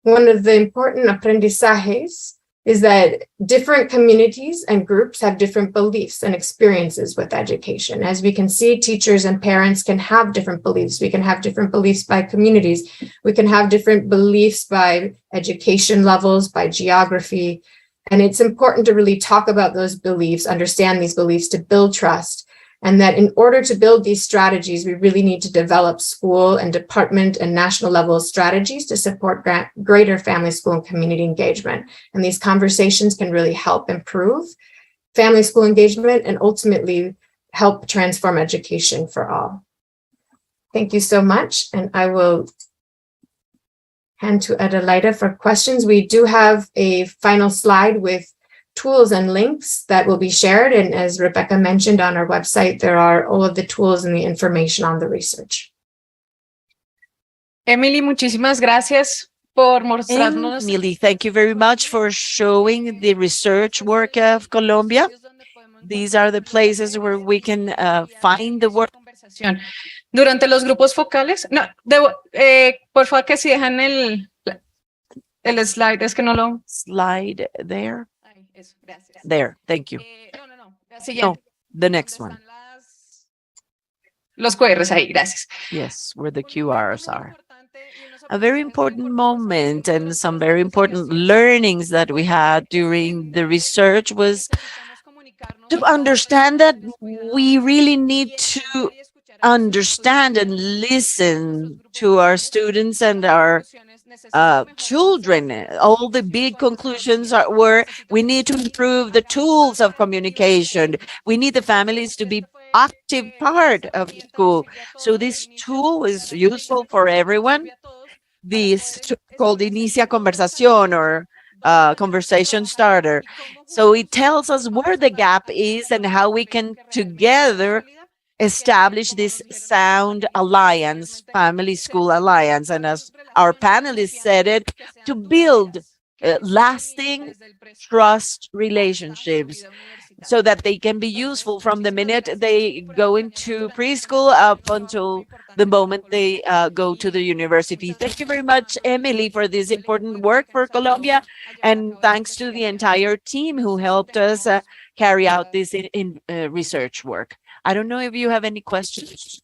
One of the important aprendizajes is that different communities and groups have different beliefs and experiences with education. As we can see, teachers and parents can have different beliefs. We can have different beliefs by communities. We can have different beliefs by education levels, by geography. And it's important to really talk about those beliefs, understand these beliefs to build trust. And that in order to build these strategies, we really need to develop school and department and national level strategies to support greater family, school, and community engagement. And these conversations can really help improve family, school engagement and ultimately help transform education for all. Thank you so much. And I will hand to Adelaida for questions. We do have a final slide with tools and links that will be shared. And as Rebecca mentioned on our website, there are all of the tools and the information on the research. Emily, muchísimas gracias por mostrarnos. Emily, thank you very much for showing the research work of Colombia. These are the places where we can find the work. Durante los grupos focales, no, por favor que si dejan el slide, es que no lo... Slide there. Eso, gracias. There, thank you. No, the next one. Los QRs ahí, gracias. Yes, where the QRs are. A very important moment and some very important learnings that we had during the research was to understand that we really need to understand and listen to our students and our children. All the big conclusions were we need to improve the tools of communication. We need the families to be active part of school. So this tool is useful for everyone. This called Inicia Conversación or conversation starter. So it tells us where the gap is and how we can together establish this sound alliance, family school alliance. And as our panelists said it, to build lasting trust relationships so that they can be useful from the minute they go into preschool up until the moment they go to the university. Thank you very much, Emily, for this important work for Colombia. And thanks to the entire team who helped us carry out this research work. I don't know if you have any questions.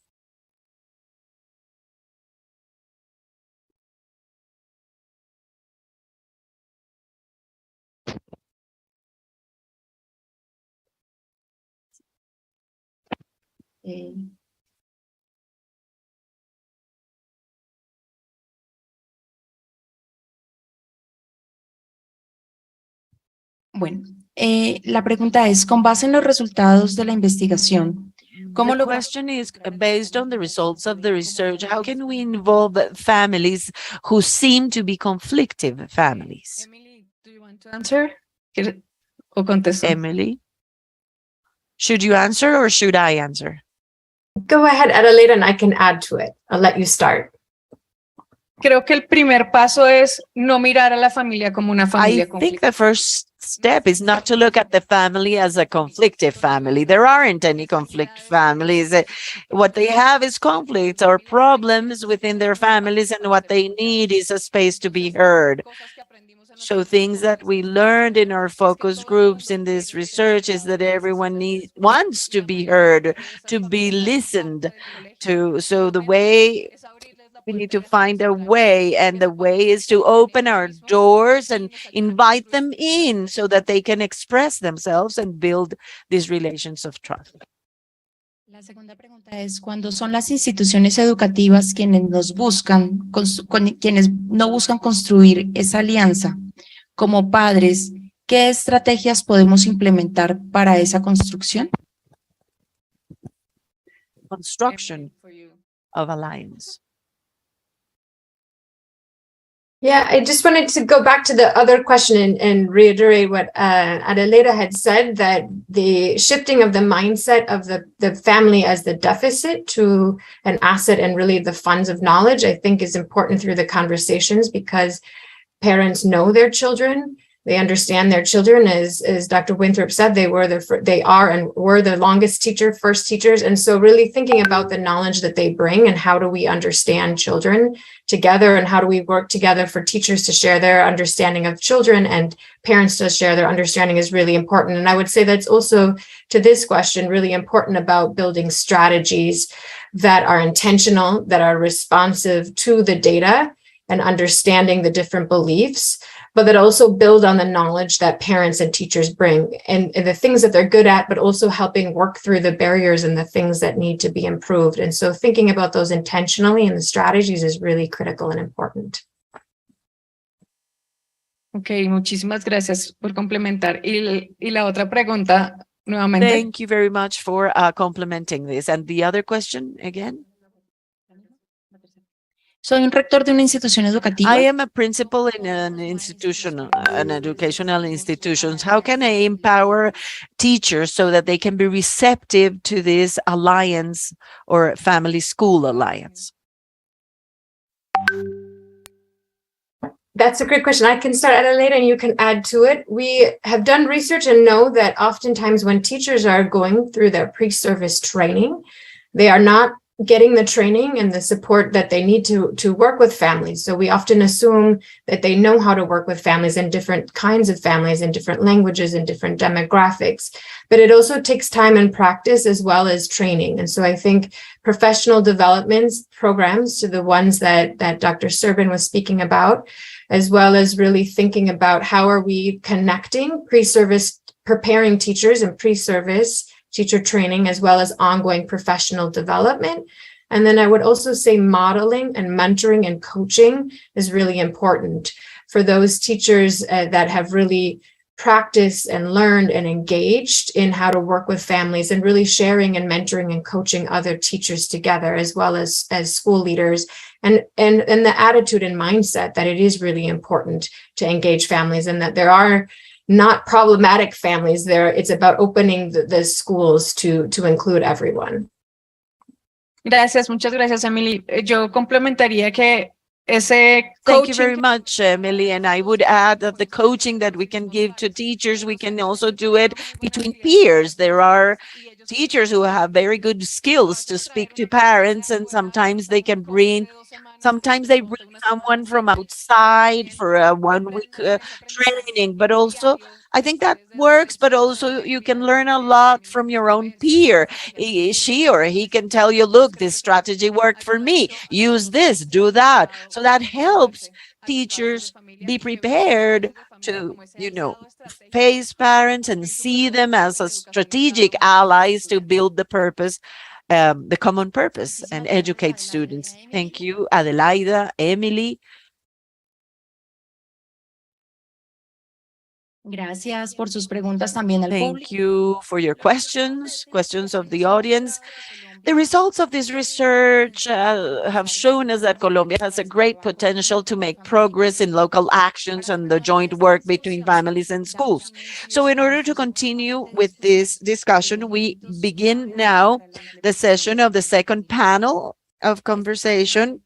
Bueno, la pregunta es, con base en los resultados de la investigación, ¿cómo The question is, based on the results of the research, how can we involve families who seem to be conflictive families? Emily, do you want to answer? ¿O contesto? Emily, should you answer or should I answer? Go ahead, Adelaida, and I can add to it. I'll let you start. Creo que el primer paso es no mirar a la familia como una familia I think the first step is not to look at the family as a conflictive family. There aren't any conflict families. What they have is conflicts or problems within their families, and what they need is a space to be heard. So things that we learned in our focus groups in this research is that everyone wants to be heard, to be listened to. So the way we need to find a way, and the way is to open our doors and invite them in so that they can express themselves and build these relations of trust. La segunda pregunta es, cuando son las instituciones educativas quienes nos buscan, quienes no buscan construir esa alianza, como padres, ¿qué estrategias podemos implementar para esa construcción? Construction of alliance. Yeah, I just wanted to go back to the other question and reiterate what Adelaida had said, that the shifting of the mindset of the family as the deficit to an asset and really the funds of knowledge, I think is important through the conversations, because parents know their children. They understand their children, as Dr. Winthrop said, they are and were the longest first teachers. And so really thinking about the knowledge that they bring and how do we understand children together, and how do we work together for teachers to share their understanding of children and parents to share their understanding is really important. And I would say that's also, to this question, really important about building strategies that are intentional, that are responsive to the data and understanding the different beliefs, but that also build on the knowledge that parents and teachers bring and the things that they're good at, but also helping work through the barriers and the things that need to be improved. And so thinking about those intentionally and the strategies is really critical and important. Ok, muchísimas gracias por complementar. Y la otra pregunta, nuevamente. Thank you very much for complementing this. And the other question again? Soy un rector de una institución educativa. I am a principal in an educational institutions. How can I empower teachers so that they can be receptive to this alliance or family school alliance? That's a great question. I can start at it later and you can add to it. We have done research and know that oftentimes when teachers are going through their pre-service training, they are not getting the training and the support that they need to work with families. So we often assume that they know how to work with families and different kinds of families and different languages and different demographics, but it also takes time and practice as well as training. And so I think professional development programs, to the ones that Dr. Serban was speaking about, as well as really thinking about how are we connecting pre-service, preparing teachers and pre-service teacher training, as well as ongoing professional development. And then I would also say modeling and mentoring and coaching is really important for those teachers that have really practiced and learned and engaged in how to work with families, and really sharing and mentoring and coaching other teachers together, as well as school leaders, and the attitude and mindset that it is really important to engage families, and that there are not problematic families there. It's about opening the schools to include everyone. Gracias, muchas gracias, Emily. Yo complementaría que ese Thank you very much, Emily. And I would add that the coaching that we can give to teachers, we can also do it between peers. There are teachers who have very good skills to speak to parents, and sometimes they bring someone from outside for a 1-week training, but also I think that works, but also you can learn a lot from your own peer. She or he can tell you, look, this strategy worked for me. Use this, do that. So that helps teachers be prepared to, face parents and see them as a strategic allies to build the purpose, the common purpose, and educate students. Thank you, Adelaida, Emily. Gracias por sus preguntas también al público. Thank you for your questions of the audience. The results of this research have shown us that Colombia has a great potential to make progress in local actions and the joint work between families and schools. So in order to continue with this discussion, we begin now the session of the second panel of conversation.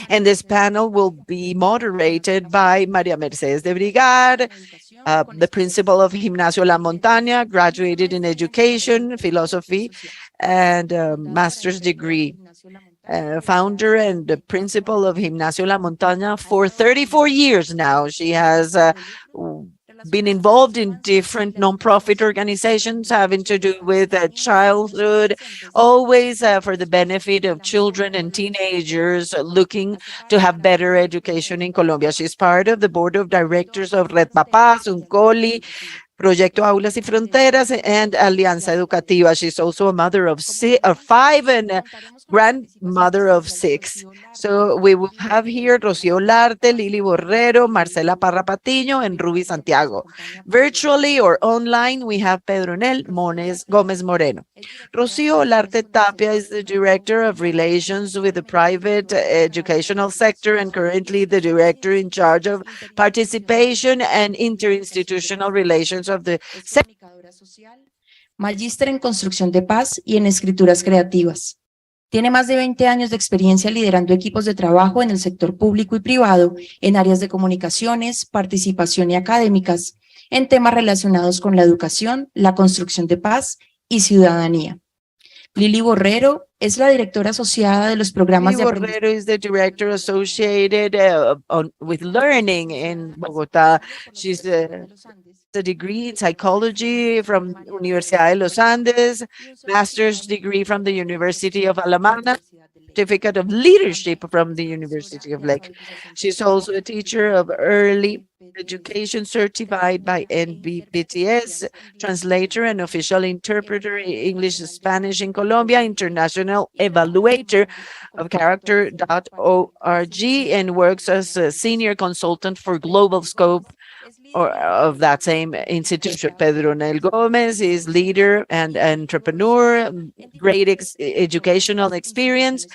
And this panel will be moderated by María Mercedes de Brigad, the principal of Gimnasio La Montaña, graduated in education, philosophy, and master's degree. founder and the principal of Gimnasio La Montaña for 34 years now. She has been involved in different nonprofit organizations having to do with childhood, always for the benefit of children and teenagers looking to have better education in Colombia. She's part of the board of directors of Red Papás, Uncoli, Proyecto Aulas y Fronteras, and Alianza Educativa. She's also a mother of five and a grandmother of 6. So we will have here Rocío Olarte, Lili Borrero, Marcela Parra Patiño, and Ruby Santiago. Virtually or online, we have Pedronel Gómez Moreno. Rocío Olarte Tapia is the Director of Relations with the private educational sector and currently the Director in charge of participation and interinstitutional relations of the Magíster en construcción de paz y en escrituras creativas. Tiene más de 20 años de experiencia liderando equipos de trabajo en el sector público y privado en áreas de comunicaciones, participación y académicas, en temas relacionados con la educación, la construcción de paz y ciudadanía. Lili Borrero es la directora asociada de los programas de aprendizaje. Borrero is the director associated with learning in Bogotá. She's a degree in psychology from Universidad de los Andes, master's degree from the University of Alamana, certificate of leadership from the University of Lake. She's also a teacher of early education certified by NBPTS, translator and official interpreter in English Spanish in Colombia, international evaluator of character.org, and works as a senior consultant for global scope of that same institution. Pedronel Gómez is leader and entrepreneur, great educational experience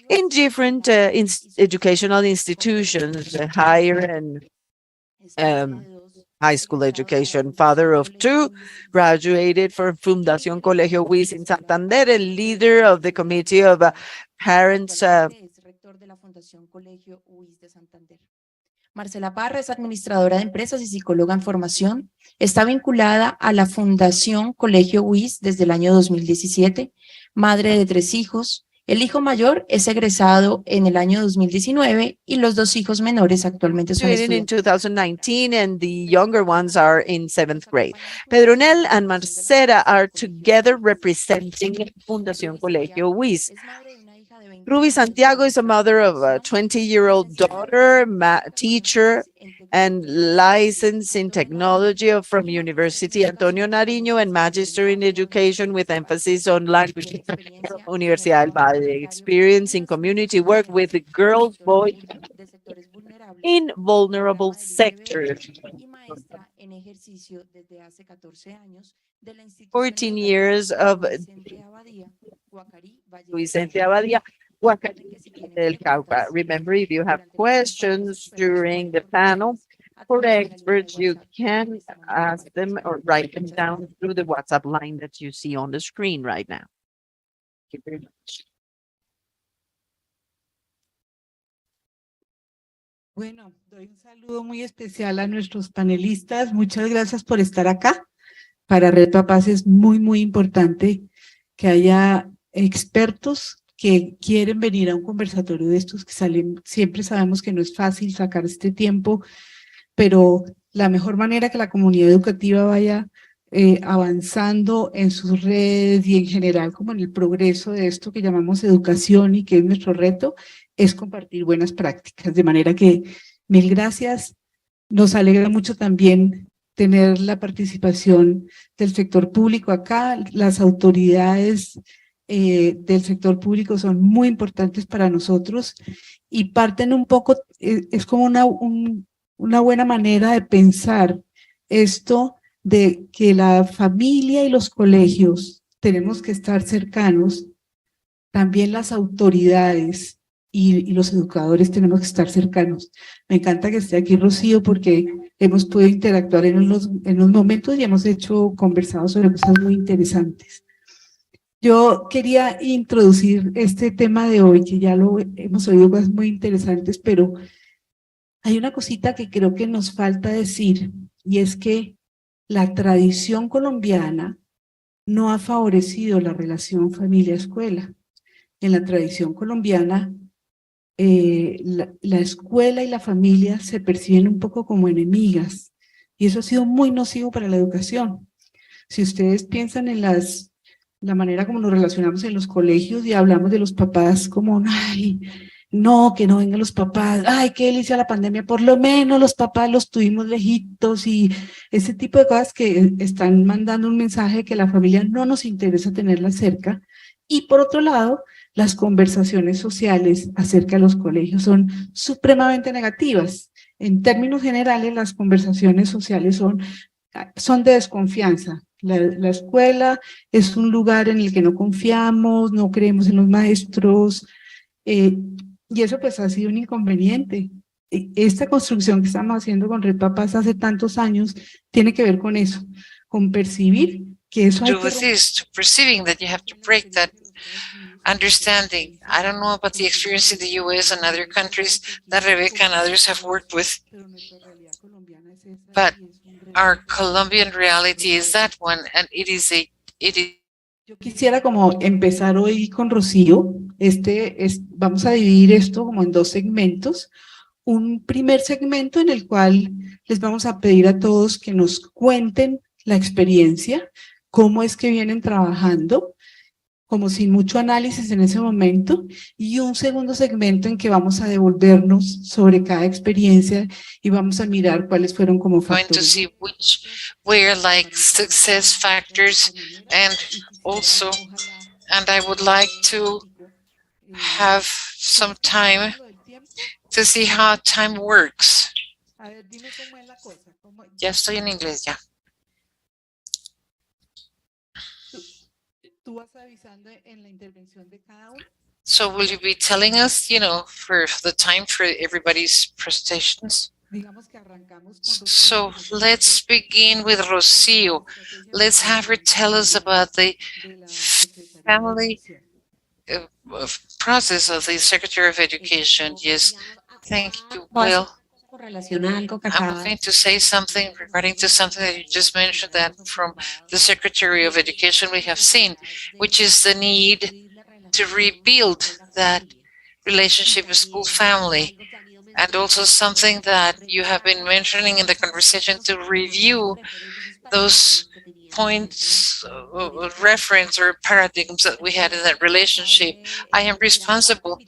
in different educational institutions, higher and high school education, father of 2, graduated from Fundación Colegio WIS in Santander, and leader of the committee of parents. Marcela Parra es administradora de empresas y psicóloga en formación. Está vinculada a la Fundación Colegio WIS desde el año 2017, madre de 3 hijos. El hijo mayor es egresado en el año 2019 y los 2 hijos menores actualmente son estudiantes. In 2019, and the younger ones are in 7th grade. Pedronel and Marcela are together representing Fundación Colegio WIS. Ruby Santiago is a mother of a 20-year-old daughter, teacher, and licensed in technology from University Antonio Nariño, and magister in education with emphasis on language from Universidad del Valle. Experience in community work with the girls, boys in vulnerable sectors. 14 years of Vicente Abadía, del Cauca. Remember, if you have questions during the panel for experts, you can ask them or write them down through the WhatsApp line that you see on the screen right now. Thank you very much. Bueno, doy un saludo muy especial a nuestros panelistas. Muchas gracias por estar acá. Para Red Papás es muy importante que haya expertos que quieren venir a un conversatorio de estos que salen. Siempre sabemos que no es fácil sacar este tiempo, pero la mejor manera que la comunidad educativa vaya avanzando en sus redes y en general como en el progreso de esto que llamamos educación y que es nuestro reto, es compartir buenas prácticas. De manera que mil gracias. Nos alegra mucho también tener la participación del sector público acá. Las autoridades del sector público son muy importantes para nosotros y parten un poco, es como una buena manera de pensar esto de que la familia y los colegios tenemos que estar cercanos, también las autoridades y los educadores tenemos que estar cercanos. Me encanta que esté aquí Rocío porque hemos podido interactuar en unos momentos y hemos conversado sobre cosas muy interesantes. Yo quería introducir este tema de hoy, que ya lo hemos oído cosas muy interesantes, pero hay una cosita que creo que nos falta decir, y es que la tradición colombiana no ha favorecido la relación familia-escuela. en la tradición colombiana, la escuela y la familia se perciben un poco como enemigas, y eso ha sido muy nocivo para la educación. Si ustedes piensan en la manera como nos relacionamos en los colegios y hablamos de los papás como, ay, no, que no vengan los papás, ay, qué delicia la pandemia, por lo menos los papás los tuvimos lejitos, y ese tipo de cosas que están mandando un mensaje de que la familia no nos interesa tenerla cerca. Y por otro lado, las conversaciones sociales acerca de los colegios son supremamente negativas. En términos generales, las conversaciones sociales son de desconfianza. La escuela es un lugar en el que no confiamos, no creemos en los maestros, y eso pues ha sido un inconveniente. Esta construcción que estamos haciendo con Red Papás hace tantos años tiene que ver con eso, con percibir que eso hay Do que with this, to perceiving that you have to break that understanding. I don't know about the experience in the US and other countries that Rebecca and others have worked with, but our Colombian reality is that one, and it is. Yo quisiera como empezar hoy con Rocío. Vamos a dividir esto como en dos segmentos. Un primer segmento en el cual les vamos a pedir a todos que nos cuenten la experiencia, cómo es que vienen trabajando, como sin mucho análisis en ese momento, y un segundo segmento en que vamos a devolvernos sobre cada experiencia y vamos a mirar cuáles fueron como Going to factores. see which were like success factors, and also, and I would like to have some time to see how time works. Ya estoy en inglés, ya. Tú vas avisando en la intervención de cada uno. So will you be telling us, for the time for everybody's presentations? Digamos que arrancamos con So let's begin with Rocio. Let's have her tell us about the family process of the Secretary of Education. Yes, thank you. Well, I'm going to say something regarding to something that you just mentioned, that from the Secretary of Education we have seen, which is the need to rebuild that relationship with school family, and also something that you have been mentioning in the conversation, to review those points of reference or paradigms that we had in that relationship. I am responsible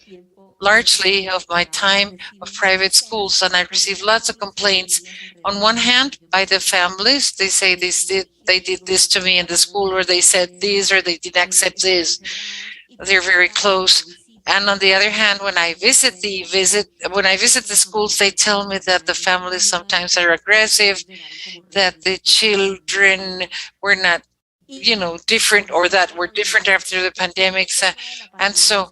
largely of my time of private schools, and I receive lots of complaints. On one hand, by the families, they say they did this to me in the school, or they said this, or they didn't accept this. They're very close. And on the other hand, when I visit the schools, they tell me that the families sometimes are aggressive, that the children were not, different, or that were different after the pandemics. And so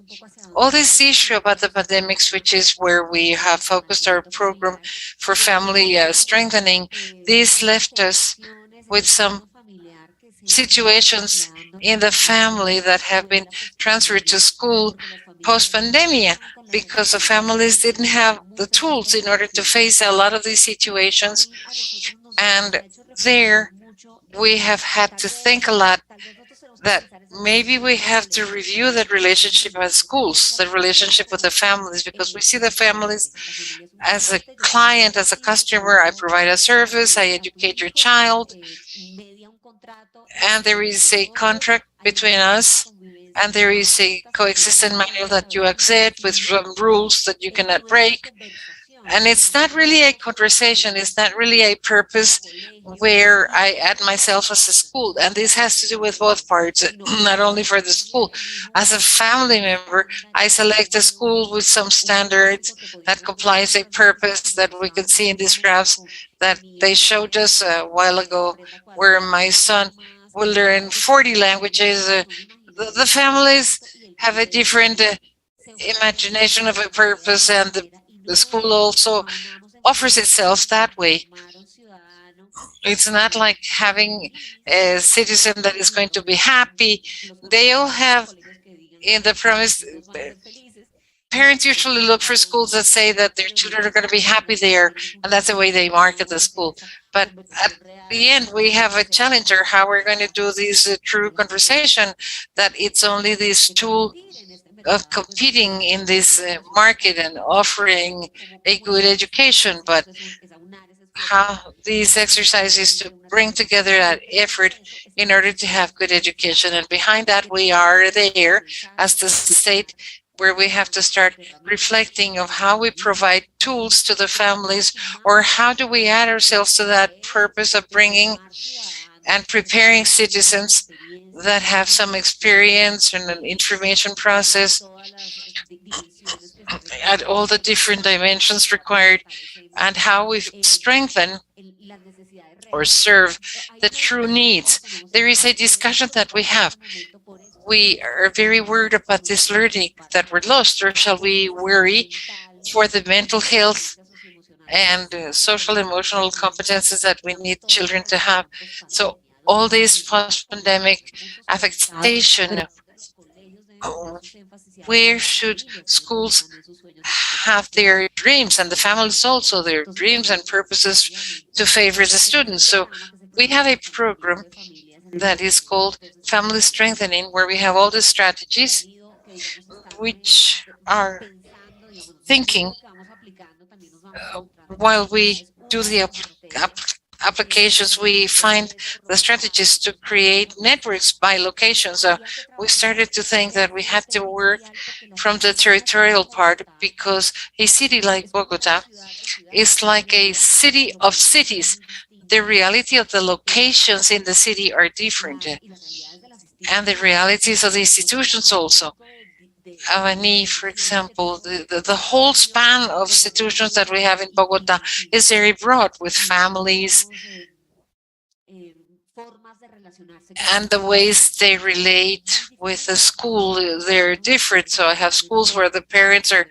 all this issue about the pandemics, which is where we have focused our program for family strengthening, this left us with some situations in the family that have been transferred to school post-pandemia, because the families didn't have the tools in order to face a lot of these situations. And there we have had to think a lot that maybe we have to review that relationship at schools, the relationship with the families, because we see the families as a client, as a customer. I provide a service, I educate your child, and there is a contract between us, and there is a coexistence manual that you accept with some rules that you cannot break. And it's not really a conversation, it's not really a purpose where I add myself as a school. And this has to do with both parts, not only for the school. As a family member, I select a school with some standards that complies a purpose that we can see in these graphs that they showed us a while ago, where my son will learn 40 languages. The families have a different imagination of a purpose, and the school also offers itself that way. It's not like having a citizen that is going to be happy. They all have in the premise, parents usually look for schools that say that their children are going to be happy there, and that's the way they market the school. But at the end, we have a challenger, how we're going to do this true conversation, that it's only this tool competing in this market and offering a good education, but how these exercises to bring together that effort in order to have good education. And behind that, we are there as the state where we have to start reflecting of how we provide tools to the families, or how do we add ourselves to that purpose of bringing and preparing citizens that have some experience in an information process at all the different dimensions required, and how we strengthen or serve the true needs. There is a discussion that we have. We are very worried about this learning that we're lost, or shall we worry for the mental health and social emotional competences that we need children to have? So all this post-pandemic affectation, where should schools have their dreams, and the families also their dreams and purposes to favor the students? So we have a program that is called Family Strengthening, where we have all the strategies which are thinking while we do the applications, we find the strategies to create networks by location. So we started to think that we had to work from the territorial part, because a city like Bogota is like a city of cities. The reality of the locations in the city are different, and the realities of the institutions also. Avani, for example, the whole span of institutions that we have in Bogota is very broad, with families and the ways they relate with the school, they're different. So I have schools where the parents are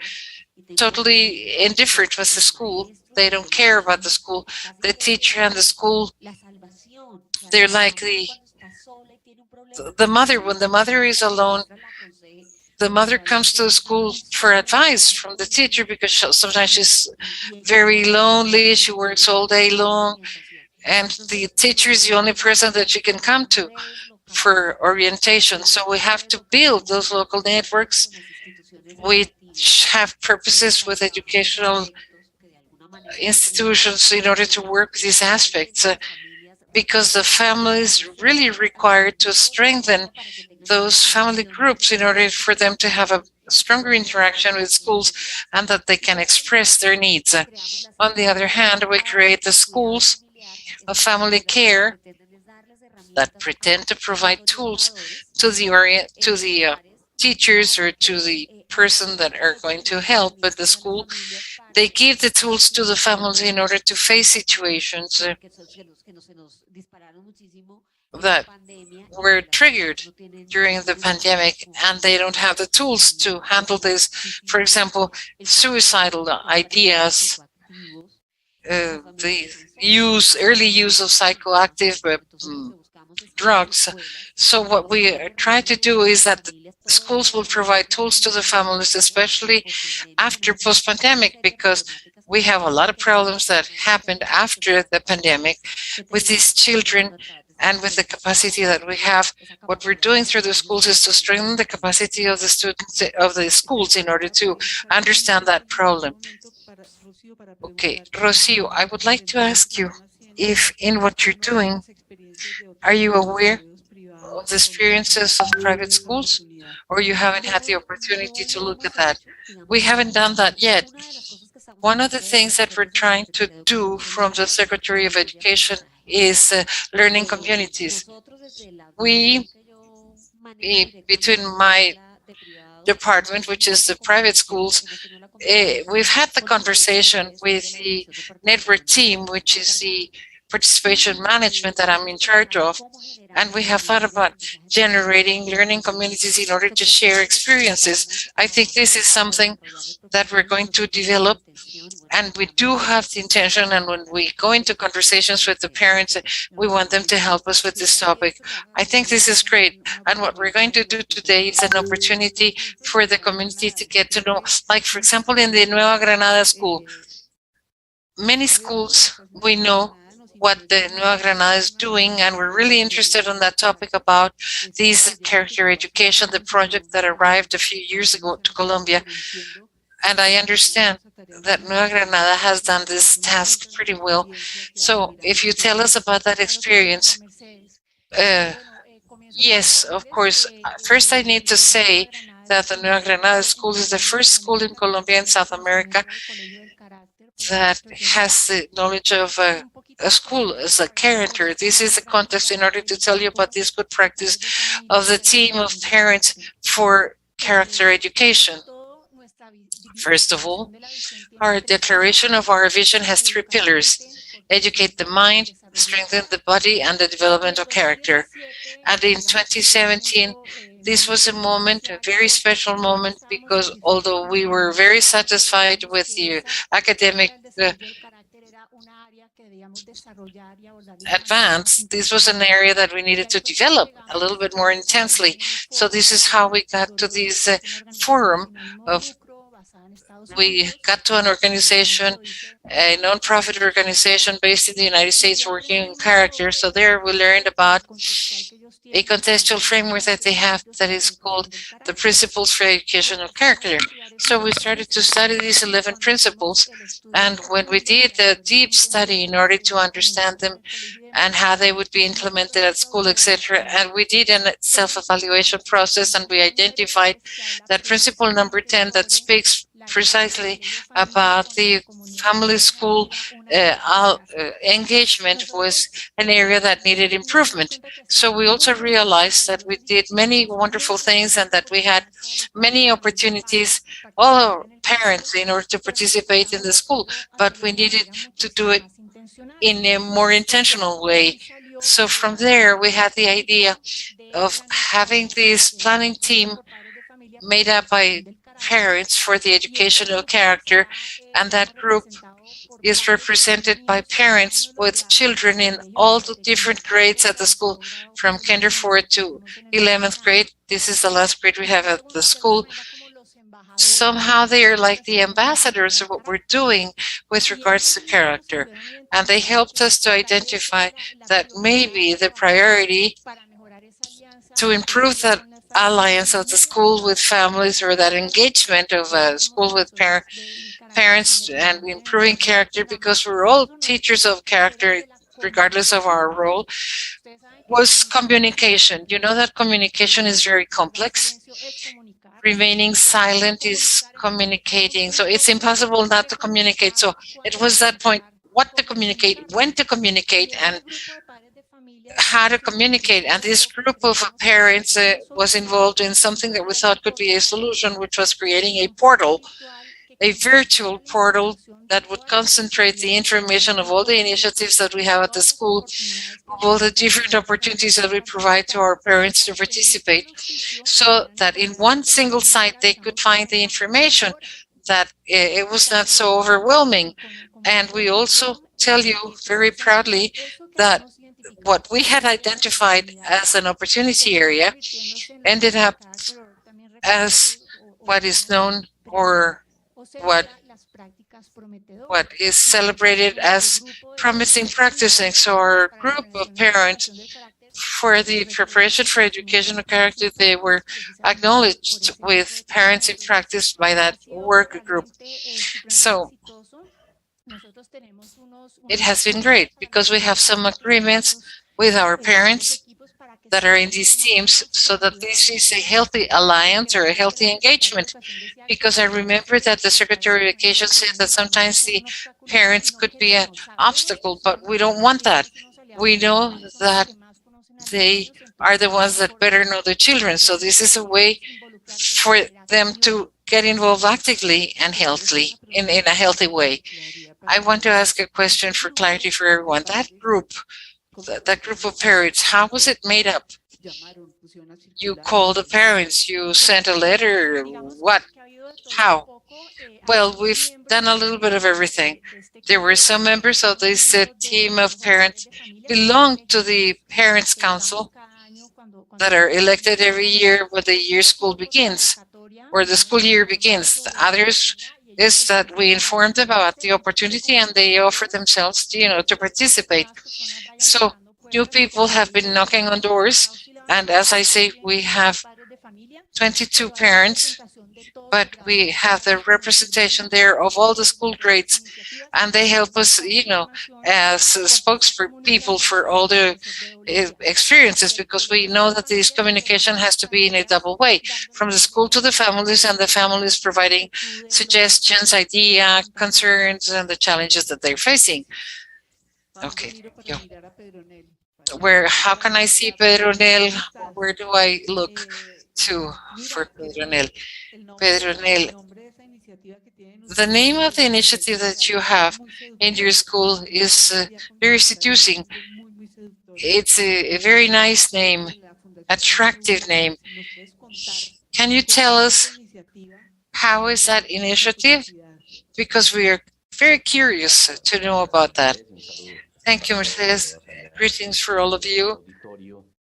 totally indifferent with the school. They don't care about the school. The teacher and the school, they're like the mother. When the mother is alone, the mother comes to the school for advice from the teacher, because sometimes she's very lonely, she works all day long, and the teacher is the only person that she can come to for orientation. So we have to build those local networks. We have purposes with educational institutions in order to work with these aspects, because the family is really required to strengthen those family groups in order for them to have a stronger interaction with schools and that they can express their needs. On the other hand, we create the schools of family care that pretend to provide tools to the teachers or to the person that are going to help at the school. They give the tools to the families in order to face situations that were triggered during the pandemic, and they don't have the tools to handle this. For example, suicidal ideas, the early use of psychoactive drugs. So what we try to do is that the schools will provide tools to the families, especially after post-pandemic, because we have a lot of problems that happened after the pandemic with these children. And with the capacity that we have, what we're doing through the schools is to strengthen the capacity of the students of the schools in order to understand that problem. Okay, Rocio, I would like to ask you if in what you're doing, are you aware of the experiences of private schools, or you haven't had the opportunity to look at that? We haven't done that yet. One of the things that we're trying to do from the Secretary of Education is learning communities. We, between my department, which is the private schools, we've had the conversation with the network team, which is the participation management that I'm in charge of, and we have thought about generating learning communities in order to share experiences. I think this is something that we're going to develop, and we do have the intention, and when we go into conversations with the parents, we want them to help us with this topic. I think this is great, and what we're going to do today is an opportunity for the community to get to know, like for example in the Nueva Granada school, many schools we know what the Nueva Granada is doing, and we're really interested in that topic about this character education, the project that arrived a few years ago to Colombia. And I understand that Nueva Granada has done this task pretty well. So if you tell us about that experience, yes, of course. First, I need to say that the Nueva Granada School is the first school in Colombia and South America that has the knowledge of a school as a character. This is the context in order to tell you about this good practice of the team of parents for character education. First of all, our declaration of our vision has three pillars: educate the mind, strengthen the body, and the development of character. And in 2017, this was a moment, a very special moment, because although we were very satisfied with the academic advance, this was an area that we needed to develop a little bit more intensely. So this is how we got to this forum of we got to an organization, a nonprofit organization based in the United States working in character. So there we learned about a contextual framework that they have that is called the Principles for Education of Character. So we started to study these 11 principles. And when we did a deep study in order to understand them and how they would be implemented at school, etc., and we did a self-evaluation process, and we identified that principle number 10 that speaks precisely about the family school engagement was an area that needed improvement. So we also realized that we did many wonderful things and that we had many opportunities, all our parents, in order to participate in the school, but we needed to do it in a more intentional way. So from there, we had the idea of having this planning team made up by parents for the education of character, and that group is represented by parents with children in all the different grades at the school, from kinder 4 to 11th grade. This is the last grade we have at the school. Somehow they are like the ambassadors of what we're doing with regards to character, and they helped us to identify that maybe the priority to improve that alliance of the school with families, or that engagement of a school with parents and improving character, because we're all teachers of character regardless of our role, was communication. You know that communication is very complex. Remaining silent is communicating. So it's impossible not to communicate. So it was that point, what to communicate, when to communicate, and how to communicate. And this group of parents was involved in something that we thought could be a solution, which was creating a portal, a virtual portal that would concentrate the information of all the initiatives that we have at the school, of all the different opportunities that we provide to our parents to participate, so that in one single site they could find the information, that it was not so overwhelming. And we also tell you very proudly that what we had identified as an opportunity area ended up as what is known, or what is celebrated as promising practicing. So our group of parents, for the preparation for educational character, they were acknowledged with parents in practice by that work group. So it has been great because we have some agreements with our parents that are in these teams, so that this is a healthy alliance or a healthy engagement. Because I remember that the Secretary of Education said that sometimes the parents could be an obstacle, but we don't want that. We know that they are the ones that better know the children. So this is a way for them to get involved actively and healthily, in a healthy way. I want to ask a question for clarity for everyone. That group of parents, how was it made up? You called the parents, you sent a letter, what? How? Well, we've done a little bit of everything. There were some members of this team of parents belong to the Parents' Council that are elected every year when the school begins, or the school year begins. Others is that we inform them about the opportunity and they offer themselves, to participate. So new people have been knocking on doors, and as I say, we have 22 parents, but we have the representation there of all the school grades, and they help us, as spokespeople for all the experiences, because we know that this communication has to be in a double way, from the school to the families, and the families providing suggestions, idea, concerns, and the challenges that they're facing. Okay. How can I see Pedro Nel? Where do I look for Pedro Nel? Pedro Nel, the name of the initiative that you have in your school is very seducing. It's a very nice name, attractive name. Can you tell us how is that initiative? Because we are very curious to know about that. Thank you, Mercedes. Greetings for all of you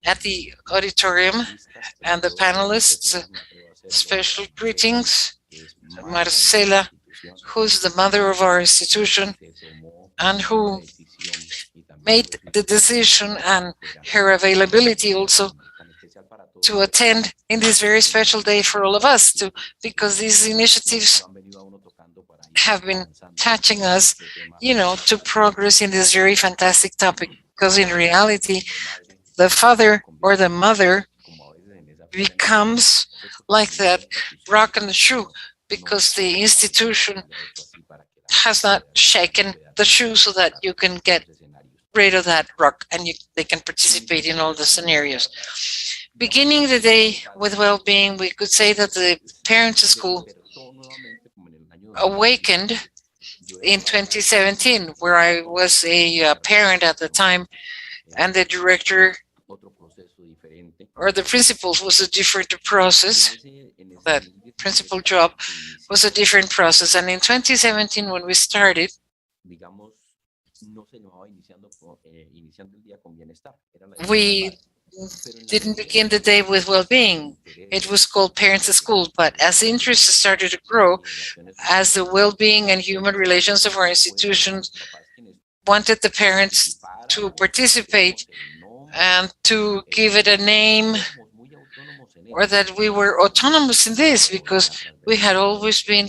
at the auditorium and the panelists. Special greetings to Marcela, who's the mother of our institution and who made the decision and her availability also to attend in this very special day for all of us, because these initiatives have been touching us, to progress in this very fantastic topic. Because in reality, the father or the mother becomes like that rock in the shoe, because the institution has not shaken the shoe so that you can get rid of that rock and they can participate in all the scenarios. Beginning the day with well-being, we could say that the parents' school awakened in 2017, where I was a parent at the time, and the director or the principal was a different process. That principal job was a different process. And in 2017, when we started, we didn't begin the day with well-being. It was called Parents at School. But as interest started to grow, as the well-being and human relations of our institutions wanted the parents to participate and to give it a name, or that we were autonomous in this, because we had always been,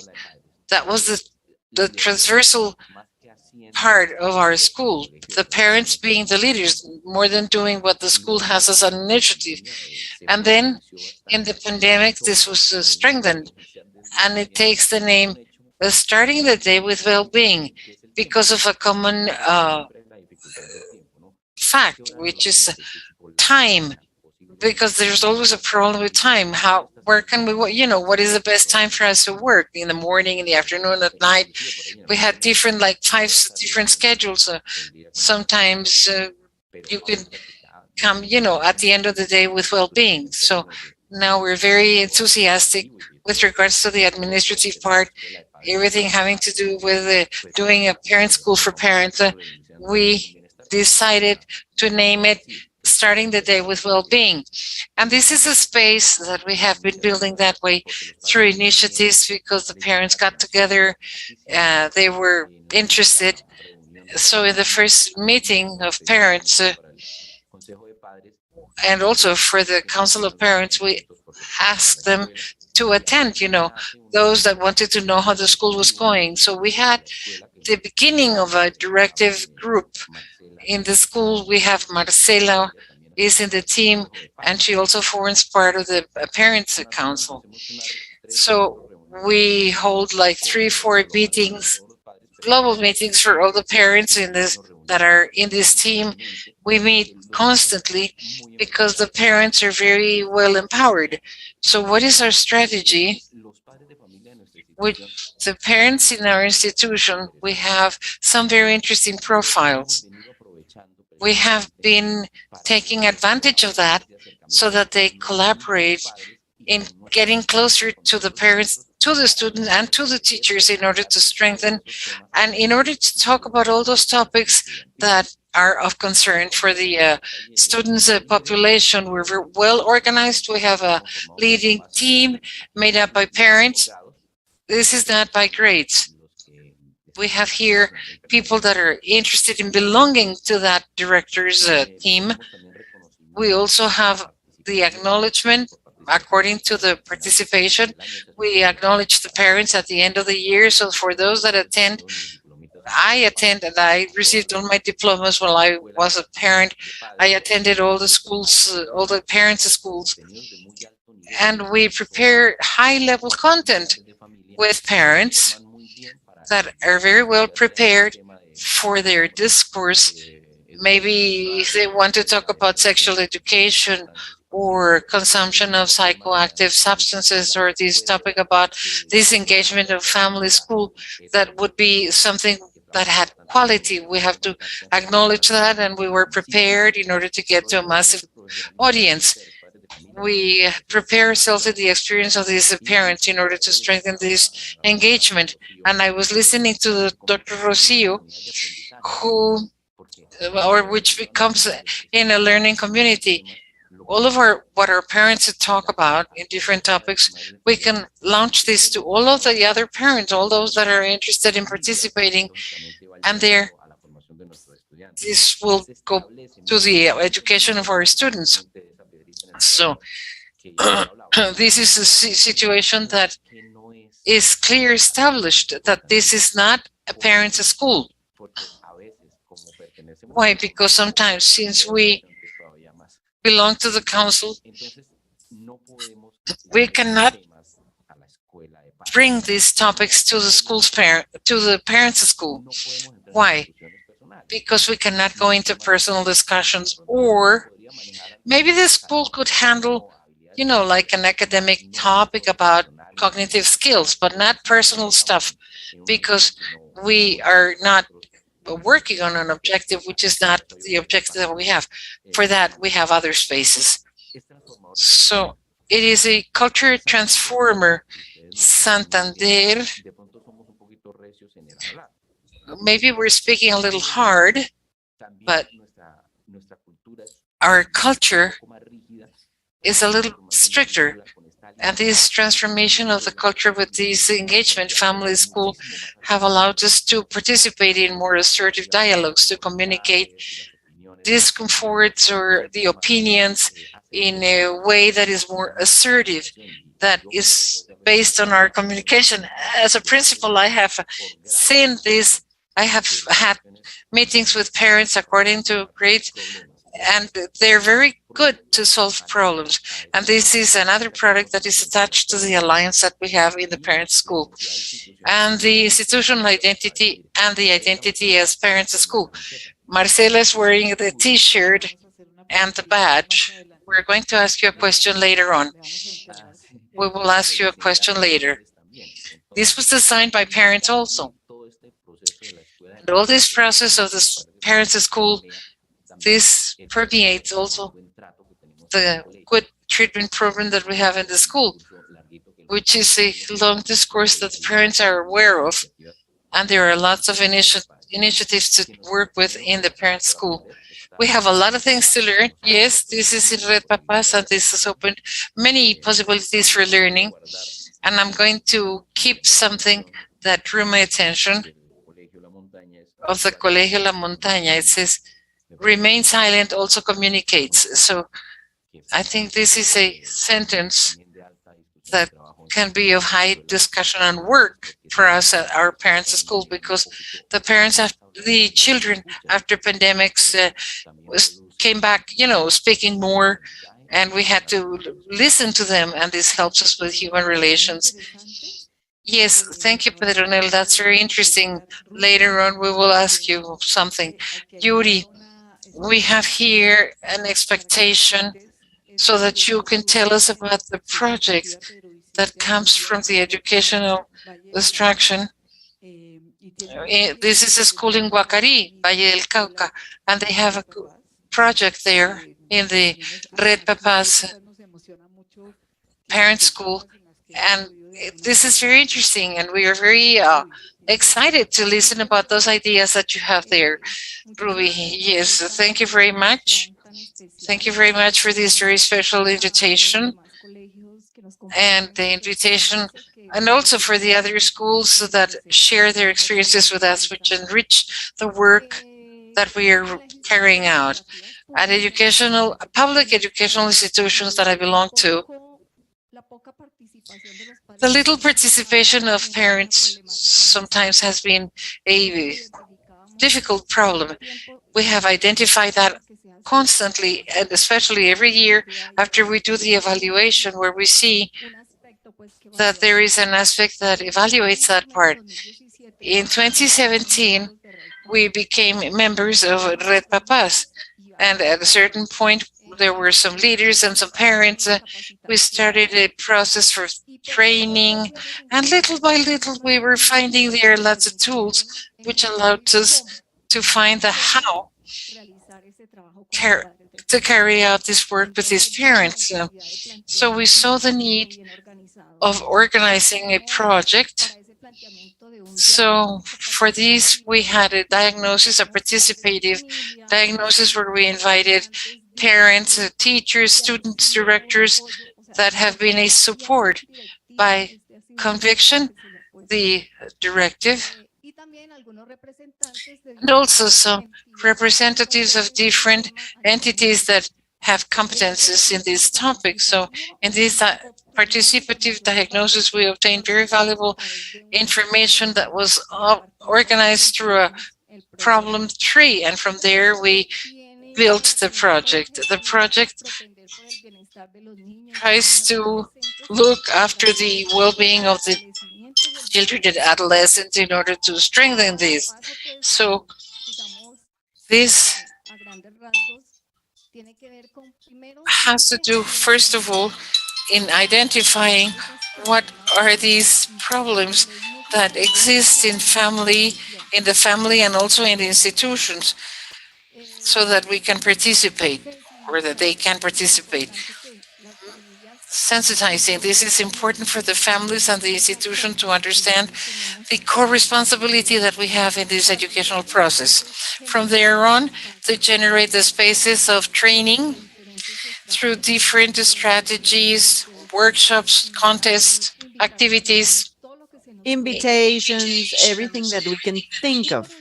that was the transversal part of our school, the parents being the leaders, more than doing what the school has as an initiative. And then in the pandemic, this was strengthened, and it takes the name starting the day with well-being, because of a common fact, which is time, because there's always a problem with time. Where can we, what is the best time for us to work? In the morning, in the afternoon, at night? We had different, 5 different schedules. Sometimes you can come, at the end of the day with well-being. So now we're very enthusiastic with regards to the administrative part, everything having to do with doing a parent school for parents. We decided to name it Starting the Day with Well-Being. And this is a space that we have been building that way through initiatives, because the parents got together, they were interested. So in the first meeting of parents, and also for the Council of Parents, we asked them to attend, those that wanted to know how the school was going. So we had the beginning of a directive group. In the school, we have Marcela is in the team, and she also forms part of the Parents Council. So we hold 3-4 meetings, global meetings for all the parents that are in this team. We meet constantly because the parents are very well empowered. So what is our strategy? With the parents in our institution, we have some very interesting profiles. We have been taking advantage of that so that they collaborate in getting closer to the parents, to the students, and to the teachers in order to strengthen and in order to talk about all those topics that are of concern for the students' population. We're very well organized. We have a leading team made up by parents, this is not by grades. We have here people that are interested in belonging to that director's team. We also have the acknowledgement according to the participation. We acknowledge the parents at the end of the year. So for those that attend, I attend and I received all my diplomas while I was a parent. I attended all the schools, all the parents' schools, and we prepare high-level content with parents that are very well prepared for their discourse. Maybe if they want to talk about sexual education or consumption of psychoactive substances, or this topic about disengagement of family school, that would be something that had quality. We have to acknowledge that, and we were prepared in order to get to a massive audience. We prepare ourselves with the experience of these parents in order to strengthen this engagement. And I was listening to Dr. Rocio, who, or which becomes in a learning community. All of what our parents talk about in different topics, we can launch this to all of the other parents, all those that are interested in participating, and this will go to the education of our students. So this is a situation that is clear established, that this is not a parents' school. Why? Because sometimes, since we belong to the council, we cannot bring these topics to the parents' school. Why? Because we cannot go into personal discussions, or maybe the school could handle, like an academic topic about cognitive skills, but not personal stuff, because we are not working on an objective which is not the objective that we have. For that, we have other spaces. So it is a culture transformer. Santander, maybe we're speaking a little hard, but our culture is a little stricter. And this transformation of the culture with this engagement, family school, have allowed us to participate in more assertive dialogues, to communicate discomforts or the opinions in a way that is more assertive, that is based on our communication. As a principal, I have seen this. I have had meetings with parents according to grades, and they're very good to solve problems. And this is another product that is attached to the alliance that we have in the parents' school, and the institutional identity and the identity as parents' school. Marcela is wearing the T-shirt and the badge. We're going to ask you a question later on. We will ask you a question later. This was designed by parents also. And all this process of the parents' school, this permeates also the good treatment program that we have in the school, which is a long discourse that the parents are aware of. And there are lots of initiatives to work with in the parents' school. We have a lot of things to learn. Yes, this is in Red Papas, and this has opened many possibilities for learning. And I'm going to keep something that drew my attention of the Colegio La Montaña. It says, remain silent also communicates. So I think this is a sentence that can be of high discussion and work for us at our parents' school, because the parents, the children after pandemics came back, speaking more, and we had to listen to them, and this helps us with human relations. Yes, thank you, Pedronel. That's very interesting. Later on, we will ask you something. Yuri, we have here an expectation so that you can tell us about the project that comes from the educational distraction. This is a school in Guacari, Valle del Cauca, and they have a project there in the Red Papas parent school. And this is very interesting, and we are very excited to listen about those ideas that you have there, Ruby. Yes, thank you very much. Thank you very much for this very special invitation. and the invitation, and also for the other schools that share their experiences with us, which enrich the work that we are carrying out. At public educational institutions that I belong to, the little participation of parents sometimes has been a difficult problem. We have identified that constantly, and especially every year after we do the evaluation, where we see that there is an aspect that evaluates that part. In 2017, we became members of Red Papás, and at a certain point, there were some leaders and some parents. We started a process for training, and little by little, we were finding there lots of tools which allowed us to find the how to carry out this work with these parents. So we saw the need of organizing a project. So for these, we had a diagnosis, a participative diagnosis, where we invited parents, teachers, students, directors that have been a support by conviction, the directive, and also some representatives of different entities that have competences in this topic. So in this participative diagnosis, we obtained very valuable information that was organized through a problem tree, and from there we built the project. The project tries to look after the well-being of the children and adolescents in order to strengthen this. So this has to do, first of all, in identifying what are these problems that exist in the family and also in the institutions, so that we can participate, or that they can participate. Sensitizing, this is important for the families and the institution to understand the core responsibility that we have in this educational process. From there on, to generate the spaces of training through different strategies, workshops, contests, activities, invitations, everything that we can think of.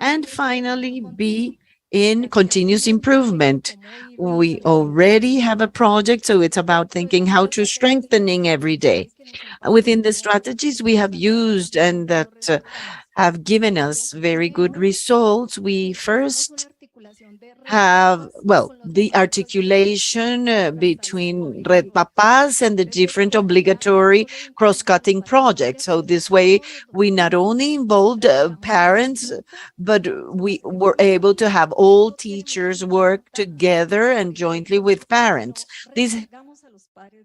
And finally, be in continuous improvement. We already have a project, so it's about thinking how to strengthening every day. Within the strategies we have used and that have given us very good results, we first have, well, the articulation between Red Papás and the different obligatory cross-cutting projects. So this way, we not only involved parents, but we were able to have all teachers work together and jointly with parents. This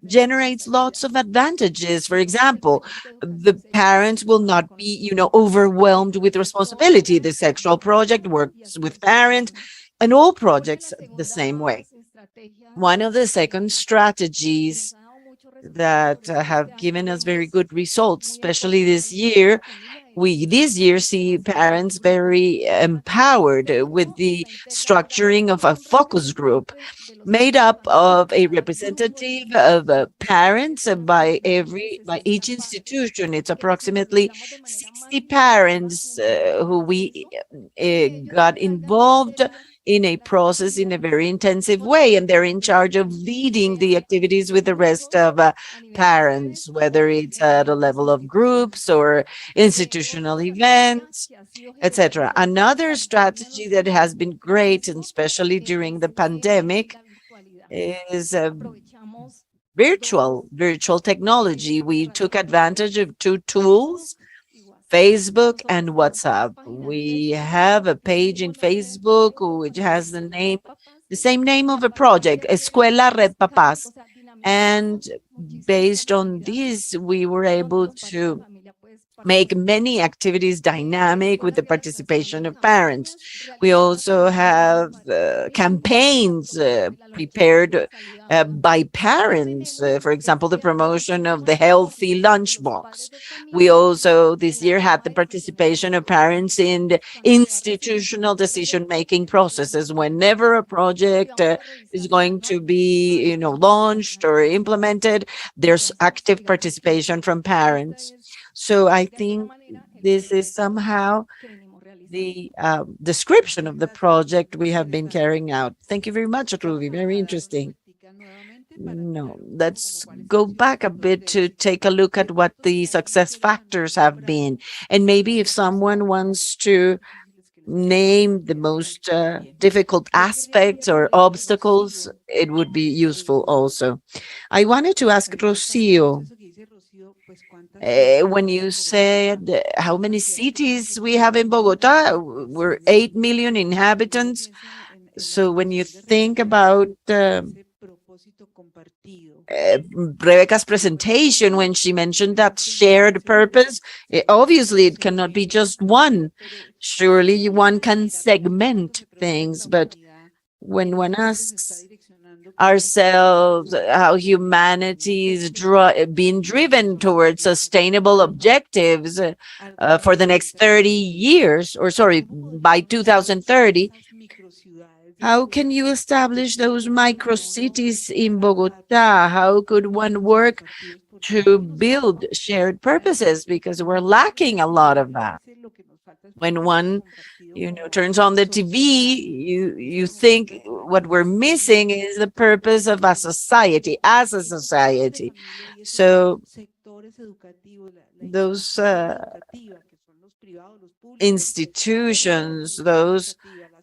generates lots of advantages. For example, the parents will not be, overwhelmed with responsibility. The sexual project works with parents, and all projects the same way. One of the second strategies that have given us very good results, especially this year, we this year see parents very empowered with the structuring of a focus group made up of a representative of parents by each institution. It's approximately 60 parents who we got involved in a process in a very intensive way, and they're in charge of leading the activities with the rest of parents, whether it's at a level of groups or institutional events, etc. Another strategy that has been great, and especially during the pandemic, is virtual technology. We took advantage of two tools, Facebook and WhatsApp. We have a page in Facebook which has the same name of a project, Escuela Red Papás. And based on this, we were able to make many activities dynamic with the participation of parents. We also have campaigns prepared by parents, for example, the promotion of the healthy lunchbox. We also this year had the participation of parents in the institutional decision-making processes. Whenever a project is going to be, launched or implemented, there's active participation from parents. So I think this is somehow the description of the project we have been carrying out. Thank you very much, Ruby. Very interesting. No, let's go back a bit to take a look at what the success factors have been. And maybe if someone wants to name the most difficult aspects or obstacles, it would be useful also. I wanted to ask Rocio, when you said how many cities we have in Bogota, we're 8 million inhabitants. So when you think about Rebecca's presentation, when she mentioned that shared purpose, obviously it cannot be just one. Surely one can segment things, but when one asks ourselves how humanity is being driven towards sustainable objectives for the next 30 years, or sorry, by 2030, how can you establish those micro cities in Bogota? How could one work to build shared purposes? Because we're lacking a lot of that. When one, turns on the TV, you think what we're missing is the purpose of a society, as a society. So those institutions,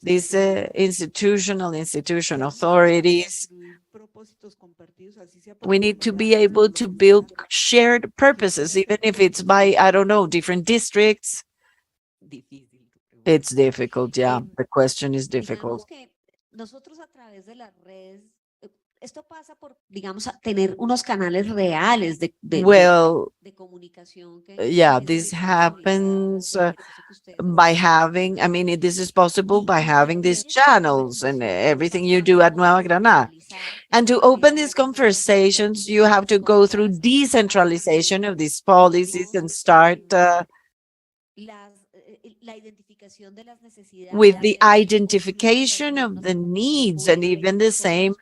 these institution authorities, we need to be able to build shared purposes, even if it's by, I don't know, different districts. It's difficult, yeah. The question is difficult. Esto pasa por, digamos, tener unos canales reales de comunicación. Yeah, this happens by having, this is possible by having these channels and everything you do at Nueva Granada. And to open these conversations, you have to go through decentralization of these policies and start with the identification of the needs and even the same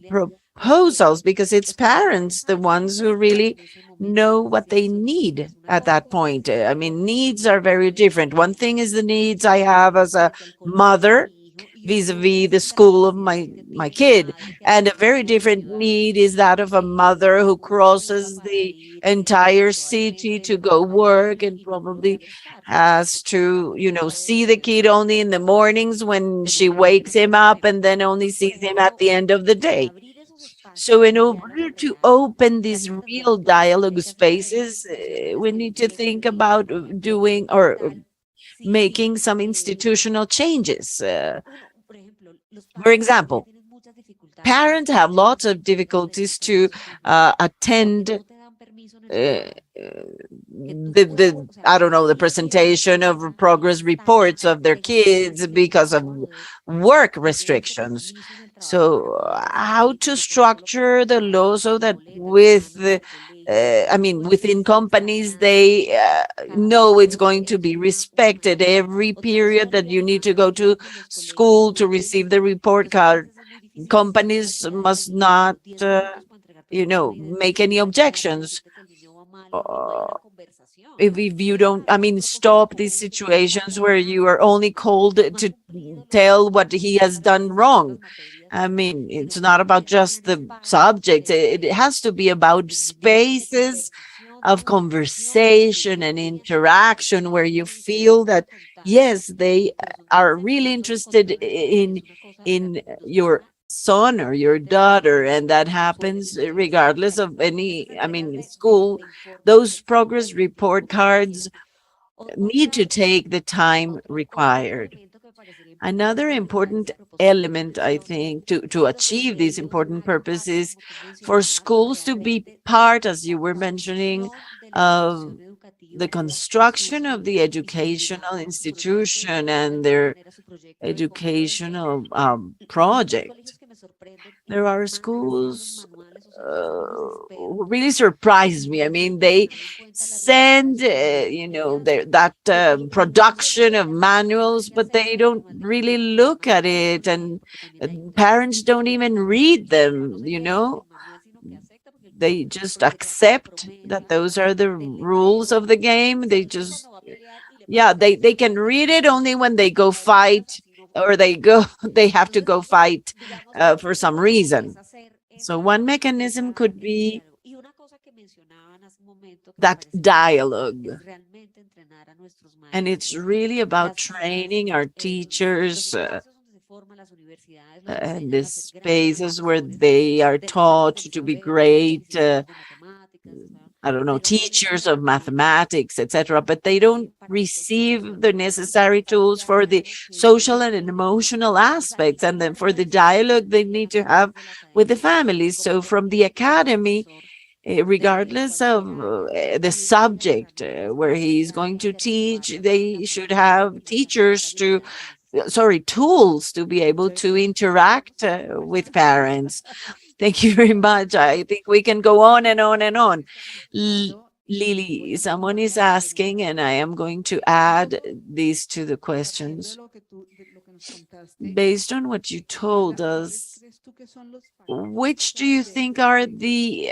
proposals, because it's parents, the ones who really know what they need at that point. Needs are very different. One thing is the needs I have as a mother vis-a-vis the school of my kid, and a very different need is that of a mother who crosses the entire city to go work and probably has to see the kid only in the mornings when she wakes him up, and then only sees him at the end of the day. So in order to open these real dialogue spaces, we need to think about doing or making some institutional changes. For example, parents have lots of difficulties to attend the presentation of progress reports of their kids because of work restrictions. So how to structure the law so that within companies, they know it's going to be respected every period that you need to go to school to receive the report card. Companies must not, make any objections. If you don't, stop these situations where you are only called to tell what he has done wrong. It's not about just the subject. It has to be about spaces of conversation and interaction where you feel that, yes, they are really interested in your son or your daughter, and that happens regardless of any, school. Those progress report cards need to take the time required. Another important element, I think, to achieve these important purposes, for schools to be part, as you were mentioning, of the construction of the educational institution and their educational project. There are schools who really surprise me. I mean, they send, that production of manuals, but they don't really look at it, and parents don't even read them, They just accept that those are the rules of the game. They just, yeah, they can read it only when they go fight, or they have to go fight for some reason. So one mechanism could be that dialogue. And it's really about training our teachers and the spaces where they are taught to be great, I don't know, teachers of mathematics, etc., but they don't receive the necessary tools for the social and emotional aspects, and then for the dialogue they need to have with the families. So from the academy, regardless of the subject where he's going to teach, they should have tools to be able to interact with parents. Thank you very much. I think we can go on and on and on. Lily, someone is asking, and I am going to add these to the questions. Based on what you told us, which do you think are the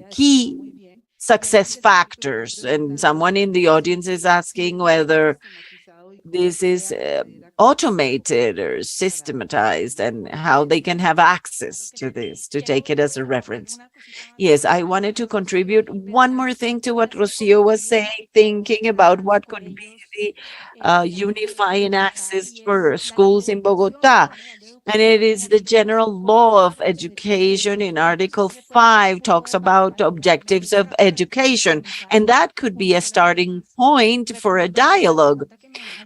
key success factors? And someone in the audience is asking whether this is automated or systematized, and how they can have access to this to take it as a reference. Yes, I wanted to contribute one more thing to what Rocio was saying, thinking about what could be the unifying access for schools in Bogota. And it is the general law of education in Article 5 talks about objectives of education. And that could be a starting point for a dialogue.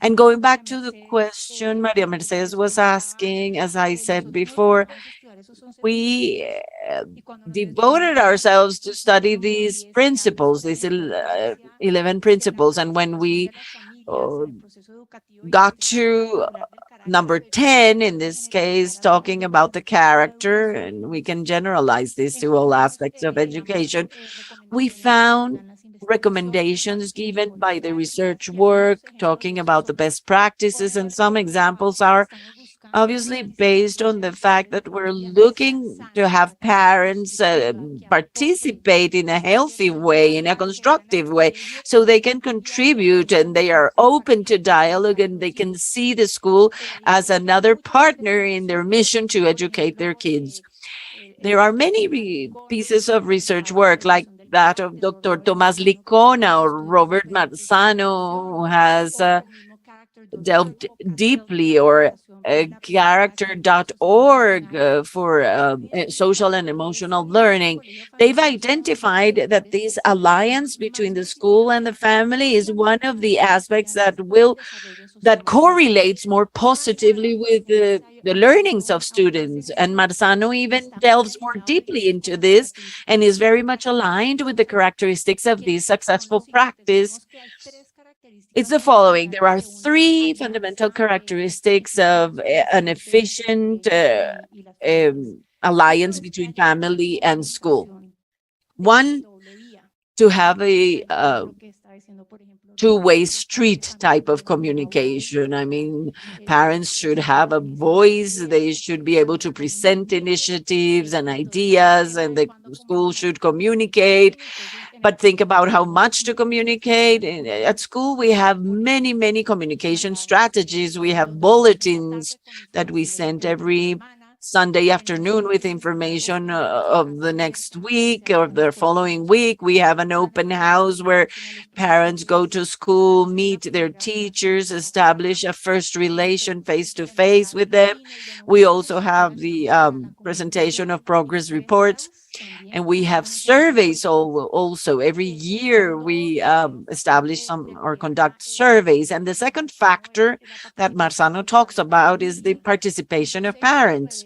And going back to the question Maria Mercedes was asking, as I said before, we devoted ourselves to study these principles, these 11 principles. And when we got to number 10, in this case, talking about the character, and we can generalize this to all aspects of education, we found recommendations given by the research work, talking about the best practices, and some examples are obviously based on the fact that we're looking to have parents participate in a healthy way, in a constructive way, so they can contribute and they are open to dialogue, and they can see the school as another partner in their mission to educate their kids. There are many pieces of research work like that of Dr. Tomás Licona or Robert Marzano, who has delved deeply, or character.org for social and emotional learning. They've identified that this alliance between the school and the family is one of the aspects that correlates more positively with the learnings of students. And Marzano even delves more deeply into this and is very much aligned with the characteristics of this successful practice. It's the following. There are 3 fundamental characteristics of an efficient alliance between family and school. One, to have a two-way street type of communication. I mean, parents should have a voice. They should be able to present initiatives and ideas, and the school should communicate. But think about how much to communicate. At school, we have many communication strategies. We have bulletins that we send every Sunday afternoon with information of the next week or the following week. We have an open house where parents go to school, meet their teachers, establish a first relation face-to-face with them. We also have the presentation of progress reports. And we have surveys also. Every year we establish some or conduct surveys. And the second factor that Marzano talks about is the participation of parents.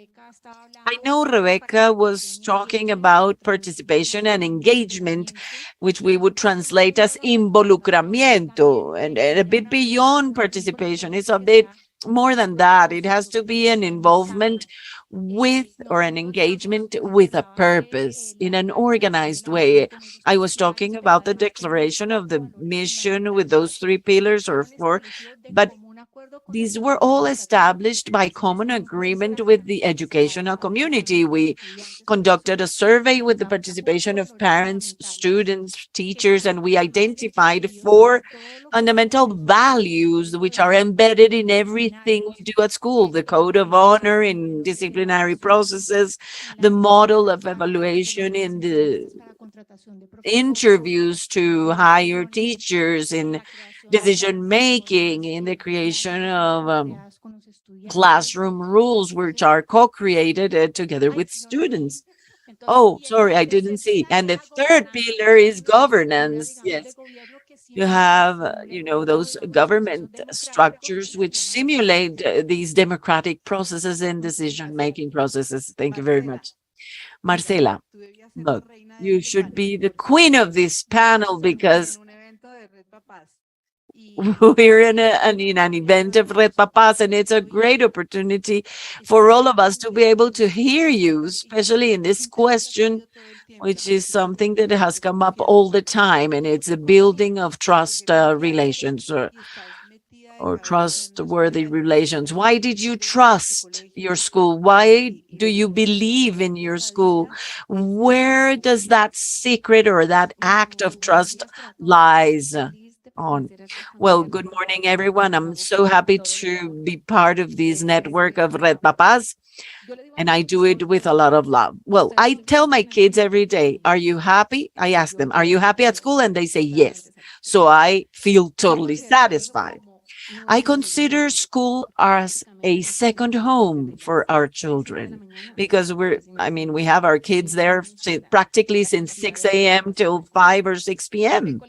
I know Rebecca was talking about participation and engagement, which we would translate as involucramiento, and a bit beyond participation. It's a bit more than that. It has to be an involvement with or an engagement with a purpose in an organized way. I was talking about the declaration of the mission with those three pillars or four, but these were all established by common agreement with the educational community. We conducted a survey with the participation of parents, students, teachers, and we identified four fundamental values which are embedded in everything we do at school: the code of honor in disciplinary processes, the model of evaluation in the interviews to hire teachers, in decision making, in the creation of classroom rules, which are co-created together with students. Oh, sorry, I didn't see. And the third pillar is governance. Yes, you have, those government structures which simulate these democratic processes and decision-making processes. Thank you very much. Marcela, look, you should be the queen of this panel because we're in an event of Red Papas, and it's a great opportunity for all of us to be able to hear you, especially in this question, which is something that has come up all the time, and it's the building of trust relations or trustworthy relations. Why did you trust your school? Why do you believe in your school? Where does that secret or that act of trust lies on? Well, good morning, everyone. I'm so happy to be part of this network of Red Papas, and I do it with a lot of love. Well, I tell my kids every day, are you happy? I ask them, are you happy at school? And they say yes. So I feel totally satisfied. I consider school as a second home for our children because we have our kids there practically since 6 a.m. till 5 or 6 p.m.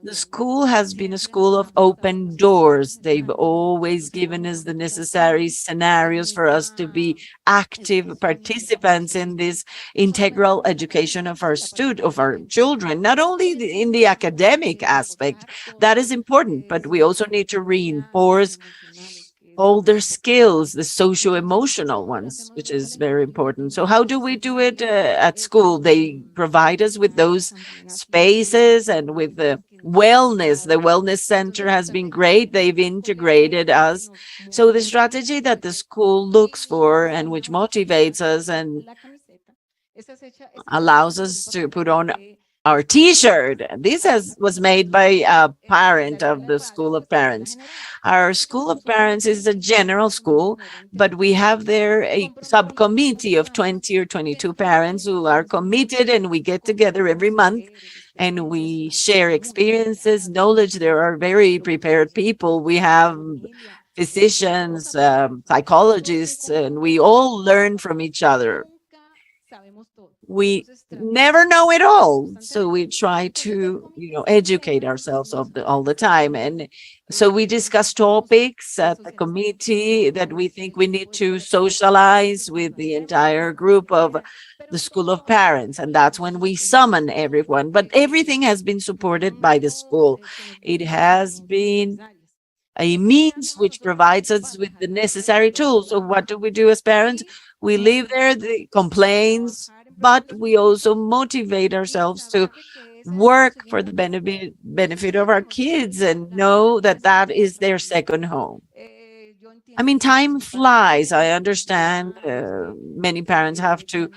The school has been a school of open doors. They've always given us the necessary scenarios for us to be active participants in this integral education of our children, not only in the academic aspect, that is important, but we also need to reinforce all their skills, the socio-emotional ones, which is very important. So how do we do it at school? They provide us with those spaces and with the wellness. The wellness center has been great. They've integrated us. So the strategy that the school looks for and which motivates us and allows us to put on our T-shirt. This was made by a parent of the School of Parents. Our School of Parents is a general school, but we have there a subcommittee of 20 or 22 parents who are committed, and we get together every month and we share experiences, knowledge. There are very prepared people. We have physicians, psychologists, and we all learn from each other. We never know it all, so we try to educate ourselves all the time. And so we discuss topics at the committee that we think we need to socialize with the entire group of the School of Parents, and that's when we summon everyone. But everything has been supported by the school. It has been a means which provides us with the necessary tools. So what do we do as parents? We leave there the complaints, but we also motivate ourselves to work for the benefit of our kids and know that that is their second home. I mean, time flies. I understand many parents have to,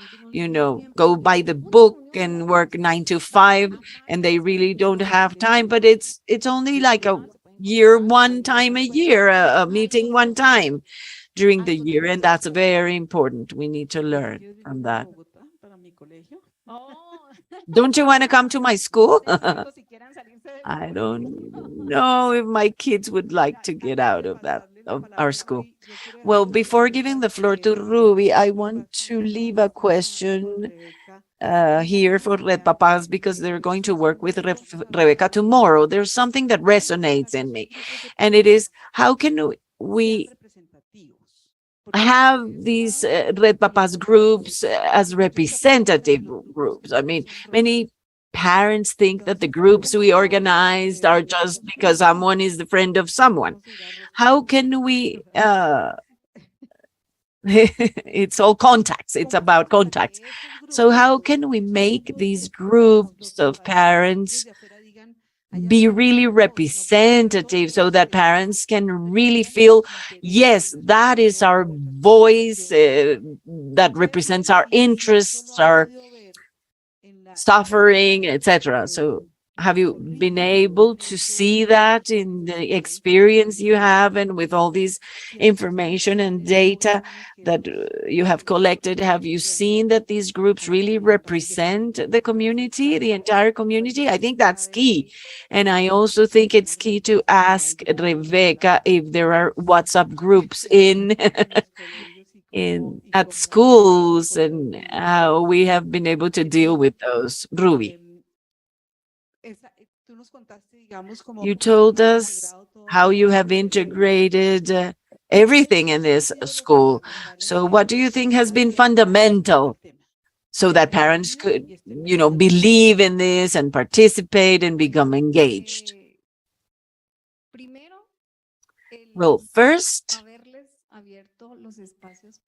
go by the book and work 9 to 5, and they really don't have time. But it's only like one time a year, a meeting one time during the year, and that's very important. We need to learn from that. Don't you want to come to my school? I don't know if my kids would like to get out of our school. Well, before giving the floor to Ruby, I want to leave a question here for Red Papas because they're going to work with Rebecca tomorrow. There's something that resonates in me, and it is, how can we have these Red Papas groups as representative groups. I mean, many parents think that the groups we organized are just because someone is the friend of someone. How can we it's all contacts. It's about contacts. So how can we make these groups of parents be really representative so that parents can really feel, yes, that is our voice that represents our interests, our suffering, etc. So have you been able to see that in the experience you have and with all this information and data that you have collected? Have you seen that these groups really represent the community, the entire community? I think that's key. And I also think it's key to ask Rebecca if there are WhatsApp groups in at schools and how we have been able to deal with those. Ruby. You told us how you have integrated everything in this school. So what do you think has been fundamental so that parents could, believe in this and participate and become engaged? Well, first,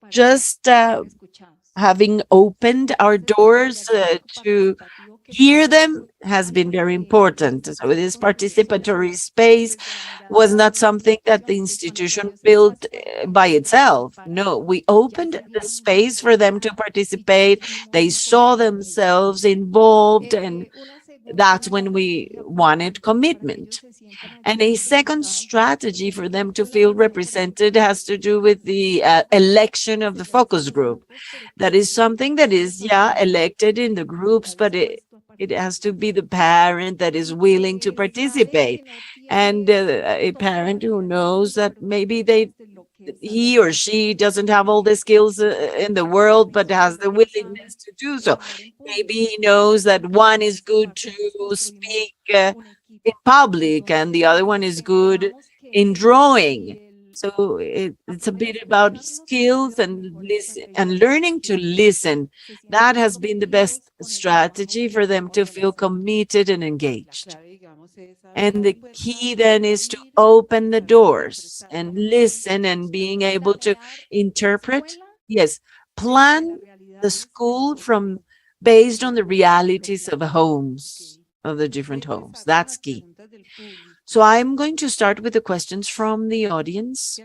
just having opened our doors to hear them has been very important. So this participatory space was not something that the institution built by itself. No, we opened the space for them to participate. They saw themselves involved, and that's when we wanted commitment. And a second strategy for them to feel represented has to do with the election of the focus group. That is something that is, elected in the groups, but it has to be the parent that is willing to participate. And a parent who knows that maybe he or she doesn't have all the skills in the world, but has the willingness to do so. Maybe he knows that one is good to speak in public and the other one is good in drawing. So it's a bit about skills and learning to listen. That has been the best strategy for them to feel committed and engaged. And the key then is to open the doors and listen and being able to interpret. Yes, plan the school based on the realities of the homes, of the different homes. That's key. So I'm going to start with the questions from the audience.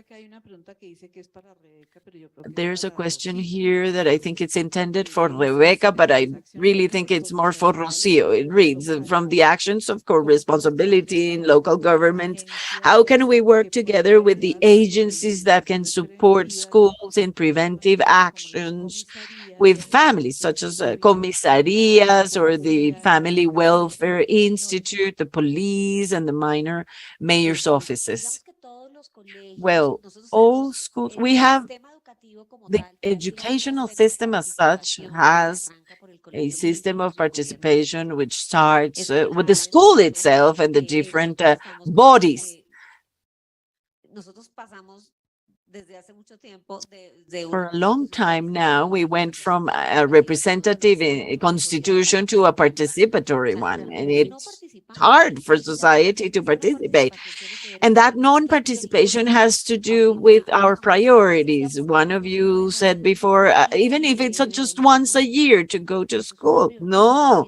There's a question here that I think it's intended for Rebecca, but I really think it's more for Rocio. It reads, from the actions of co-responsibility in local government, how can we work together with the agencies that can support schools in preventive actions with families, such as comisarias or the Family Welfare Institute, the police, and the mayor's offices? Well, all schools, we have the educational system as such has a system of participation which starts with the school itself and the different bodies. For a long time now, we went from a representative constitution to a participatory one, and it's hard for society to participate. And that non-participation has to do with our priorities. One of you said before, even if it's just once a year to go to school, no,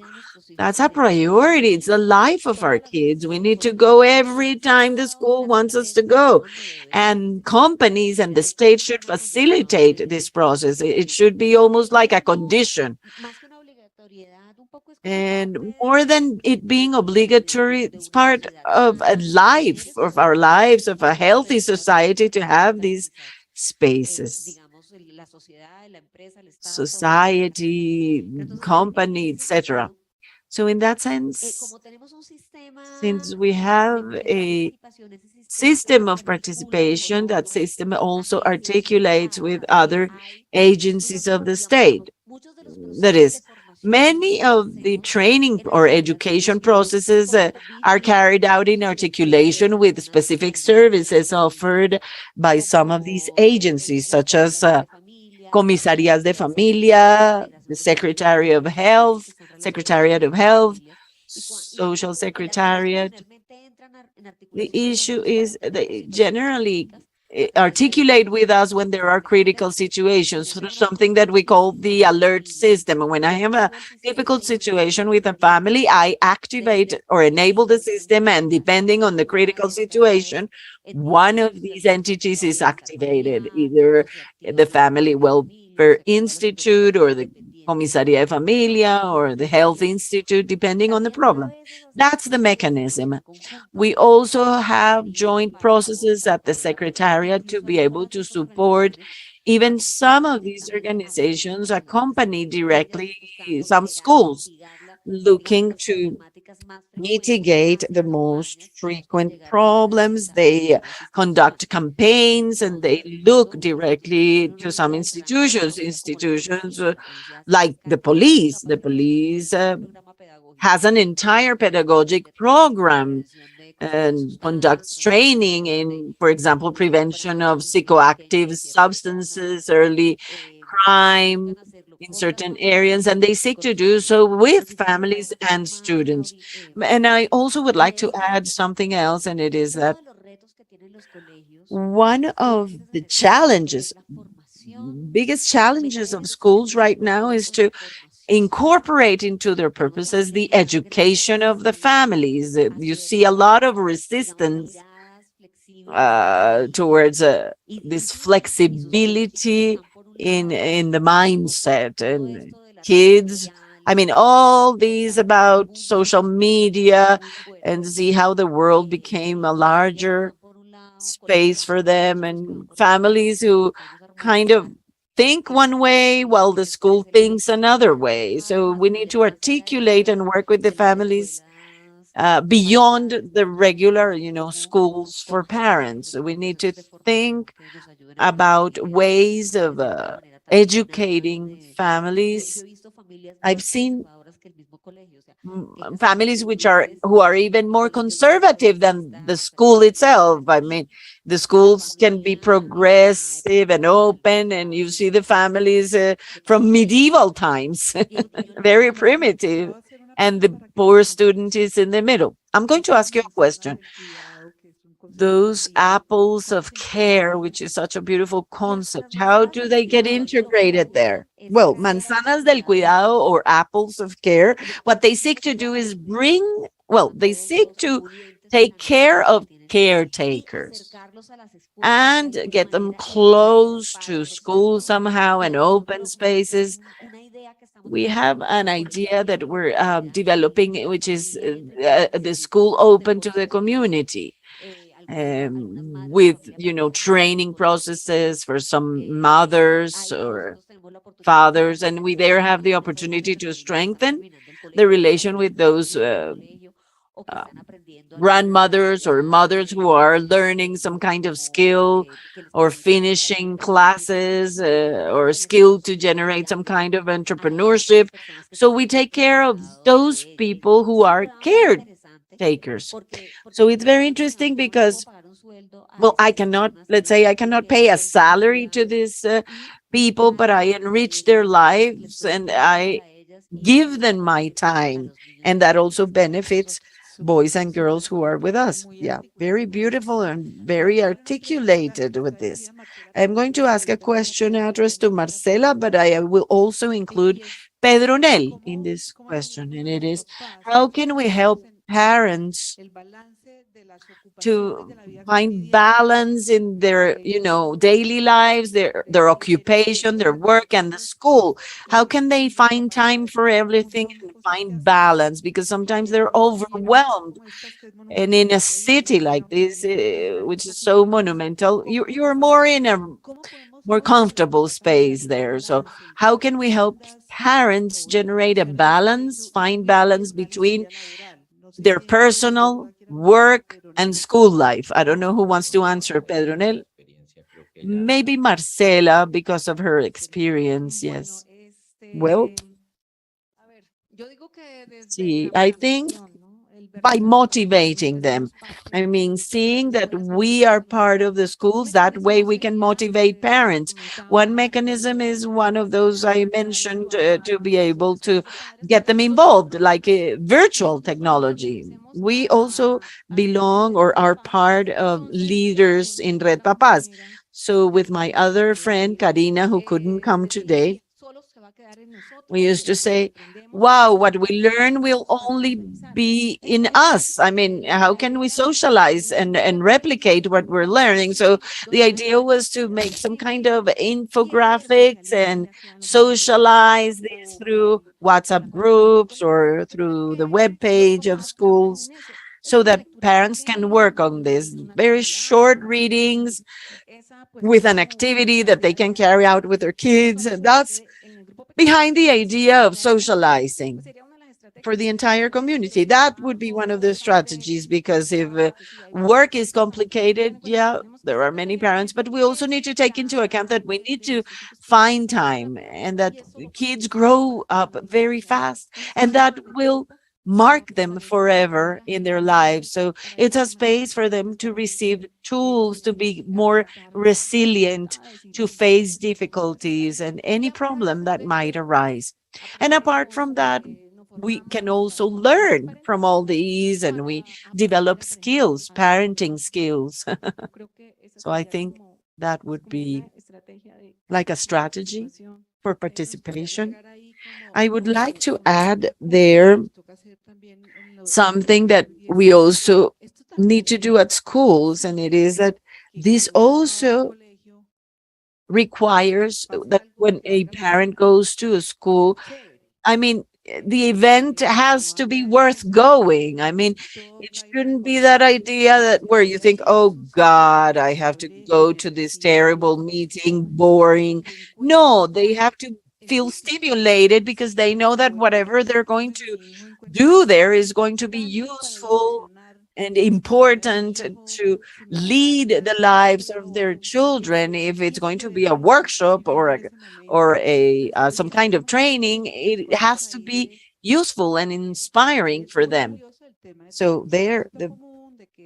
that's a priority. It's the life of our kids. We need to go every time the school wants us to go. And companies and the state should facilitate this process. It should be almost like a condition. And more than it being obligatory, it's part of a life, of our lives, of a healthy society to have these spaces. Society, company, etc. So in that sense, since we have a system of participation, that system also articulates with other agencies of the state. That is, Many of the training or education processes are carried out in articulation with specific services offered by some of these agencies, such as comisarías de familia, the Secretariat of Health, Social Secretariat. The issue is they generally articulate with us when there are critical situations through something that we call the alert system. When I have a difficult situation with a family, I activate or enable the system, and depending on the critical situation, one of these entities is activated, either the Family Welfare Institute or the Comisaría de Familia or the Health Institute, depending on the problem. That's the mechanism. We also have joint processes at the Secretariat to be able to support even some of these organizations accompany directly some schools looking to mitigate the most frequent problems. They conduct campaigns and they look directly to some institutions, like the police. The police has an entire pedagogic program and conducts training in, for example, prevention of psychoactive substances, early crime in certain areas, and they seek to do so with families and students. And I also would like to add something else, and it is that one of the challenges, biggest challenges of schools right now is to incorporate into their purposes the education of the families. You see a lot of resistance towards this flexibility in the mindset and kids. I mean, all these about social media and see how the world became a larger space for them, and families who kind of think one way while the school thinks another way. So we need to articulate and work with the families beyond the regular, schools for parents. So we need to think about ways of educating families. I've seen families who are even more conservative than the school itself. I mean, the schools can be progressive and open, and you see the families from medieval times, very primitive, and the poor student is in the middle. I'm going to ask you a question. Those apples of care, which is such a beautiful concept, how do they get integrated there? Well, manzanas del cuidado, or apples of care, what they seek to do is they seek to take care of caretakers and get them close to school somehow and open spaces. We have an idea that we're developing, which is the school open to the community. With training processes for some mothers or fathers, and we there have the opportunity to strengthen the relation with those grandmothers or mothers who are learning some kind of skill or finishing classes or skill to generate some kind of entrepreneurship. So we take care of those people who are caretakers. So it's very interesting because, well, let's say I cannot pay a salary to these people, but I enrich their lives and I give them my time. And that also benefits boys and girls who are with us. Yeah, very beautiful and very articulated with this. I'm going to ask a question addressed to Marcela, but I will also include Pedro Nel in this question. And it is, how can we help parents to find balance in their daily lives, their occupation, their work, and the school? How can they find time for everything and find balance? Because sometimes they're overwhelmed, and in a city like this, which is so monumental, you're more in a more comfortable space there. So how can we help parents generate a balance, find balance between their personal, work, and school life? I don't know who wants to answer, Pedronel. Maybe Marcela, because of her experience. Yes. Well, See, I think by motivating them. I mean, seeing that we are part of the schools, that way we can motivate parents. One mechanism is one of those I mentioned to be able to get them involved, like virtual technology. We also belong or are part of leaders in Red Papas. So with my other friend, Karina, who couldn't come today, we used to say, wow, what we learn will only be in us. I mean, how can we socialize and replicate what we're learning? So the idea was to make some kind of infographics and socialize this through WhatsApp groups or through the web page of schools so that parents can work on this. Very short readings with an activity that they can carry out with their kids. And that's behind the idea of socializing for the entire community. That would be one of the strategies, because if work is complicated, yeah, there are many parents, but we also need to take into account that we need to find time and that kids grow up very fast and that will mark them forever in their lives. So it's a space for them to receive tools to be more resilient, to face difficulties and any problem that might arise. And apart from that, we can also learn from all these and we develop skills, parenting skills. So I think that would be like a strategy for participation. I would like to add there something that we also need to do at schools, and it is that this also requires that when a parent goes to a school, I mean, the event has to be worth going. I mean, it shouldn't be that idea that where you think, oh God, I have to go to this terrible meeting, boring. No, they have to feel stimulated because they know that whatever they're going to do there is going to be useful and important to lead the lives of their children. If it's going to be a workshop or a some kind of training, it has to be useful and inspiring for them. So there, the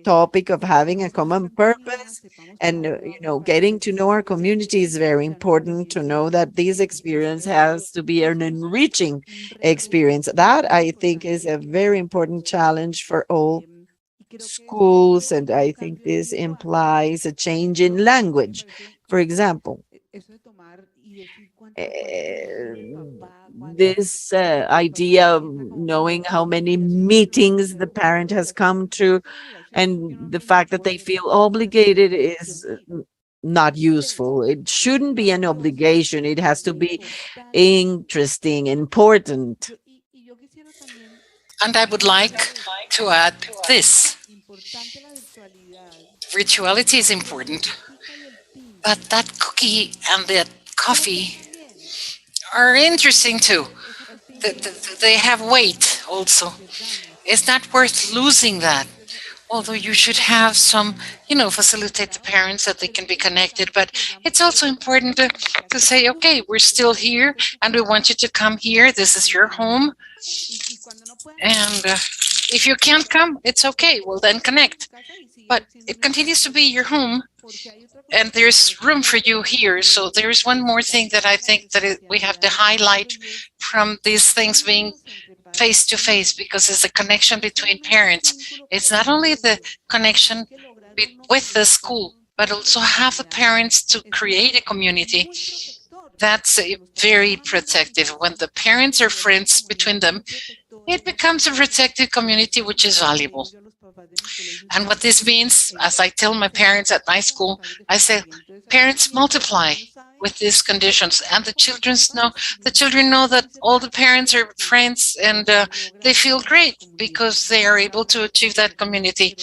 topic of having a common purpose and getting to know our community is very important. To know that this experience has to be an enriching experience, that I think is a very important challenge for all schools, and I think this implies a change in language. For example, this idea of knowing how many meetings the parent has come to and the fact that they feel obligated is not useful. It shouldn't be an obligation. It has to be interesting, important. And I would like to add this. Virtuality is important, but that cookie and that coffee are interesting too. They have weight also. It's not worth losing that. Although you should have some, facilitate the parents that they can be connected. But it's also important to say, okay, we're still here and we want you to come here. This is your home. And if you can't come, it's okay. Well, then connect. But it continues to be your home and there's room for you here. So there's one more thing that I think that we have to highlight from these things being face to face, because it's a connection between parents. It's not only the connection with the school, but also have the parents to create a community. That's very protective. When the parents are friends between them, it becomes a protected community, which is valuable. And what this means, as I tell my parents at my school, I say, parents multiply with these conditions, and the children know that all the parents are friends, and they feel great because they are able to achieve that community.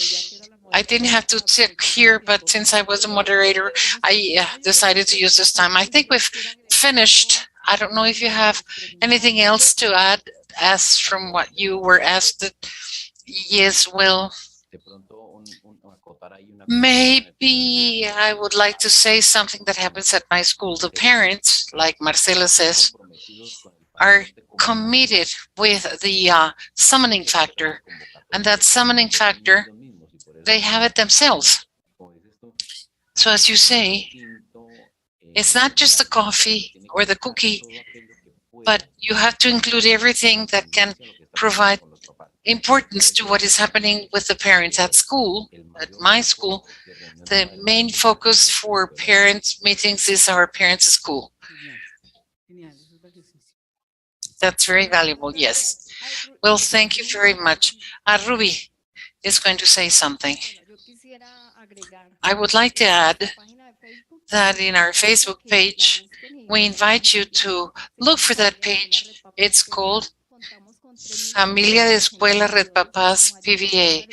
I didn't have to check here, but since I was a moderator, I decided to use this time. I think we've finished. I don't know if you have anything else to add as from what you were asked. Yes, well, maybe I would like to say something that happens at my school. The parents, like Marcela says, are committed with the summoning factor, and that summoning factor, they have it themselves. So as you say, it's not just the coffee or the cookie, but you have to include everything that can provide importance to what is happening with the parents at school. At my school, the main focus for parents meetings is our parents' school. That's very valuable, yes. Well, thank you very much. Ruby is going to say something. I would like to add that in our Facebook page, we invite you to look for that page. It's called Familia de Escuela Red Papás PVA.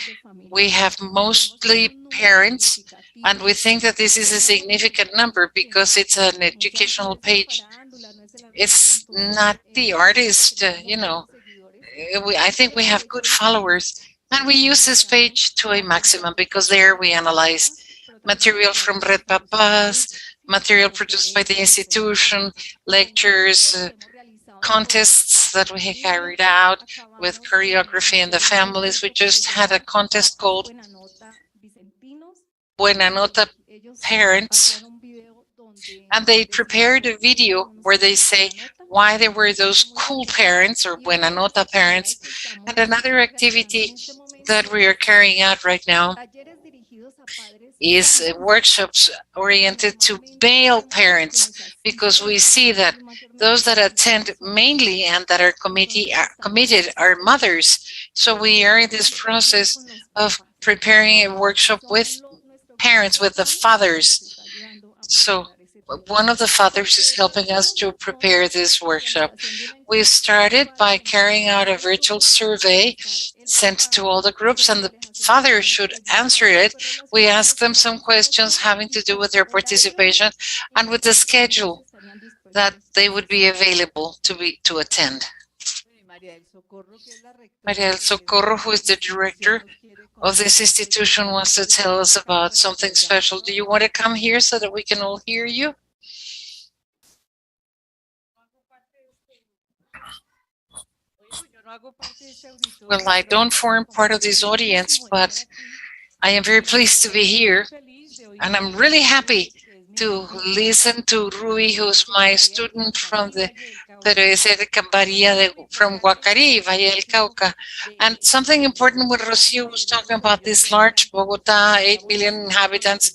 We have mostly parents, and we think that this is a significant number because it's an educational page. It's not the artist, I think we have good followers, and we use this page to a maximum because there we analyze material from Red Papás, material produced by the institution, lectures, contests that we have carried out with choreography and the families. We just had a contest called Buena Nota Parents, and they prepared a video where they say why they were those cool parents or Buena Nota parents. And another activity that we are carrying out right now is workshops oriented to male parents, because we see that those that attend mainly and that are committed are mothers. So we are in this process of preparing a workshop with parents, with the fathers. So one of the fathers is helping us to prepare this workshop. We started by carrying out a virtual survey sent to all the groups, and the father should answer it. We asked them some questions having to do with their participation and with the schedule that they would be available to attend. Maria del Socorro, who is the director of this institution, wants to tell us about something special. Do you want to come here so that we can all hear you? Well, I don't form part of this audience, but I am very pleased to be here, and I'm really happy to listen to Rui, who's my student from the Periodista de Cambaría from Guacarí, Valle del Cauca. And something important when Rocio was talking about this large Bogota, 8 million inhabitants.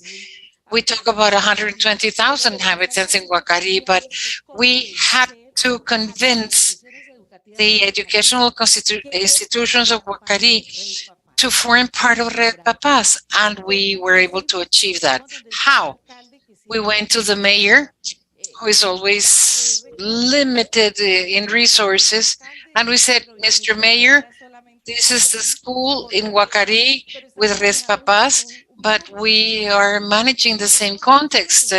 We talk about 120,000 inhabitants in Guacarí, but we had to convince the educational institutions of Guacarí to form part of Red Papás, and we were able to achieve that. How? We went to the mayor, who is always limited in resources, and we said, Mr. Mayor, this is the school in Guacarí with Red Papás, but we are managing the same context.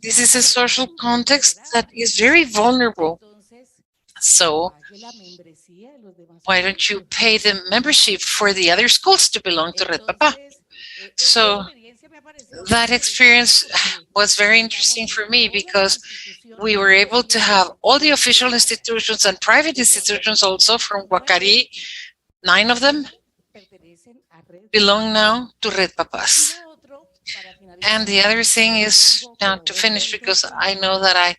This is a social context that is very vulnerable. So why don't you pay the membership for the other schools to belong to Red Papá? So that experience was very interesting for me because we were able to have all the official institutions and private institutions also from Guacarí. 9 of them belong now to Red Papás. And the other thing is, now to finish, because I know that I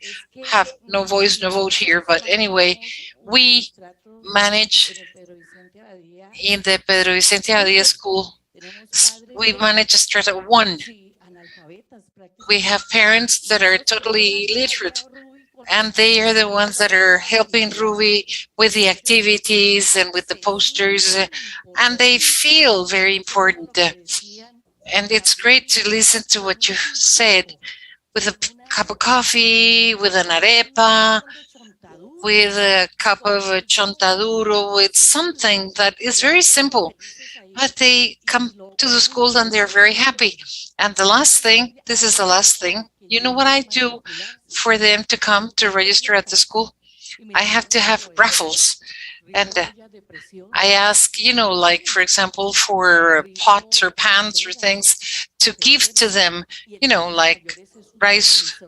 have no voice, no vote here, but anyway, we manage in the Pedro Vicente Abadía school, we manage a strata 1. We have parents that are totally illiterate, and they are the ones that are helping Ruby with the activities and with the posters, and they feel very important. And it's great to listen to what you said, with a cup of coffee, with an arepa, with a cup of chontaduro, with something that is very simple. But they come to the school and they're very happy. And the last thing, this is the last thing, you know what I do for them to come to register at the school? I have to have raffles. And I ask, like, for example, for pots or pans or things to give to them, like rice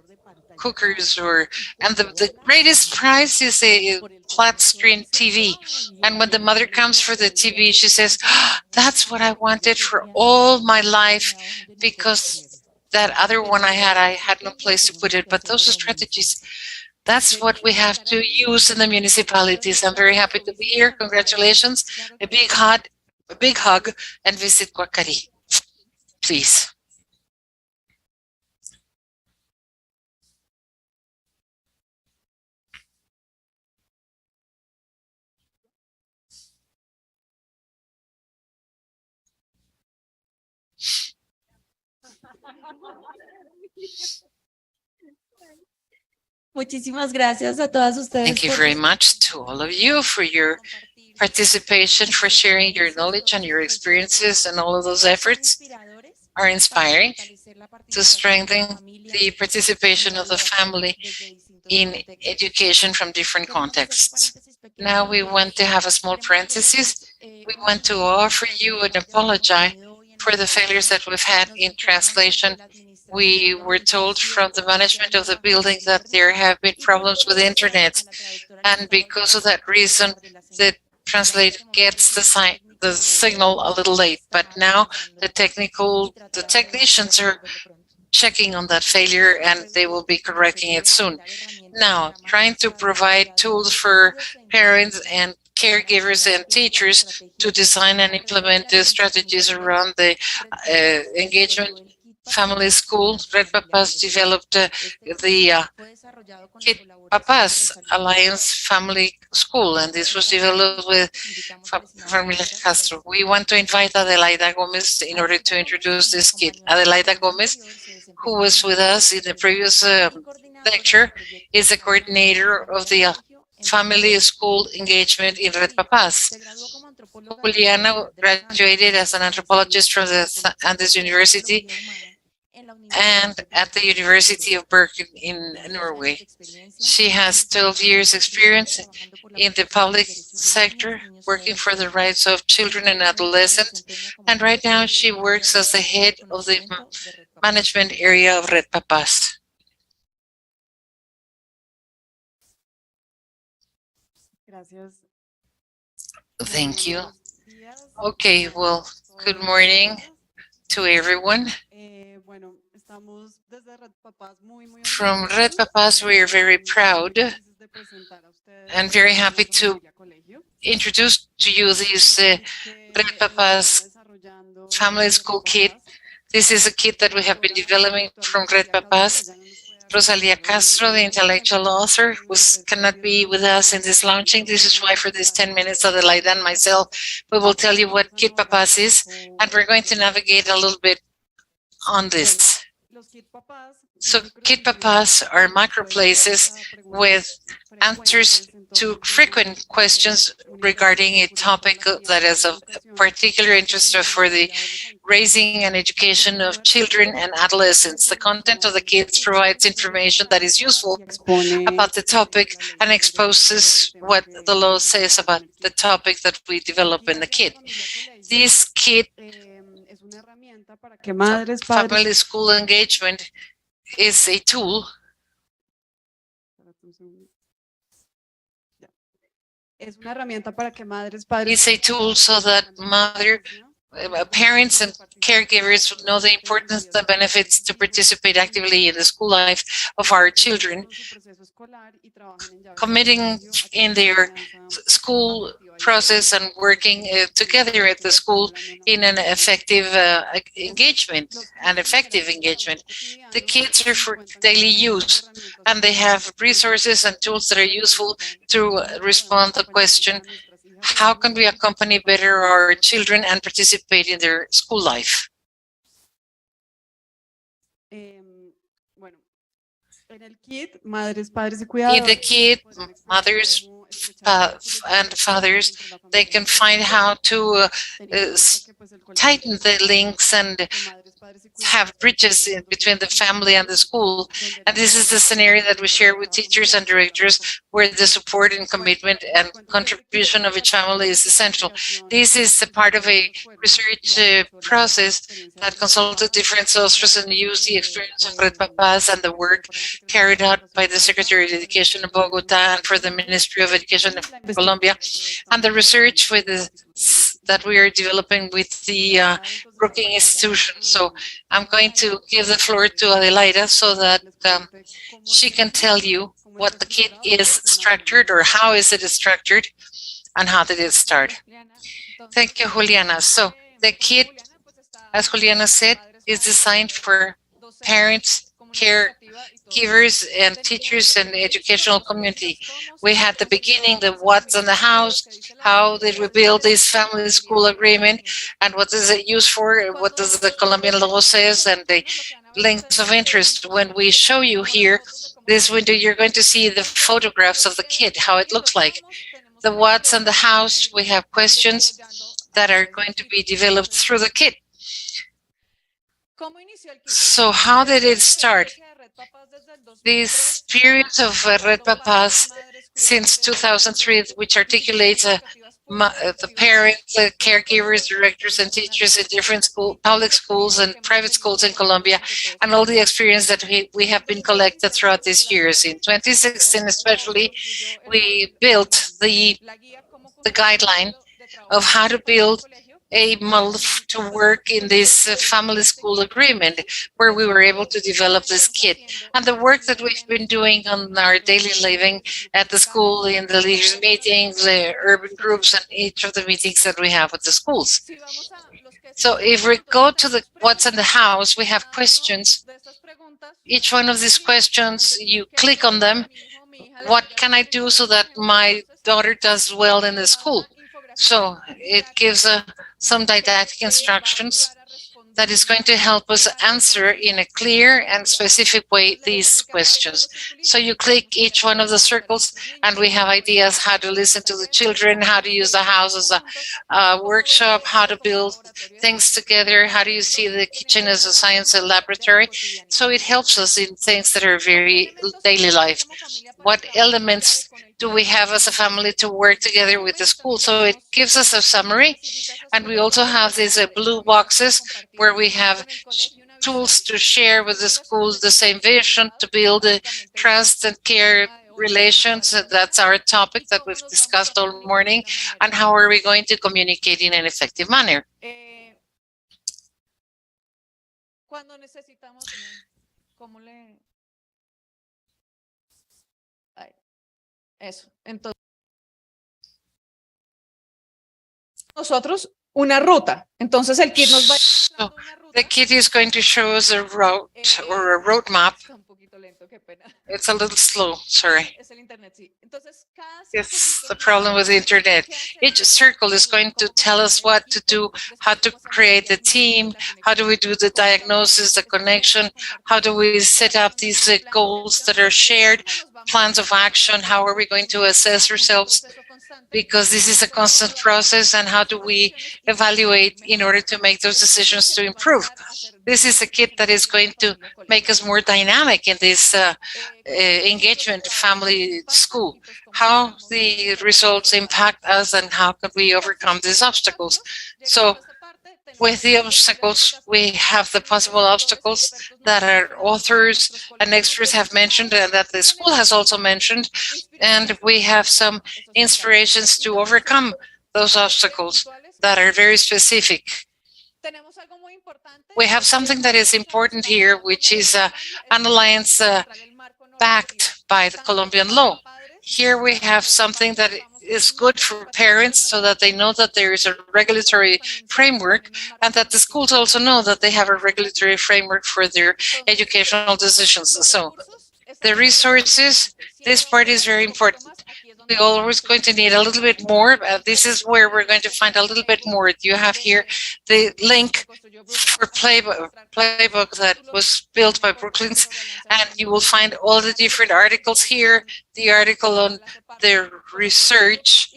cookers and the greatest prize is a flat screen TV. And when the mother comes for the TV, she says, "Oh, that's what I wanted for all my life, because that other one I had no place to put it." But those strategies, that's what we have to use in the municipalities. I'm very happy to be here. Congratulations. A big hug, and visit Guacari, please. Muchísimas gracias a todas ustedes. Thank you very much to all of you for your participation, for sharing your knowledge and your experiences, and all of those efforts are inspiring to strengthen the participation of the family in education from different contexts. Now we want to have a small parenthesis. We want to offer you an apology for the failures that we've had in translation. We were told from the management of the building that there have been problems with the internet, and because of that reason, the translate gets the signal a little late. But now the technicians are checking on that failure, and they will be correcting it soon. Now, trying to provide tools for parents and caregivers and teachers to design and implement the strategies around the engagement family school. Red Papas developed the Kid Papas Alliance Family School, and this was developed with Familia Castro. We want to invite Adelaida Gomez in order to introduce this kid. Adelaida Gomez, who was with us in the previous lecture, is the coordinator of the family school engagement in Red Papas. Juliana graduated as an anthropologist from the Andes University and at the University of Bergen in Norway. She has 12 years experience in the public sector, working for the rights of children and adolescents, and right now she works as the head of the management area of Red Papas. Thank you. Okay, well, good morning to everyone. From Red Papas, we are very proud and very happy to introduce to you this Red Papas Family School Kit. This is a kit that we have been developing from Red Papas. Rosalia Castro, the intellectual author, cannot be with us in this launching. This is why for these 10 minutes, Adelaida and myself, we will tell you what Kit Papas is, and we're going to navigate a little bit on this. So Kit Papas are macro places with answers to frequent questions regarding a topic that is of particular interest for the raising and education of children and adolescents. The content of the kits provides information that is useful about the topic and exposes what the law says about the topic that we develop in the kit. This kit, Family School Engagement, is a tool. It's a tool so that parents and caregivers would know the importance, the benefits to participate actively in the school life of our children, committing in their school process and working together at the school in an effective engagement and effective engagement. The kits are for daily use, and they have resources and tools that are useful to respond to the question, how can we accompany better our children and participate in their school life? In the kit, mothers and fathers, they can find how to tighten the links and have bridges in between the family and the school. And this is the scenario that we share with teachers and directors, where the support and commitment and contribution of each family is essential. This is a part of a research process that consulted different sources and used the experience of Red Papas and the work carried out by the Secretary of Education of Bogota and for the Ministry of Education of Colombia, and the research with that we are developing with the Brookings Institution. So I'm going to give the floor to Adelaida so that she can tell you what the kit is structured, or how is it structured, and how did it start. Thank you, Juliana. So the kit, as Juliana said, is designed for parents, caregivers, and teachers and the educational community. We had the beginning, the what's in the house, how did we build this family school agreement, and what is it used for, what does the Colombian law says, and the links of interest. When we show you here this window, you're going to see the photographs of the kit, how it looks like. The what's in the house, we have questions that are going to be developed through the kit. So how did it start? This period of Red Papas since 2003, which articulates the parents, the caregivers, directors, and teachers in different public schools and private schools in Colombia, and all the experience that we have been collected throughout these years. In 2016 especially, we built the guideline of how to build a model to work in this family school agreement, where we were able to develop this kit. And the work that we've been doing on our daily living at the school, in the leaders meetings, the urban groups, and each of the meetings that we have with the schools. So if we go to the what's in the house, we have questions. Each one of these questions, you click on them. What can I do so that my daughter does well in the school? So it gives some didactic instructions that is going to help us answer in a clear and specific way these questions. So you click each one of the circles, and we have ideas how to listen to the children, how to use the house as a workshop, how to build things together, how do you see the kitchen as a science laboratory. So it helps us in things that are very daily life. What elements do we have as a family to work together with the school? So it gives us a summary, and we also have these blue boxes where we have tools to share with the schools the same vision to build trust and care relations. That's our topic that we've discussed all morning, and how are we going to communicate in an effective manner. Eso. Entonces, nosotros una ruta. Entonces el kit nos va So the kit is going to show us a route or a roadmap. It's a little slow, sorry. It's the problem with the internet. Each circle is going to tell us what to do, how to create the team, how do we do the diagnosis, the connection, how do we set up these goals that are shared, plans of action, how are we going to assess ourselves, because this is a constant process, and how do we evaluate in order to make those decisions to improve. This is a kit that is going to make us more dynamic in this engagement family school, how the results impact us and how can we overcome these obstacles. So with the obstacles, we have the possible obstacles that our authors and experts have mentioned and that the school has also mentioned, and we have some inspirations to overcome those obstacles that are very specific. We have something that is important here, which is an alliance backed by the Colombian law. Here we have something that is good for parents so that they know that there is a regulatory framework, and that the schools also know that they have a regulatory framework for their educational decisions. So the resources, this part is very important. We're always going to need a little bit more. This is where we're going to find a little bit more. You have here the link for playbook that was built by Brookings, and you will find all the different articles here, the article on the research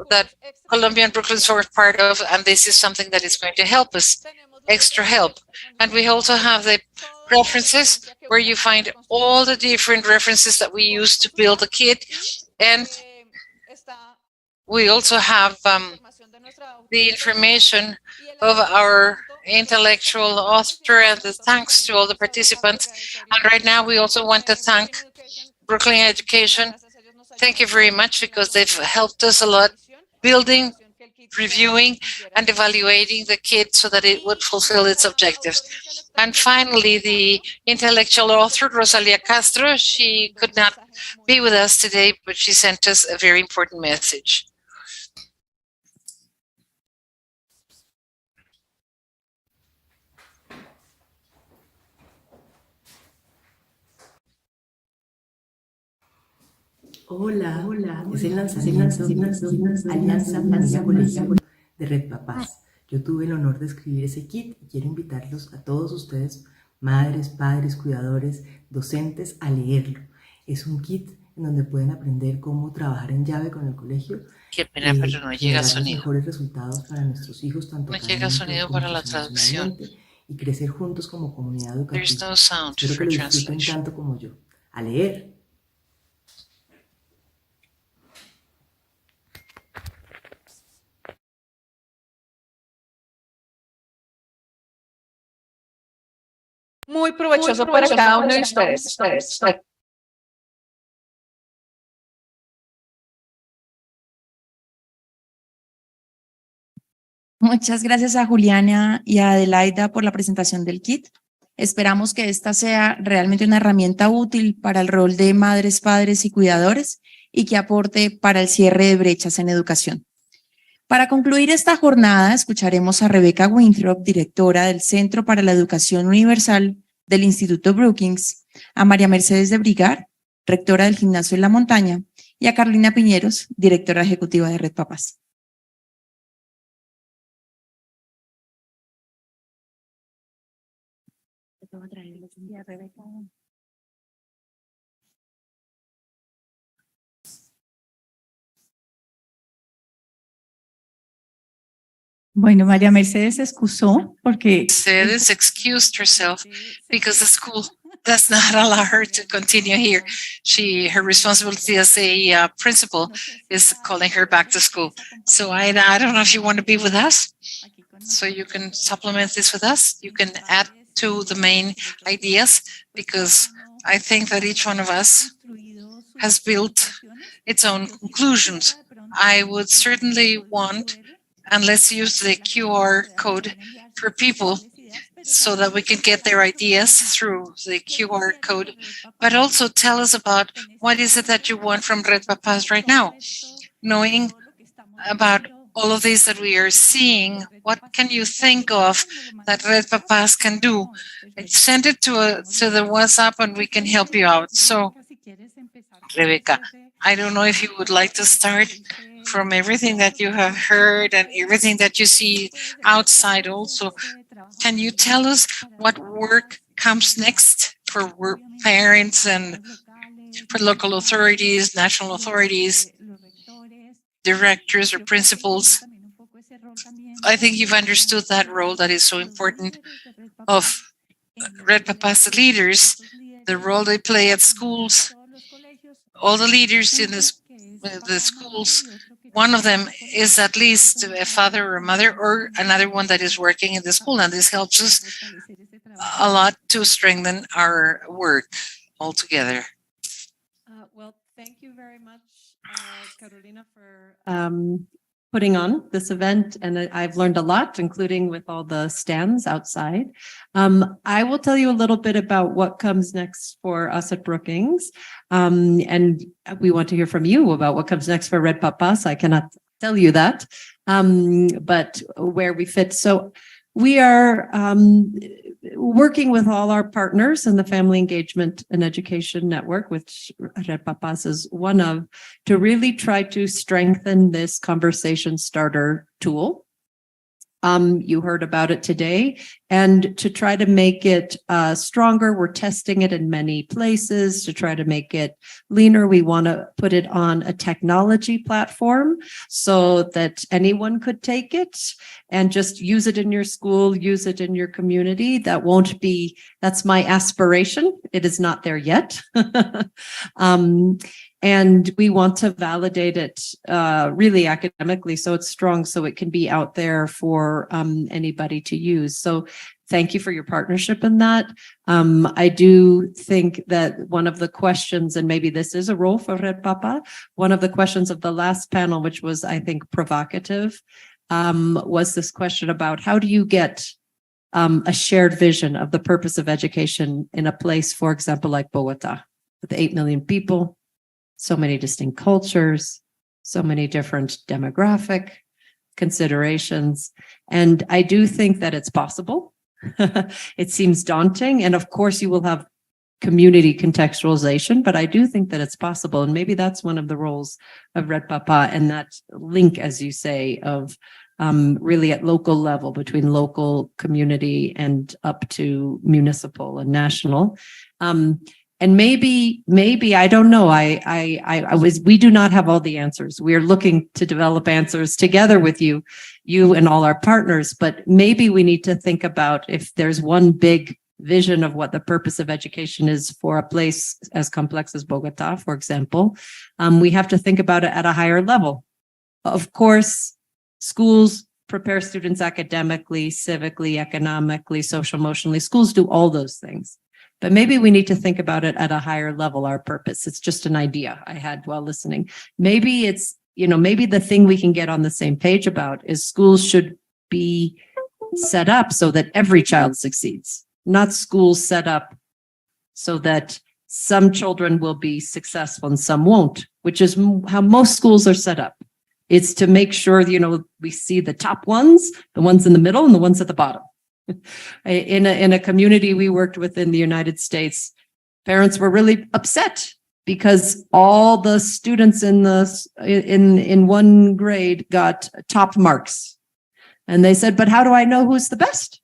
that Colombia and Brookings were part of, and this is something that is going to help us. extra help. And we also have the references where you find all the different references that we use to build a kit. And we also have the information of our intellectual author, and the thanks to all the participants. And right now we also want to thank Brooklyn Education. Thank you very much, because they've helped us a lot building, reviewing, and evaluating the kit so that it would fulfill its objectives. And finally, the intellectual author, Rosalia Castro, she could not be with us today, but she sent us a very important message. Hola, es el lanzamiento Alianza, Familia, Colegio de Red Papás. Yo tuve el honor de escribir ese kit y quiero invitarlos a todos ustedes, madres, padres, cuidadores, docentes, a leerlo. Es un kit en donde pueden aprender cómo trabajar en llave con el colegio. Qué pena, pero no llega sonido. Mejores resultados para nuestros hijos, tanto no llega sonido para la traducción. Y crecer juntos como comunidad educativa. There's no sound Espero for que lo disfruten translation. tanto como yo. A leer. Muy provechoso para cada uno de ustedes. Muchas gracias a Juliana y a Adelaida por la presentación del kit. Esperamos que esta sea realmente una herramienta útil para el rol de madres, padres y cuidadores y que aporte para el cierre de brechas en educación. Para concluir esta jornada, escucharemos a Rebecca Winthrop, directora del Centro para la Educación Universal del Instituto Brookings, a María Mercedes de Brigar, rectora del Gimnasio en la Montaña, y a Carolina Piñeros, directora ejecutiva de Red Papás. Bueno, María Mercedes se excusó porque Mercedes excused herself because the school does not allow her to continue here. Her responsibility as a principal is calling her back to school. So I don't know if you want to be with us, so you can supplement this with us. You can add to the main ideas, because I think that each one of us has built its own conclusions. I would certainly want, and let's use the QR code for people so that we can get their ideas through the QR code, but also tell us about what is it that you want from Red Papás right now. Knowing about all of this that we are seeing, what can you think of that Red Papás can do? Send it to the WhatsApp and we can help you out. So, Rebecca, I don't know if you would like to start from everything that you have heard and everything that you see outside also. Can you tell us what work comes next for parents and for local authorities, national authorities, directors or principals? I think you've understood that role that is so important of Red Papás leaders, the role they play at schools. All the leaders in the schools, one of them is at least a father or a mother or another one that is working in the school, and this helps us a lot to strengthen our work altogether. Well, thank you very much, Carolina, for putting on this event, and I've learned a lot, including with all the stands outside. I will tell you a little bit about what comes next for us at Brookings, and we want to hear from you about what comes next for Red Papás. I cannot tell you that, but where we fit. So we are working with all our partners in the Family Engagement and Education Network, which Red Papás is one of, to really try to strengthen this conversation starter tool. You heard about it today. And to try to make it stronger, we're testing it in many places to try to make it leaner. We want to put it on a technology platform so that anyone could take it and just use it in your school, use it in your community. That's my aspiration. It is not there yet. And we want to validate it really academically so it's strong, so it can be out there for anybody to use. So thank you for your partnership in that. I do think that one of the questions, and maybe this is a role for Red Papa, one of the questions of the last panel, which was, I think, provocative, was this question about how do you get a shared vision of the purpose of education in a place, for example, like Bogota, with 8 million people, so many distinct cultures, so many different demographic considerations. And I do think that it's possible. It seems daunting. And of course, you will have community contextualization, but I do think that it's possible. And maybe that's one of the roles of Red Papa, and that link, as you say, of really at local level between local community and up to municipal and national. And maybe, I don't know. We do not have all the answers. We are looking to develop answers together with you and all our partners, but maybe we need to think about if there's one big vision of what the purpose of education is for a place as complex as Bogota, for example, we have to think about it at a higher level. Of course, schools prepare students academically, civically, economically, social, emotionally. Schools do all those things. But maybe we need to think about it at a higher level, our purpose. It's just an idea I had while listening. Maybe it's, maybe the thing we can get on the same page about is schools should be set up so that every child succeeds, not schools set up so that some children will be successful and some won't, which is how most schools are set up. It's to make sure, we see the top ones, the ones in the middle, and the ones at the bottom. In a community we worked with in the United States, parents were really upset because all the students in one grade got top marks. And they said, but how do I know who's the best?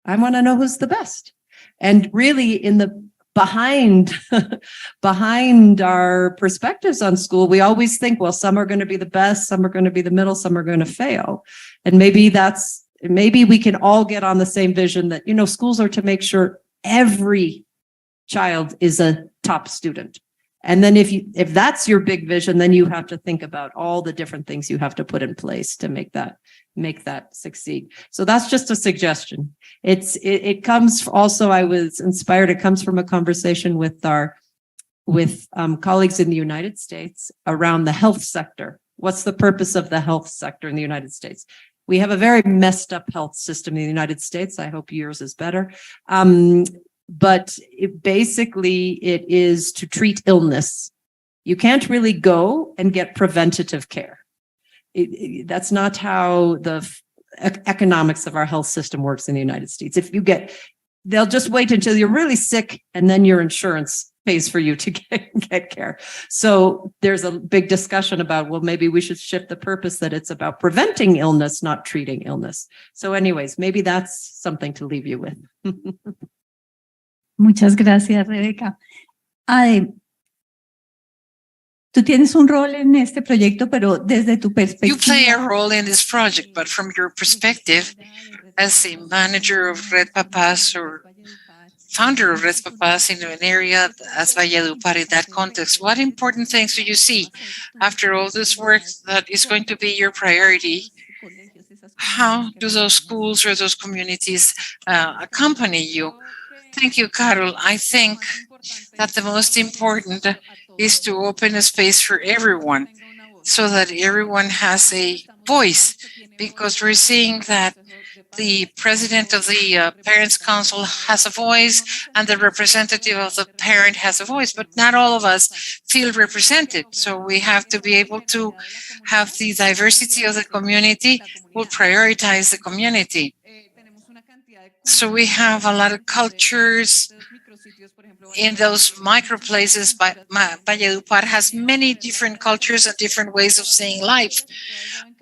I want to know who's the best. And really behind our perspectives on school, we always think, well, some are going to be the best, some are going to be the middle, some are going to fail. And maybe we can all get on the same vision that, schools are to make sure every child is a top student. And then if that's your big vision, then you have to think about all the different things you have to put in place to make that succeed. So that's just a suggestion. It comes also, I was inspired, it comes from a conversation with colleagues in the United States around the health sector. What's the purpose of the health sector in the United States? We have a very messed up health system in the United States. I hope yours is better. But it is to treat illness. You can't really go and get preventative care. That's not how the economics of our health system works in the United States. They'll just wait until you're really sick and then your insurance pays for you to get care. So there's a big discussion about, well, maybe we should shift the purpose that it's about preventing illness, not treating illness. So anyways, maybe that's something to leave you with. Muchas gracias, Rebeca. Tú tienes un rol en este proyecto, pero desde tu perspectiva. You play a role in this project, but from your perspective, as a manager of Red Papas or founder of Red Papas in an area as Valledupar, in that context, what important things do you see after all this work that is going to be your priority? How do those schools or those communities accompany you? Thank you, Carol. I think that the most important is to open a space for everyone so that everyone has a voice, because we're seeing that the president of the Parents' Council has a voice and the representative of the parent has a voice, but not all of us feel represented. So we have to be able to have the diversity of the community, will prioritize the community. So we have a lot of cultures in those micro places. Valledupar has many different cultures and different ways of seeing life.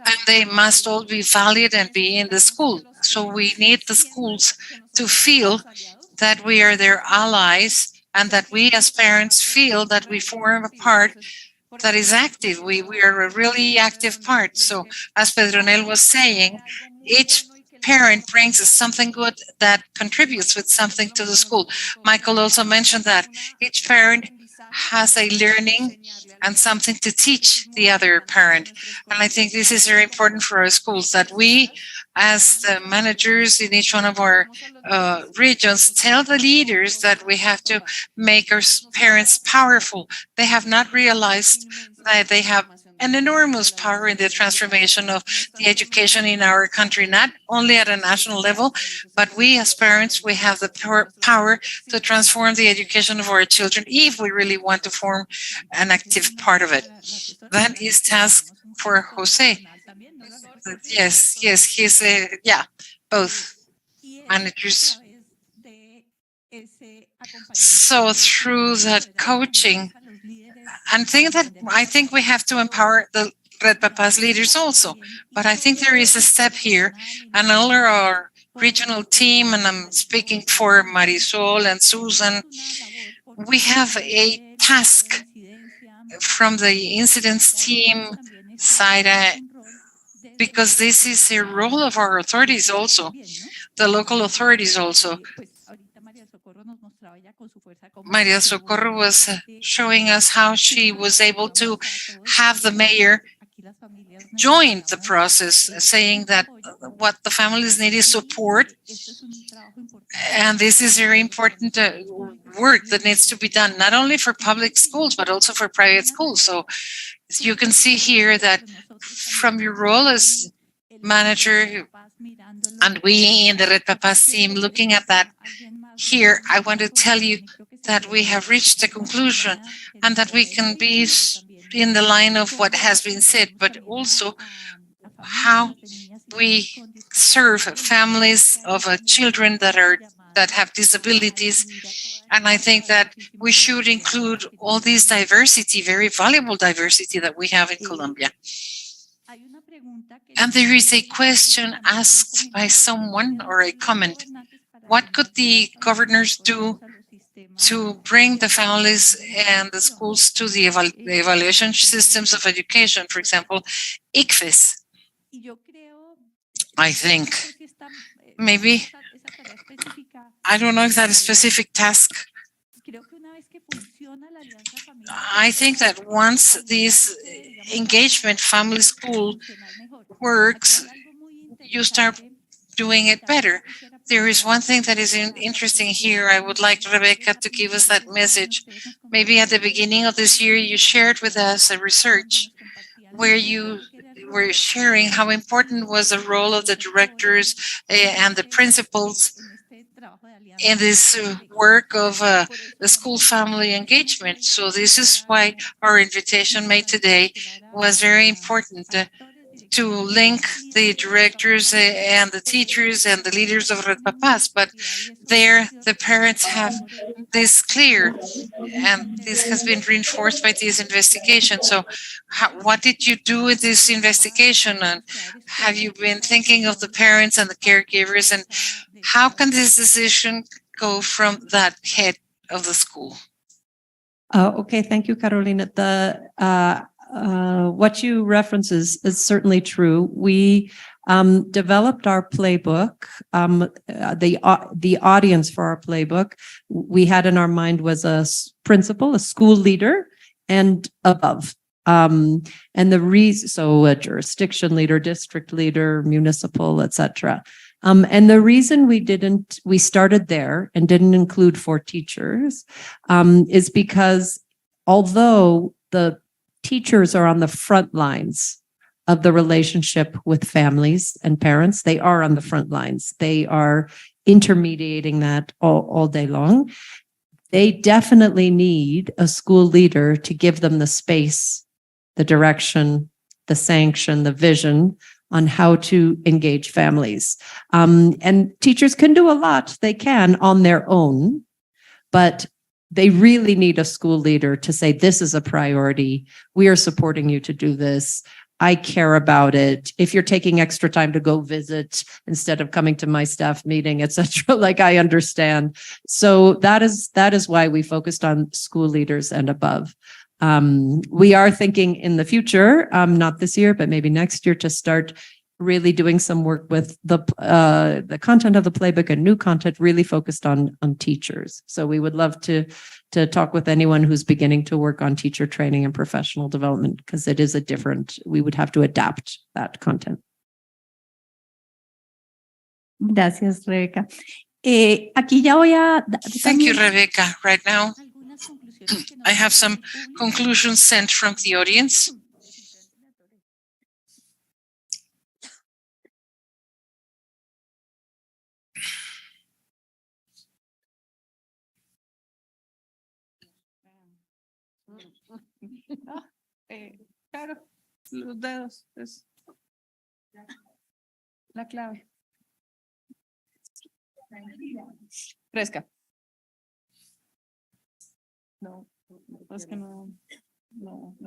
and they must all be valid and be in the school. So we need the schools to feel that we are their allies and that we as parents feel that we form a part that is active. We are a really active part. So as Pedronel was saying, each parent brings us something good that contributes with something to the school. Michael also mentioned that each parent has a learning and something to teach the other parent. And I think this is very important for our schools, that we, as the managers in each one of our regions, tell the leaders that we have to make our parents powerful. They have not realized that they have an enormous power in the transformation of the education in our country, not only at a national level, but we as parents, we have the power to transform the education of our children if we really want to form an active part of it. That is task for Jose. Yes, he's both managers. So through that coaching, and I think we have to empower the Red Papas leaders also. But I think there is a step here, and all our regional team, and I'm speaking for Marisol and Susan, we have a task from the incidents team side, because this is a role of our authorities also, the local authorities also. Maria Socorro was showing us how she was able to have the mayor join the process, saying that what the families need is support. And this is very important work that needs to be done, not only for public schools, but also for private schools. So you can see here that from your role as manager, and we in the Red Papas team looking at that here, I want to tell you that we have reached a conclusion and that we can be in the line of what has been said, but also how we serve families of children that have disabilities. And I think that we should include all this diversity, very valuable diversity that we have in Colombia. And there is a question asked by someone, or a comment. What could the governors do to bring the families and the schools to the evaluation systems of education? For example, ICFES. I think maybe, I don't know if that is a specific task. I think that once this engagement family school works, you start doing it better. There is one thing that is interesting here. I would like Rebecca to give us that message. Maybe at the beginning of this year, you shared with us a research where you were sharing how important was the role of the directors and the principals in this work of the school family engagement. So this is why our invitation made today was very important, to link the directors and the teachers and the leaders of Red Papas. But there, the parents have this clear, and this has been reinforced by this investigation. So what did you do with this investigation? And have you been thinking of the parents and the caregivers? And how can this decision go from that head of the school? Okay, thank you, Carolina. What you reference is certainly true. We developed our playbook. The audience for our playbook we had in our mind was a principal, a school leader, and above. And the reason, so a jurisdiction leader, district leader, municipal, etc. And the reason we started there and didn't include 4 teachers is because although the teachers are on the front lines of the relationship with families and parents, they are on the front lines. They are intermediating that all day long. They definitely need a school leader to give them the space, the direction, the sanction, the vision on how to engage families. And teachers can do a lot. They can on their own, but they really need a school leader to say, this is a priority. We are supporting you to do this. I care about it. If you're taking extra time to go visit instead of coming to my staff meeting, etc., like I understand. So that is why we focused on school leaders and above. We are thinking in the future, not this year, but maybe next year, to start really doing some work with the content of the playbook and new content really focused on teachers. So we would love to talk with anyone who's beginning to work on teacher training and professional development, because it is we would have to adapt that content. Gracias, Rebeca. Aquí ya voy a... Thank you, Rebecca. Right now, I have some conclusions sent from the audience. Claro, los dedos es la clave. Fresca. No, es que no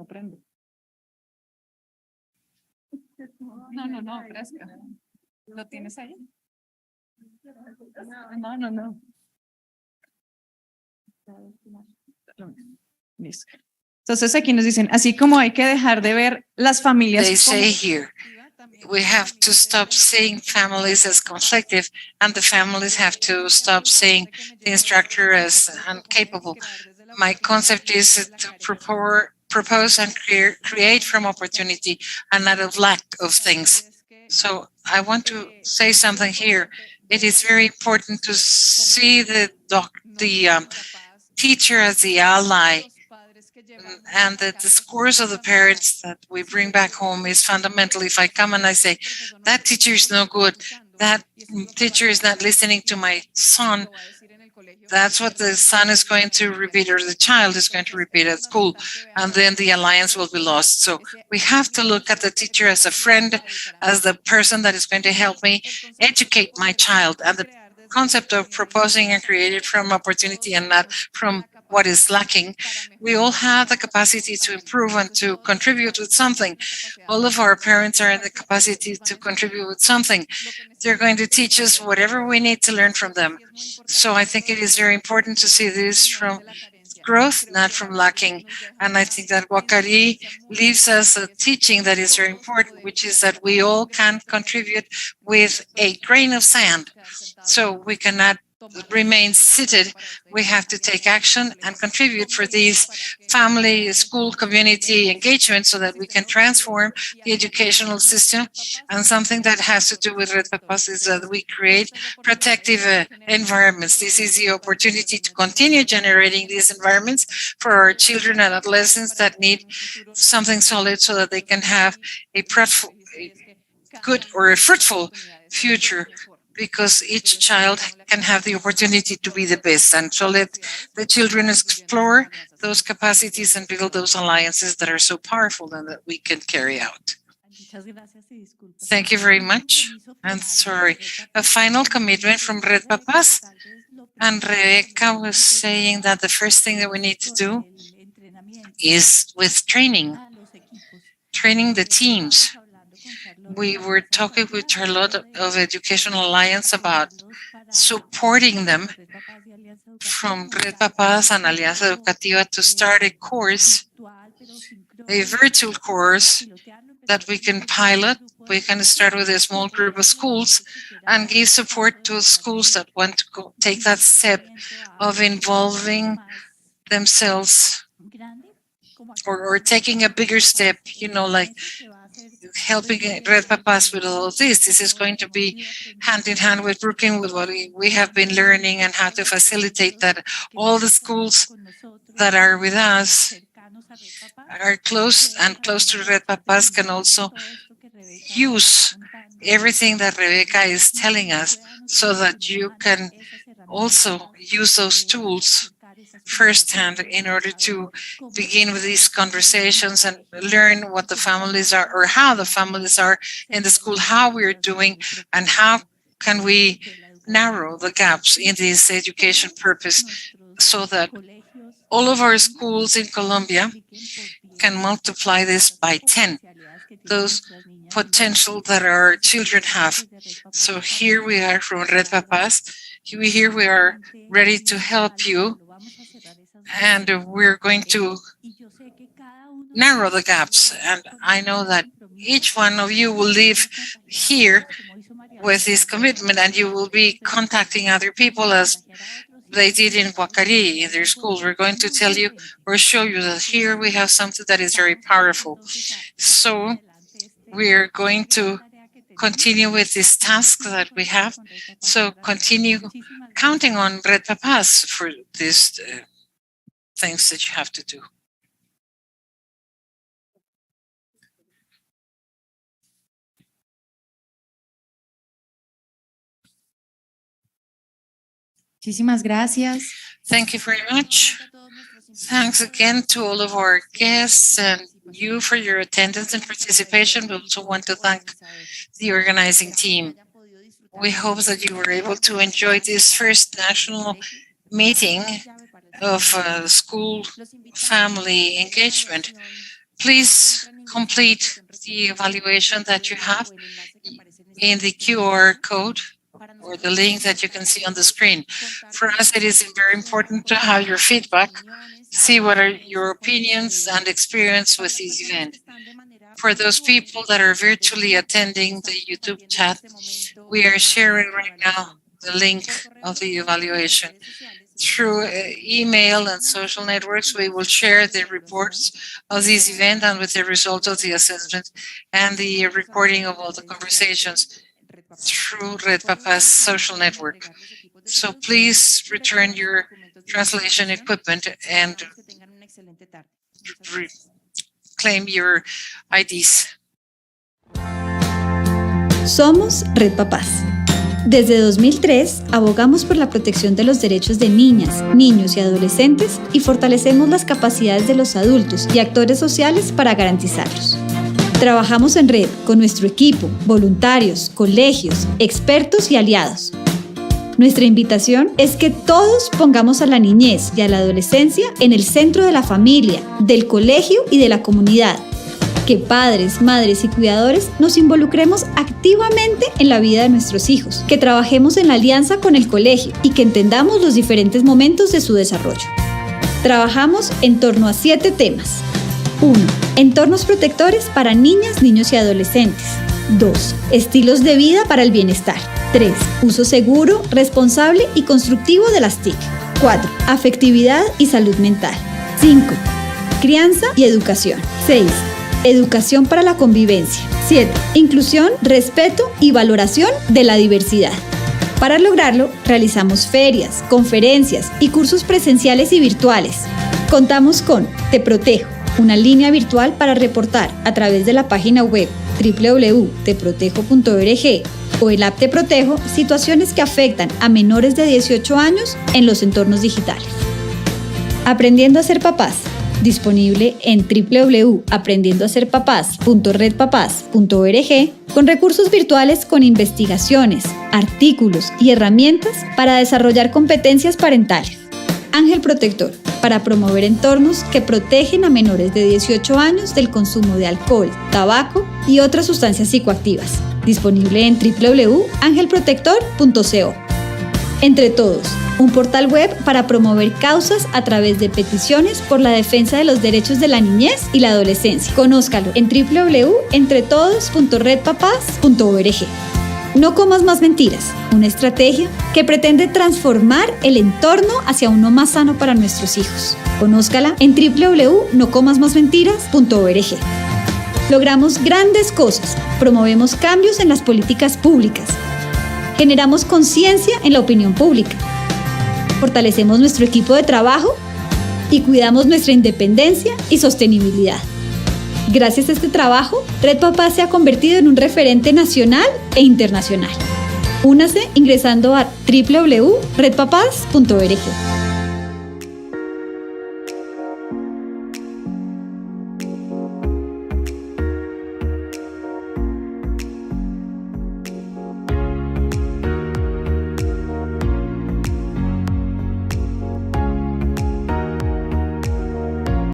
prende. No, fresca. ¿Lo tienes ahí? No. Listo. Entonces aquí nos dicen, así como hay que dejar de ver las familias. They say here, we have to stop seeing families as conflictive, and the families have to stop seeing the instructor as incapable. My concept is to propose and create from opportunity and not of lack of things. So I want to say something here. It is very important to see the teacher as the ally, and that the scores of the parents that we bring back home is fundamental. If I come and I say, that teacher is no good, that teacher is not listening to my son, that's what the son is going to repeat, or the child is going to repeat at school, and then the alliance will be lost. So we have to look at the teacher as a friend, as the person that is going to help me educate my child. And the concept of proposing and creating from opportunity and not from what is lacking, we all have the capacity to improve and to contribute with something. All of our parents are in the capacity to contribute with something. They're going to teach us whatever we need to learn from them. So I think it is very important to see this from growth, not from lacking. And I think that Wakari leaves us a teaching that is very important, which is that we all can contribute with a grain of sand. So we cannot remain seated. We have to take action and contribute for these family, school, community engagement so that we can transform the educational system. And something that has to do with Red Papas is that we create protective environments. This is the opportunity to continue generating these environments for our children and adolescents that need something solid so that they can have a good or a fruitful future, because each child can have the opportunity to be the best. And so let the children explore those capacities and build those alliances that are so powerful and that we can carry out. Thank you very much. And sorry, a final commitment from Red Papas. And Rebecca was saying that the first thing that we need to do is with training the teams. We were talking with Charlotte of Educational Alliance about supporting them from Red Papas and Alianza Educativa to start a course, a virtual course that we can pilot. We can start with a small group of schools and give support to schools that want to take that step of involving themselves or taking a bigger step, like helping Red Papas with all of this. This is going to be hand in hand with working with what we have been learning and how to facilitate that all the schools that are with us are close to Red Papas can also use everything that Rebecca is telling us so that you can also use those tools firsthand in order to begin with these conversations and learn what the families are or how the families are in the school, how we're doing, and how can we narrow the gaps in this education purpose so that all of our schools in Colombia can multiply this by 10 those potential that our children have. So here we are from Red Papás. Here we are ready to help you, and we're going to narrow the gaps. And I know that each one of you will leave here with this commitment, and you will be contacting other people as they did in Huacari, in their schools. We're going to tell you or show you that here we have something that is very powerful. So we're going to continue with this task that we have. So continue counting on Red Papás for these things that you have to do. Muchísimas gracias. Thank you very much. Thanks again to all of our guests and you for your attendance and participation. We also want to thank the organizing team. We hope that you were able to enjoy this first national meeting of school family engagement. Please complete the evaluation that you have in the QR code or the link that you can see on the screen. For us, it is very important to have your feedback, see what are your opinions and experience with this event. For those people that are virtually attending the YouTube chat, we are sharing right now the link of the evaluation. Through email and social networks, we will share the reports of this event and with the results of the assessment and the recording of all the conversations through Red Papás social network. So please return your translation equipment and claim your IDs. Somos Red Papás. Desde 2003 abogamos por la protección de los derechos de niñas, niños y adolescentes y fortalecemos las capacidades de los adultos y actores sociales para garantizarlos. Trabajamos en red con nuestro equipo, voluntarios, colegios, expertos y aliados. Nuestra invitación es que todos pongamos a la niñez y a la adolescencia en el centro de la familia, del colegio y de la comunidad. Que padres, madres y cuidadores nos involucremos activamente en la vida de nuestros hijos, que trabajemos en alianza con el colegio y que entendamos los diferentes momentos de su desarrollo. Trabajamos en torno a 7 temas. 1. Entornos protectores para niñas, niños y adolescentes. 2. Estilos de vida para el bienestar. 3. Uso seguro, responsable y constructivo de las TIC. 4. Afectividad y salud mental. 5. Crianza y educación. 6. Educación para la convivencia. 7. Inclusión, respeto y valoración de la diversidad. Para lograrlo, realizamos ferias, conferencias y cursos presenciales y virtuales. Contamos con Te Protejo, una línea virtual para reportar a través de la página web www.teprotejo.org o el app Te Protejo situaciones que afectan a menores de 18 años en los entornos digitales. Aprendiendo a ser papás, disponible en www.aprendiendoaserpapás.redpapás.org con recursos virtuales con investigaciones, artículos y herramientas para desarrollar competencias parentales. Ángel Protector, para promover entornos que protegen a menores de 18 años del consumo de alcohol, tabaco y otras sustancias psicoactivas. Disponible en www.angelprotector.co. Entre Todos, un portal web para promover causas a través de peticiones por la defensa de los derechos de la niñez y la adolescencia. Conózcalo en www.entretodos.redpapás.org. No comas más mentiras, una estrategia que pretende transformar el entorno hacia uno más sano para nuestros hijos. Conózcala en www.nocomasmasmentiras.org. Logramos grandes cosas, promovemos cambios en las políticas públicas, generamos conciencia en la opinión pública, fortalecemos nuestro equipo de trabajo y cuidamos nuestra independencia y sostenibilidad. Gracias a este trabajo, Red Papás se ha convertido en un referente nacional e internacional. Únase ingresando a www.redpapás.org.